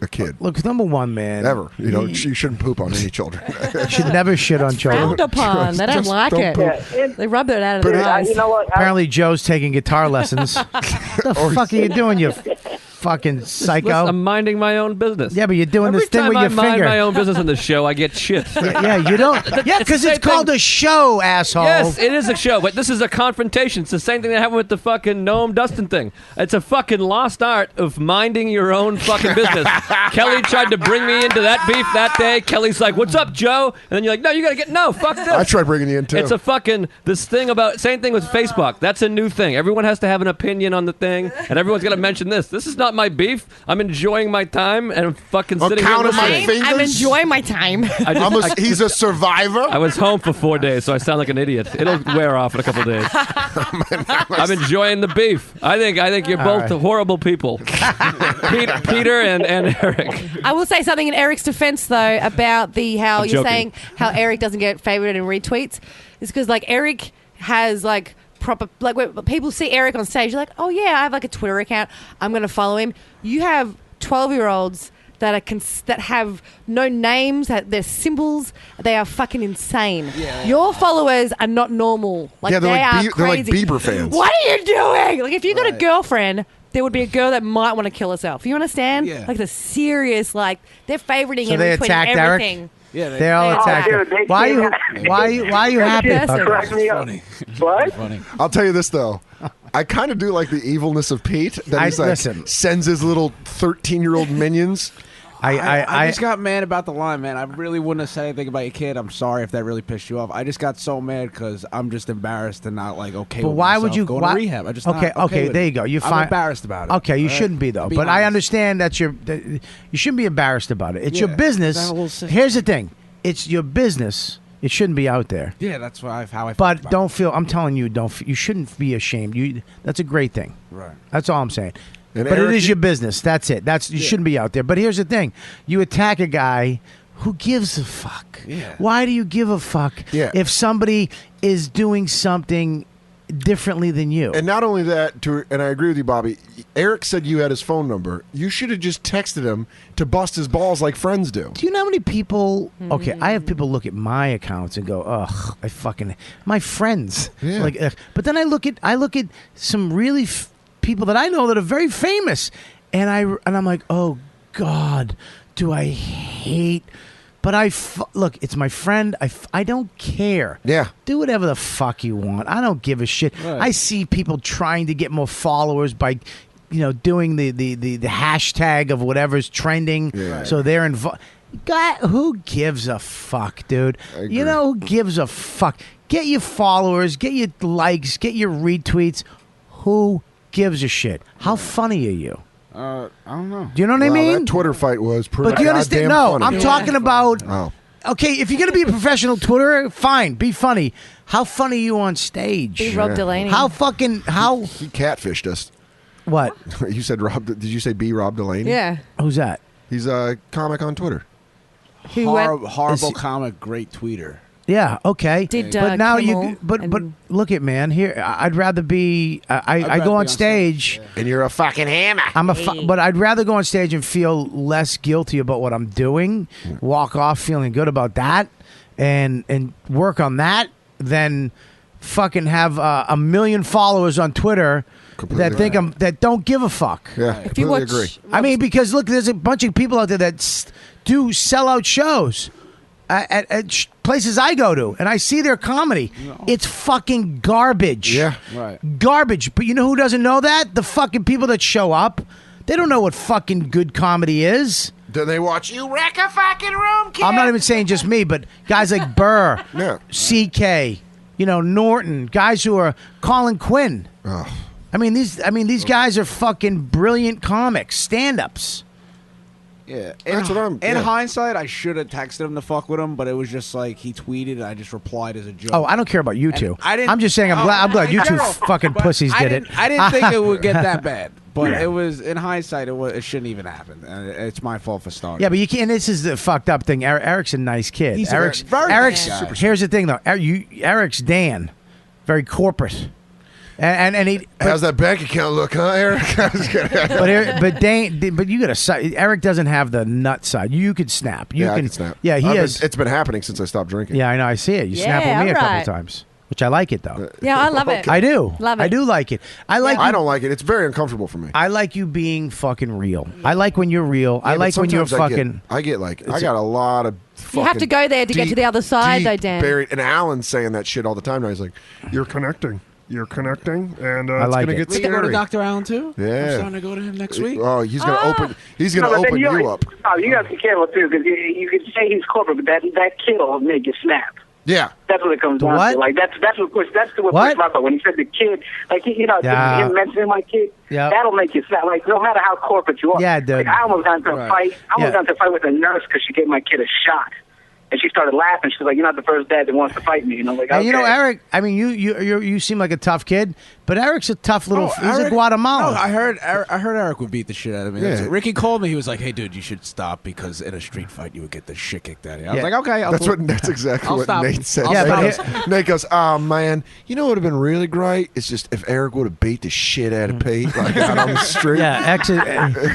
a kid. Look, number one, man. Ever. You shouldn't poop on any children. You should never shit on children. Frowned upon. They don't Just like don't it. poop. They rub it out of their eyes. You know what? Apparently, Joe's taking guitar lessons. What the fuck are you doing, you fucking psycho? Listen, I'm minding my own business. Yeah, but you're doing Every this thing time with I your mind finger. my own business in the show, I get shit. Yeah, you don't. Yeah, because the it's same called thing. a show, asshole. Yes, it is a show, but this is a confrontation. It's the same thing that happened with the fucking Noam Dustin thing. It's a fucking lost art of minding your own fucking business. Kelly tried to bring me into that beef that day. Kelly's like, "What's up, Joe?" And then you're like, "No, you gotta get fuck this." I tried bringing you in too. It's a fucking this thing about same thing with Facebook. That's a new thing. Everyone has to have an opinion on the thing, and everyone's gonna mention this. This is not my beef. I'm enjoying my time and I'm fucking sitting here count of my listening. fingers? I'm enjoying my time. He's a survivor. I was home for 4 days, so I sound like an idiot. It'll wear off in a couple of days. I'm enjoying the beef. I think you're both horrible people, Peter and Eric. I will say something in Eric's defense though about how I'm you're joking. saying how Eric doesn't get favorited and retweets. It's because like Eric has like proper like when people see Eric on stage, you're like, oh yeah, I have like a Twitter account. I'm going to follow him. You have 12-year-olds that are that have no names, that they're symbols. They are fucking insane. Your followers are not normal. Like Yeah, they they're like are crazy. they're like Bieber fans. What are you doing? Like if you got a girlfriend, there would be a girl that might want to kill herself. You understand? Yeah. Like the serious, like they're favoriting So and they retweeting attacked everything. Eric? Yeah, they all attacked dude, him. they Why came you? out- Why you happy? Yes, about crack this? me up. What? I'll tell you this though. I kind of do like the evilness of Pete. That he's like sends his little 13-year-old minions. I just got mad about the line, man. I really wouldn't have said anything about your kid. I'm sorry if that really pissed you off. I just got so mad because I'm just embarrassed and not like okay. But with why myself would you going why, to rehab? I just okay. not okay with There it. you go. You I'm find embarrassed about it. Okay, you all right? shouldn't be though. Be But I honest. understand that you shouldn't be embarrassed about it. It's your Yeah, business. I'm a little sick. Here's the thing. It's your business. It shouldn't be out there. Yeah, that's how I felt But about don't feel. I'm telling you, you shouldn't be ashamed. That's a great thing. Right. That's all I'm saying. And but Eric, it is your business. That's it. You shouldn't be out there. But here's the thing: you attack a guy. Who gives a fuck? Yeah. Why do you give a fuck if somebody is doing something differently than you? And not only that, and I agree with you, Bobby. Eric said you had his phone number. You should have just texted him to bust his balls like friends do. Do you know how many people? Okay, I have people look at my accounts and go, "Ugh, my friends." Yeah. Like, ugh. But then I look at some really people that I know that are very famous, and I'm like, "Oh God, do I hate?" But look, it's my friend. I don't care. Yeah. Do whatever the fuck you want. I don't give a shit. Right. I see people trying to get more followers by, doing the hashtag of whatever's trending. Yeah. So they're involved. God, who gives a fuck, dude? agree. Who gives a fuck? Get your followers, get your likes, get your retweets. Who gives a shit? How funny are you? I don't know. Do you know what I mean? That Twitter fight was pretty. But do you understand? goddamn No, funny. I'm talking about. Oh. Okay, if you're gonna be a professional Twitterer, fine, be funny. How funny are you on stage? Be Rob Delaney. How He catfished us. what? You said Rob. Did you say B. Rob Delaney? Yeah. Who's that? He's a comic on Twitter. Horrible comic, great tweeter. Yeah. Okay. Did, but now Kimmel but look at man here. I'd rather be. I rather go be on on stage. And you're a fucking hammer. I'm but I'd rather go on stage and feel less guilty about what I'm doing. Walk off feeling good about that, and work on that than fucking have a million followers on Twitter Completely that think that don't give a fuck. Yeah, If you completely watch, agree. I mean, because look, there's a bunch of people out there that do sellout shows at places I go to, and I see their comedy. It's fucking garbage. Yeah. Right. Garbage. But you know who doesn't know that? The fucking people that show up. They don't know what fucking good comedy is. Then they watch you. Wreck a fucking room, kid. I'm not even saying just me, but guys like Burr, Yeah. CK, Norton, guys who are Colin Quinn. Oh. I mean these guys are fucking brilliant comics, stand-ups. Yeah, That's what I'm. In yeah. hindsight, I should have texted him to fuck with him, but it was just like he tweeted, and I just replied as a joke. Oh, I don't care about you two. I didn't- I'm just saying I'm glad you two general, fucking but pussies I did it. didn't- I didn't think it would get that bad, but Yeah. it was in hindsight. It shouldn't even happen, and it's my fault for starting. Yeah, but you can't. This is the fucked up thing. Eric's a nice kid. He's a Eric's very Eric's. nice guy. Here's the thing, though. Eric's Dan, very corporate, and he. How's that bank account look, huh, Eric? But you got to. Eric doesn't have the nut side. You could snap. You I can can snap. Yeah, he is. It's been happening since I stopped drinking. Yeah, I know. I see it. You snap Yeah, with me a alright. couple times, which I like it though. Yeah, I love it. I do. Love it. I do like it. I like. I you- don't like it. It's very uncomfortable for me. I like you being fucking real. I like when you're real. I Yeah, but like when you're sometimes fucking. I get like I got a lot of. You have to go there to get to the other side, though, Dan. Buried, and Alan's saying that shit all the time now. He's like, "You're connecting, and I it's like gonna it. get We can go to scary." Dr. Allen too. Yeah. I'm starting to go to him next week. Oh, he's gonna open. He's gonna No, but then open you up. Oh, you got to be careful too, because you could say he's corporate, but that kill will make you snap. Yeah. That's what it comes down what? to. Like that's what pushed my butt. When he said the kid, like Yeah. him mentioning my kid, Yep. that'll make you sad. Like no matter how corporate you are. Yeah, dude. Like I almost got into a fight. I almost got into a fight with a nurse because she gave my kid a shot. And she started laughing. She was like, "You're not the first dad that wants to fight me." And I'm like, And okay. you know, Eric. I mean, you seem like a tough kid, but Eric's a tough little. He's a Guatemalan. No, I heard Eric would beat the shit out of me. Yeah. Ricky called me. He was like, "Hey, dude, you should stop because in a street fight you would get the shit kicked out of you." I was Yeah. like, "Okay." That's exactly I'll what stop. Nate said. I'll stop. Nate goes, "Oh man, you know what would have been really great? It's just if Eric would have beat the shit out of Pete like out on the street." Yeah,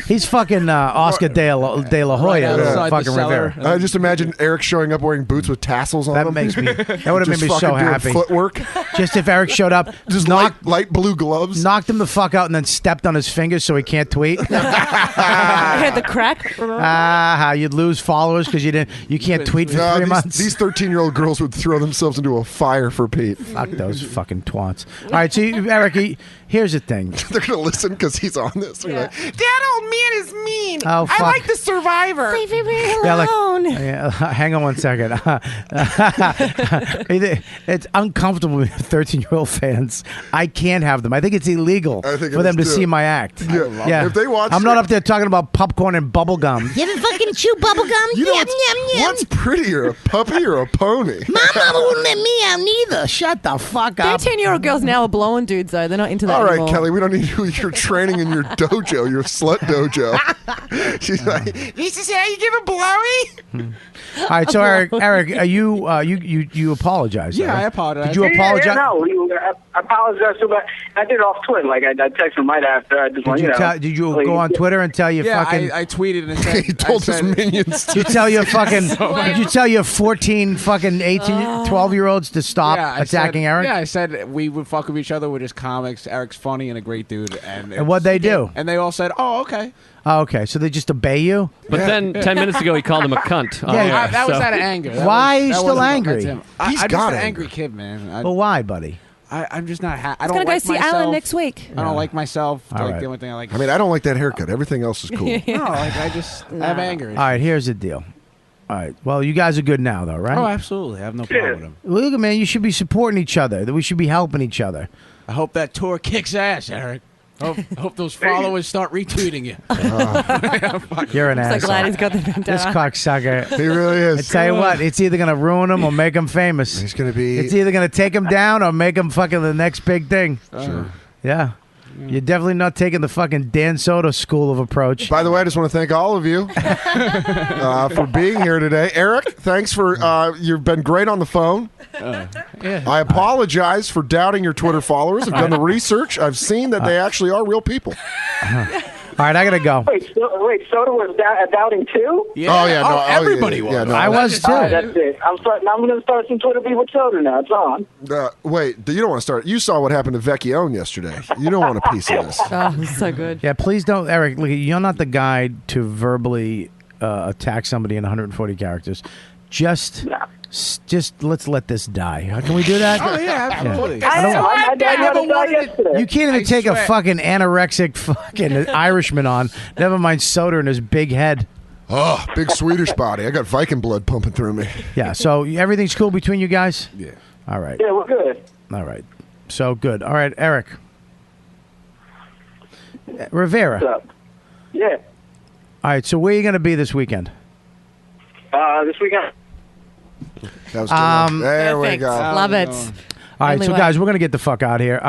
he's fucking Oscar De La Hoya, outside the fucking cellar. Rivera. I just imagine Eric showing up wearing boots with tassels on That them. makes me. That would have made Just me so fucking doing happy. Footwork. Just if Eric showed up, Just light blue gloves. knocked him the fuck out, and then stepped on his fingers so he can't tweet. I heard the crack. How you'd lose followers because you can't tweet for No, 3 months. these 13-year-old girls would throw themselves into a fire for Pete. Fuck those fucking twats. All right, so Eric, here's the thing. They're gonna listen because he's on this. They're like, That old man is mean. Oh, fuck. I like the Survivor. Leave me Yeah, alone. hang on one second. It's uncomfortable with 13-year-old fans. I can't have them. I think it's illegal I think it for them to is, too. see my act. Yeah. If they watch I'm not up there talking about popcorn and bubble gum. You ever fucking chew bubble gum? You know Yum, yum, yum. what's prettier, a puppy or a pony? My mama wouldn't let me out neither. Shut the fuck up. 13-year-old girls now are blowing dudes, though. They're not into that All right, anymore. Kelly, we don't need your training in your dojo, your slut dojo. She's like, This is how you give a blowy? All right, so Eric, you apologize? Yeah, right? I apologize. Did you Yeah, apologize? Yeah, no, I apologize to but I did it off Twitter. Like I texted him right after. I just want Did you go on Twitter and tell your Yeah, fucking? I tweeted and said, he told his minions. Did you tell your fucking? Did you tell your 14 fucking 18, 12-year-olds to stop I attacking said, Eric? Yeah, I said we would fuck with each other. We're just comics. Eric's funny and a great dude. And what'd they do? And they all said, "Oh, okay." Oh, okay, so they just obey you? But then 10 minutes ago he called him a cunt. Yeah, that was out of anger. Why are you still angry? He's He's I'm got just an anger. angry kid, man. Well, why, buddy? I'm just not happy. I He's don't gonna go like see myself. Alan next week. I don't like myself. All Like right. the only thing I like. I mean, I don't like that haircut. Everything else is cool. No, like I just have anger. All right, here's the deal. All right, well, you guys are good now, though, right? Oh, absolutely. I have no problem with him. Look, man, you should be supporting each other. That we should be helping each other. I hope that tour kicks ass, Eric. Hope those followers start retweeting you. You're an I'm so asshole. glad he's got the This bandana. cocksucker. He really I is. tell you what, it's either gonna ruin him or make him famous. He's gonna be. It's either gonna take him down or make him fucking the next big thing. Sure. Yeah. You're definitely not taking the fucking Dan Soda school of approach. By the way, I just want to thank all of you for being here today. Eric, thanks for you've been great on the phone. I apologize for doubting your Twitter followers. I've done the research. I've seen that they actually are real people. All right, I gotta go. Wait, Soda was doubting too? Yeah. Oh yeah, no, everybody was. Yeah, no, I was too. That's it. I'm going to start some Twitter beef with Soda now. It's on. Wait, you don't want to start. You saw what happened to Vecchione yesterday. You don't want a piece of this. Oh, this is so good. Yeah, please don't, Eric. Look, you're not the guy to verbally attack somebody in 140 characters. Just let's let this die. Can we do that? Oh yeah, absolutely. I never yesterday. You can't even take a fucking anorexic fucking Irishman on. Never mind Soder and his big head. Oh, big Swedish body. I got Viking blood pumping through me. Yeah, so everything's cool between you guys? Yeah. All right. Yeah, we're good. All right. So good. All right, Eric. Rivera. What's up? Yeah. All right, so where are you going to be this weekend? This weekend. That was good. There we Perfect. go. Love it. All right, Only so way. guys, we're going to get the fuck out of here.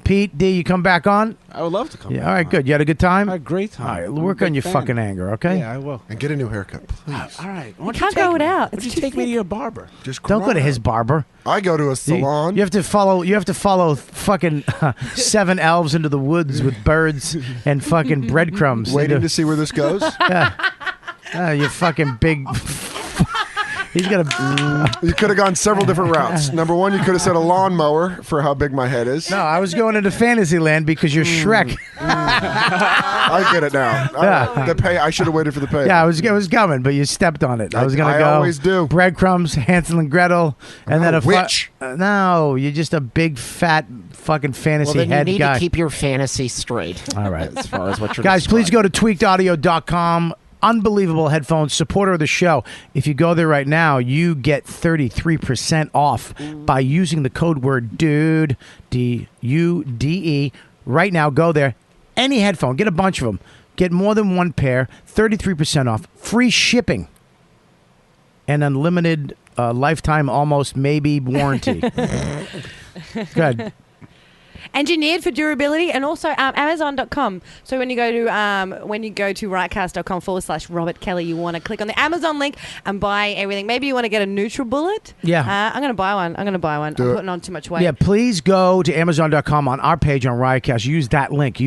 Pete, D, you come back on? I would love to come. Yeah, all right, good. You had a good time? I had a great time. All right, I'm a work on big your fan. fucking anger, okay? Yeah, I will. And get a new haircut, please. All right. You can't grow it out. Why It's don't you too take me to thick. your barber? Just Don't go to his barber. I go to a salon. You have to follow. You have to follow fucking 7 elves into the woods with birds and fucking breadcrumbs. Waiting to see where this goes. Yeah, you fucking big. He's got a. You could have gone several different routes. Number one, you could have said a lawnmower for how big my head is. No, I was going into Fantasyland because you're Shrek. I get it now. Yeah. The pay. I should have waited for the pay. Yeah, it was coming, but you stepped on it. I was gonna I go. always do. Breadcrumbs, Hansel and Gretel, and then a witch. No, you're just a big fat fucking fantasy Well, then head you need guy. to keep your fantasy straight. All right. As far as what you're Guys, please go to tweakedaudio.com. unbelievable headphones, supporter of the show. If you go there right now, you get 33% off by using the code word DUDE, DUDE. Right now, go there. Any headphone, get a bunch of them. Get more than one pair, 33% off, free shipping, and unlimited lifetime, almost maybe warranty. Good. Engineered for durability, and also Amazon.com. So when you go to riotcast.com/Robert Kelly, you want to click on the Amazon link and buy everything. Maybe you want to get a NutriBullet. Yeah. I'm going to buy one. I'm putting on too much weight. Yeah, please go to Amazon.com on our page on Riotcast. Use that link.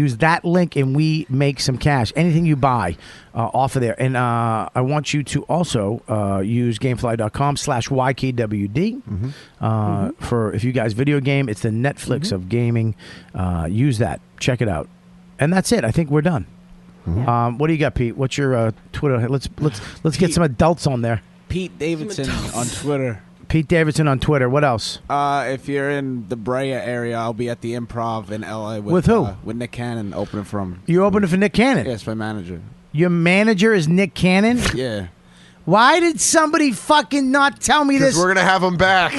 And we make some cash. Anything you buy off of there. And I want you to also use Gamefly.com/YKWD for if you guys video game. It's the Netflix of gaming. Use that. Check it out. And that's it. I think we're done. What do you got, Pete? What's your Twitter? Let's get some adults on there. Pete Davidson on Twitter. Pete Davidson on Twitter. What else? If you're in the Brea area, I'll be at the Improv in LA With who? With Nick Cannon opening for him. You opening for Nick Cannon? Yes, my manager. Your manager is Nick Cannon? Yeah. Why did somebody fucking not tell me this? Because we're going to have him back.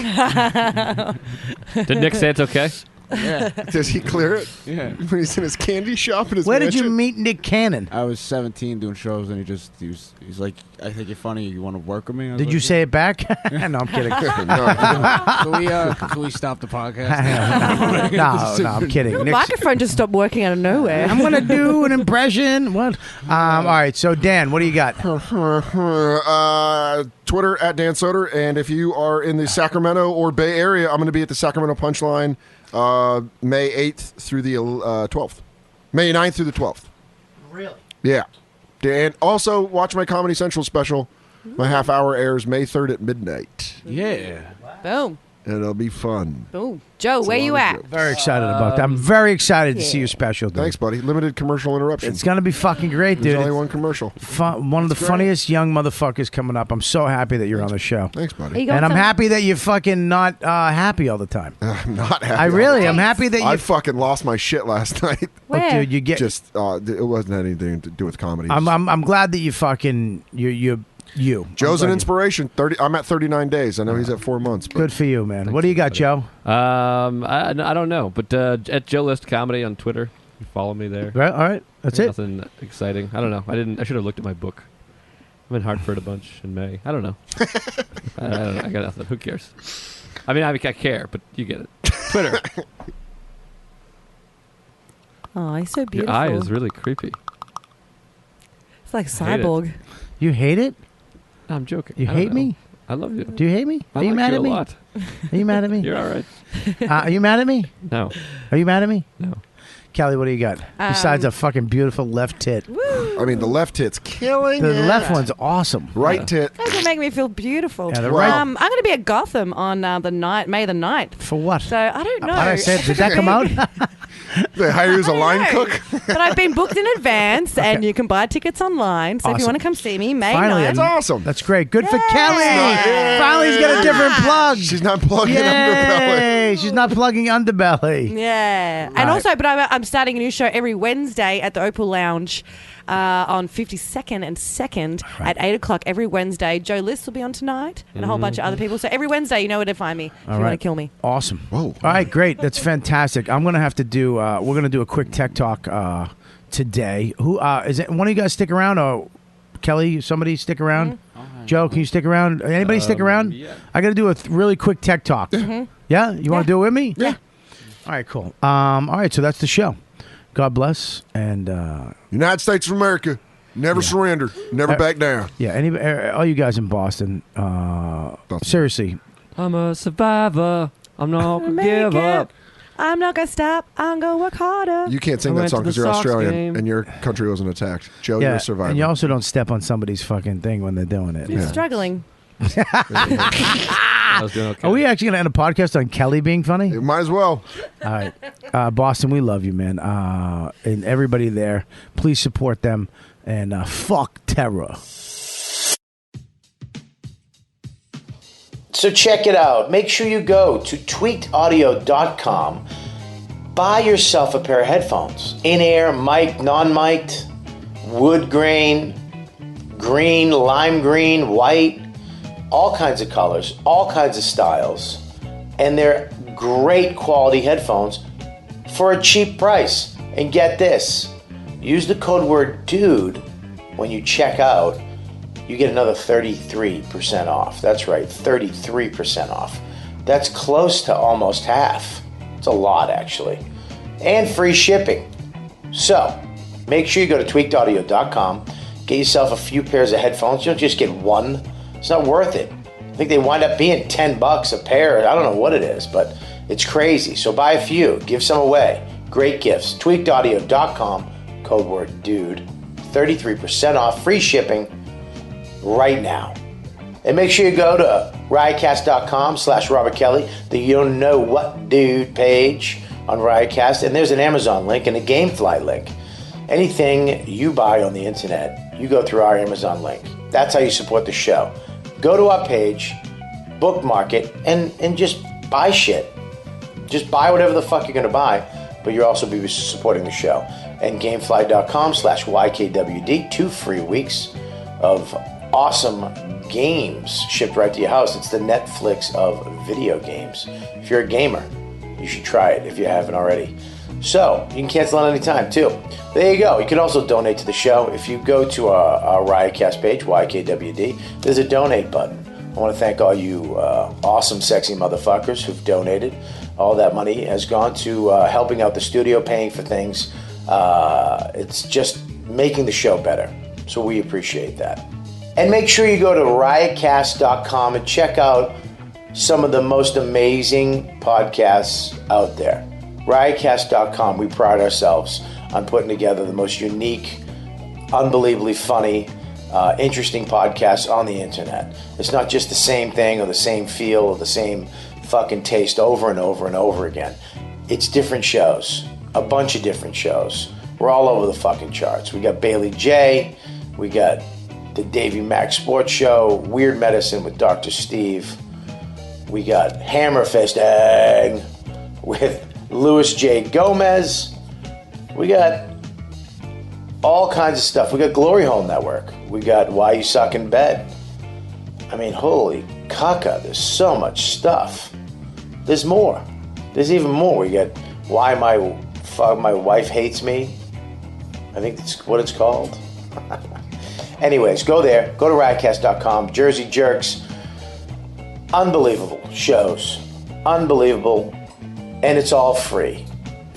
Did Nick say it's okay? Yeah. Does he clear it? Yeah. When he's in his candy shop in his Where did you mansion? meet Nick Cannon? I was 17 doing shows, and he's like, I think you're funny. You want to work with me? I was Did like, you say it back? No, I'm kidding. Can we stop the podcast? No, I'm kidding. Your Nick's- microphone just stopped working out of nowhere. I'm going to do an impression. What? All right, so Dan, what do you got? Twitter at Dan Soder. And if you are in the Sacramento or Bay Area, I'm going to be at the Sacramento Punchline May 8th through the 12th. May 9th through the 12th. Really? Yeah. And also watch my Comedy Central special. My half hour airs May 3rd at midnight. Yeah. Boom. And it'll be fun. Boom. Joe, where you at? Very excited about that. I'm very excited to see your special, dude. Thanks, buddy. Limited commercial interruption. It's going to be fucking great, dude. There's only one commercial. One of the funniest young motherfuckers coming up. I'm so happy that you're on the show. Thanks, buddy. And I'm happy that you're fucking not happy all the time. I'm not happy. I'm happy that you... I fucking lost my shit last night. Look, dude, you get... Just, it wasn't anything to do with comedy. I'm glad that you fucking... You. Joe's an inspiration. I'm at 39 days. I know he's at 4 months. But Good for you, man. What do you got, Joe? I don't know, but at Joe List Comedy on Twitter, you follow me there. Right, all right, that's it. Nothing exciting. I don't know. I should have looked at my book. I'm in Hartford a bunch in May. I don't know. I don't know. I got nothing. Who cares? I mean, I care, but you get it. Twitter. Oh, he's so beautiful. Your eye is really creepy. It's like I hate it. Cyborg. You hate it? I'm joking. You I don't hate know. me? I love you. Do you hate me? I Are you like mad you at me? a lot. Are you mad at me? You're all right. Are you mad at me? No. Are you mad at me? No. Kelly, what do you got? Besides a fucking beautiful left tit. I mean, the left tit's killing The it. left one's awesome. Right tit. That's gonna make me feel beautiful. Yeah, the right- I'm going to be at Gotham on May the 9th. For what? So I don't know. What I said, did that come out? They hire you as a line cook? But I've been booked in advance, and you can buy tickets online. So if you Awesome. want to come see me, May Finally, 9th. That's awesome. That's great. Good for Kelly. Yeah. Finally, he's got a different plug. She's not plugging Yay. underbelly. She's not plugging underbelly. Yeah. And Right. also, but I'm starting a new show every Wednesday at the Opal Lounge on 52nd and 2nd at 8 o'clock every Wednesday. Joe List will be on tonight and a whole bunch of other people. So every Wednesday, you know where to find me if you want to kill me. Awesome. Whoa. All right, great. That's fantastic. I'm going to have to do, we're going to do a quick tech talk today. Who is it? One of you guys stick around? Or Kelly, somebody stick around? Joe, can you stick around? Anybody stick around? Yeah. I got to do a really quick tech talk. Yeah? You want to do it with me? Yeah. All right, cool. All right, so that's the show. God bless. And United States of America. Never surrender. Never back down. yeah, all you guys in Boston, seriously, I'm a survivor. I'm not going to give up. I'm not going to stop. I'm going to work harder. You can't sing I that went song to because the you're Sox Australian game. and your country wasn't attacked. Joe, you're a survivor. and you also don't step on somebody's fucking thing when they're doing it. You're struggling. I was doing okay. Are we actually going to end a podcast on Kelly being funny? You might as well. All right. Boston, we love you, man. And everybody there, please support them. And fuck terror. So check it out. Make sure you go to tweakedaudio.com. Buy yourself a pair of headphones. In-air, mic, non-mic'd, wood grain, green, lime green, white, all kinds of colors, all kinds of styles. And they're great quality headphones for a cheap price. And get this, use the code word DUDE when you check out. You get another 33% off. That's right, 33% off. That's close to almost half. It's a lot, actually. And free shipping. So, make sure you go to tweakedaudio.com, get yourself a few pairs of headphones. You don't just get one. It's not worth it. I think they wind up being $10 a pair. I don't know what it is, but it's crazy. So buy a few. Give some away. Great gifts. Tweakedaudio.com, code word DUDE. 33% off, free shipping right now. And make sure you go to riotcast.com/Robert Kelly, the You Don't Know What Dude page on Riotcast. And there's an Amazon link and a Gamefly link. Anything you buy on the internet, you go through our Amazon link. That's how you support the show. Go to our page, bookmark it, and just buy shit. Just buy whatever the fuck you're going to buy, but you'll also be supporting the show. And Gamefly.com/YKWD, 2 free weeks of awesome games shipped right to your house. It's the Netflix of video games. If you're a gamer, you should try it if you haven't already. So, you can cancel at any time, too. There you go. You can also donate to the show. If you go to our Riotcast page, YKWD, there's a donate button. I want to thank all you awesome, sexy motherfuckers who've donated. All that money has gone to helping out the studio, paying for things. It's just making the show better. So we appreciate that. And make sure you go to riotcast.com and check out some of the most amazing podcasts out there. Riotcast.com, we pride ourselves on putting together the most unique, unbelievably funny, interesting podcasts on the internet. It's not just the same thing or the same feel or the same fucking taste over and over and over again. It's different shows, a bunch of different shows. We're all over the fucking charts. We got Bailey J, we got the Davey Mack Sports Show, Weird Medicine with Dr. Steve. We got Hammer Fisting with Louis J. Gomez. We got all kinds of stuff. We got Glory Hole Network. We got Why You Suck in Bed. I mean, holy caca, there's so much stuff. There's more. There's even more. We got Why My Wife Hates Me. I think that's what it's called. Anyways, go there. Go to riotcast.com. Jersey Jerks. Unbelievable shows. Unbelievable. And it's all free.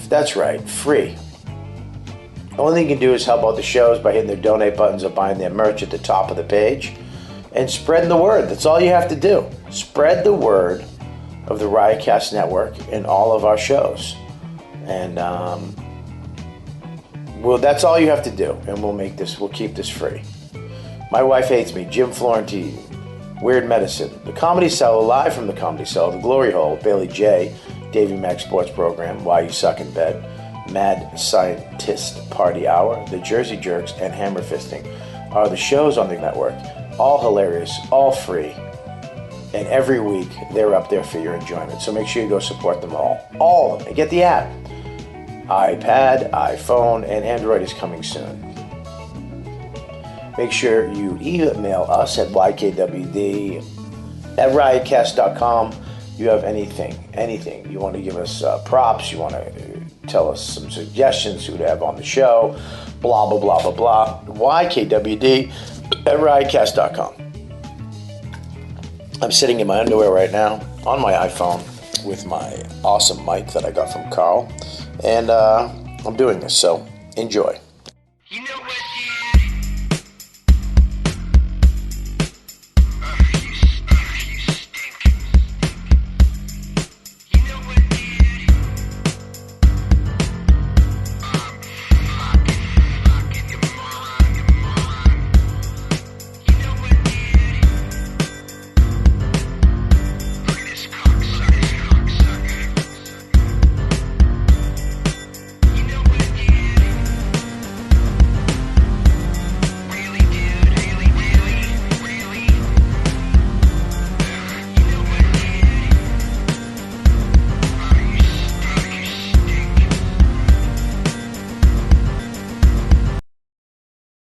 That's right, free. The only thing you can do is help out the shows by hitting their donate buttons or buying their merch at the top of the page and spreading the word. That's all you have to do. Spread the word of the Riotcast Network and all of our shows. And well, that's all you have to do. And we'll keep this free. My Wife Hates Me, Jim Florentine, Weird Medicine, The Comedy Cellar, live from The Comedy Cellar, The Glory Hole, Bailey J, Davey Mack Sports Program, Why You Suck in Bed, Mad Scientist Party Hour, The Jersey Jerks, and Hammer Fisting are the shows on the network. All hilarious, all free, and every week they're up there for your enjoyment. So make sure you go support them all. All of them. And get the app. iPad, iPhone, and Android is coming soon. Make sure you email us at ykwd@riotcast.com. You have anything. You want to give us props, you want to tell us some suggestions who to have on the show, blah, blah, blah, blah, blah. YKWD@riotcast.com. I'm sitting in my underwear right now on my iPhone with my awesome mic that I got from Carl, and I'm doing this, so enjoy.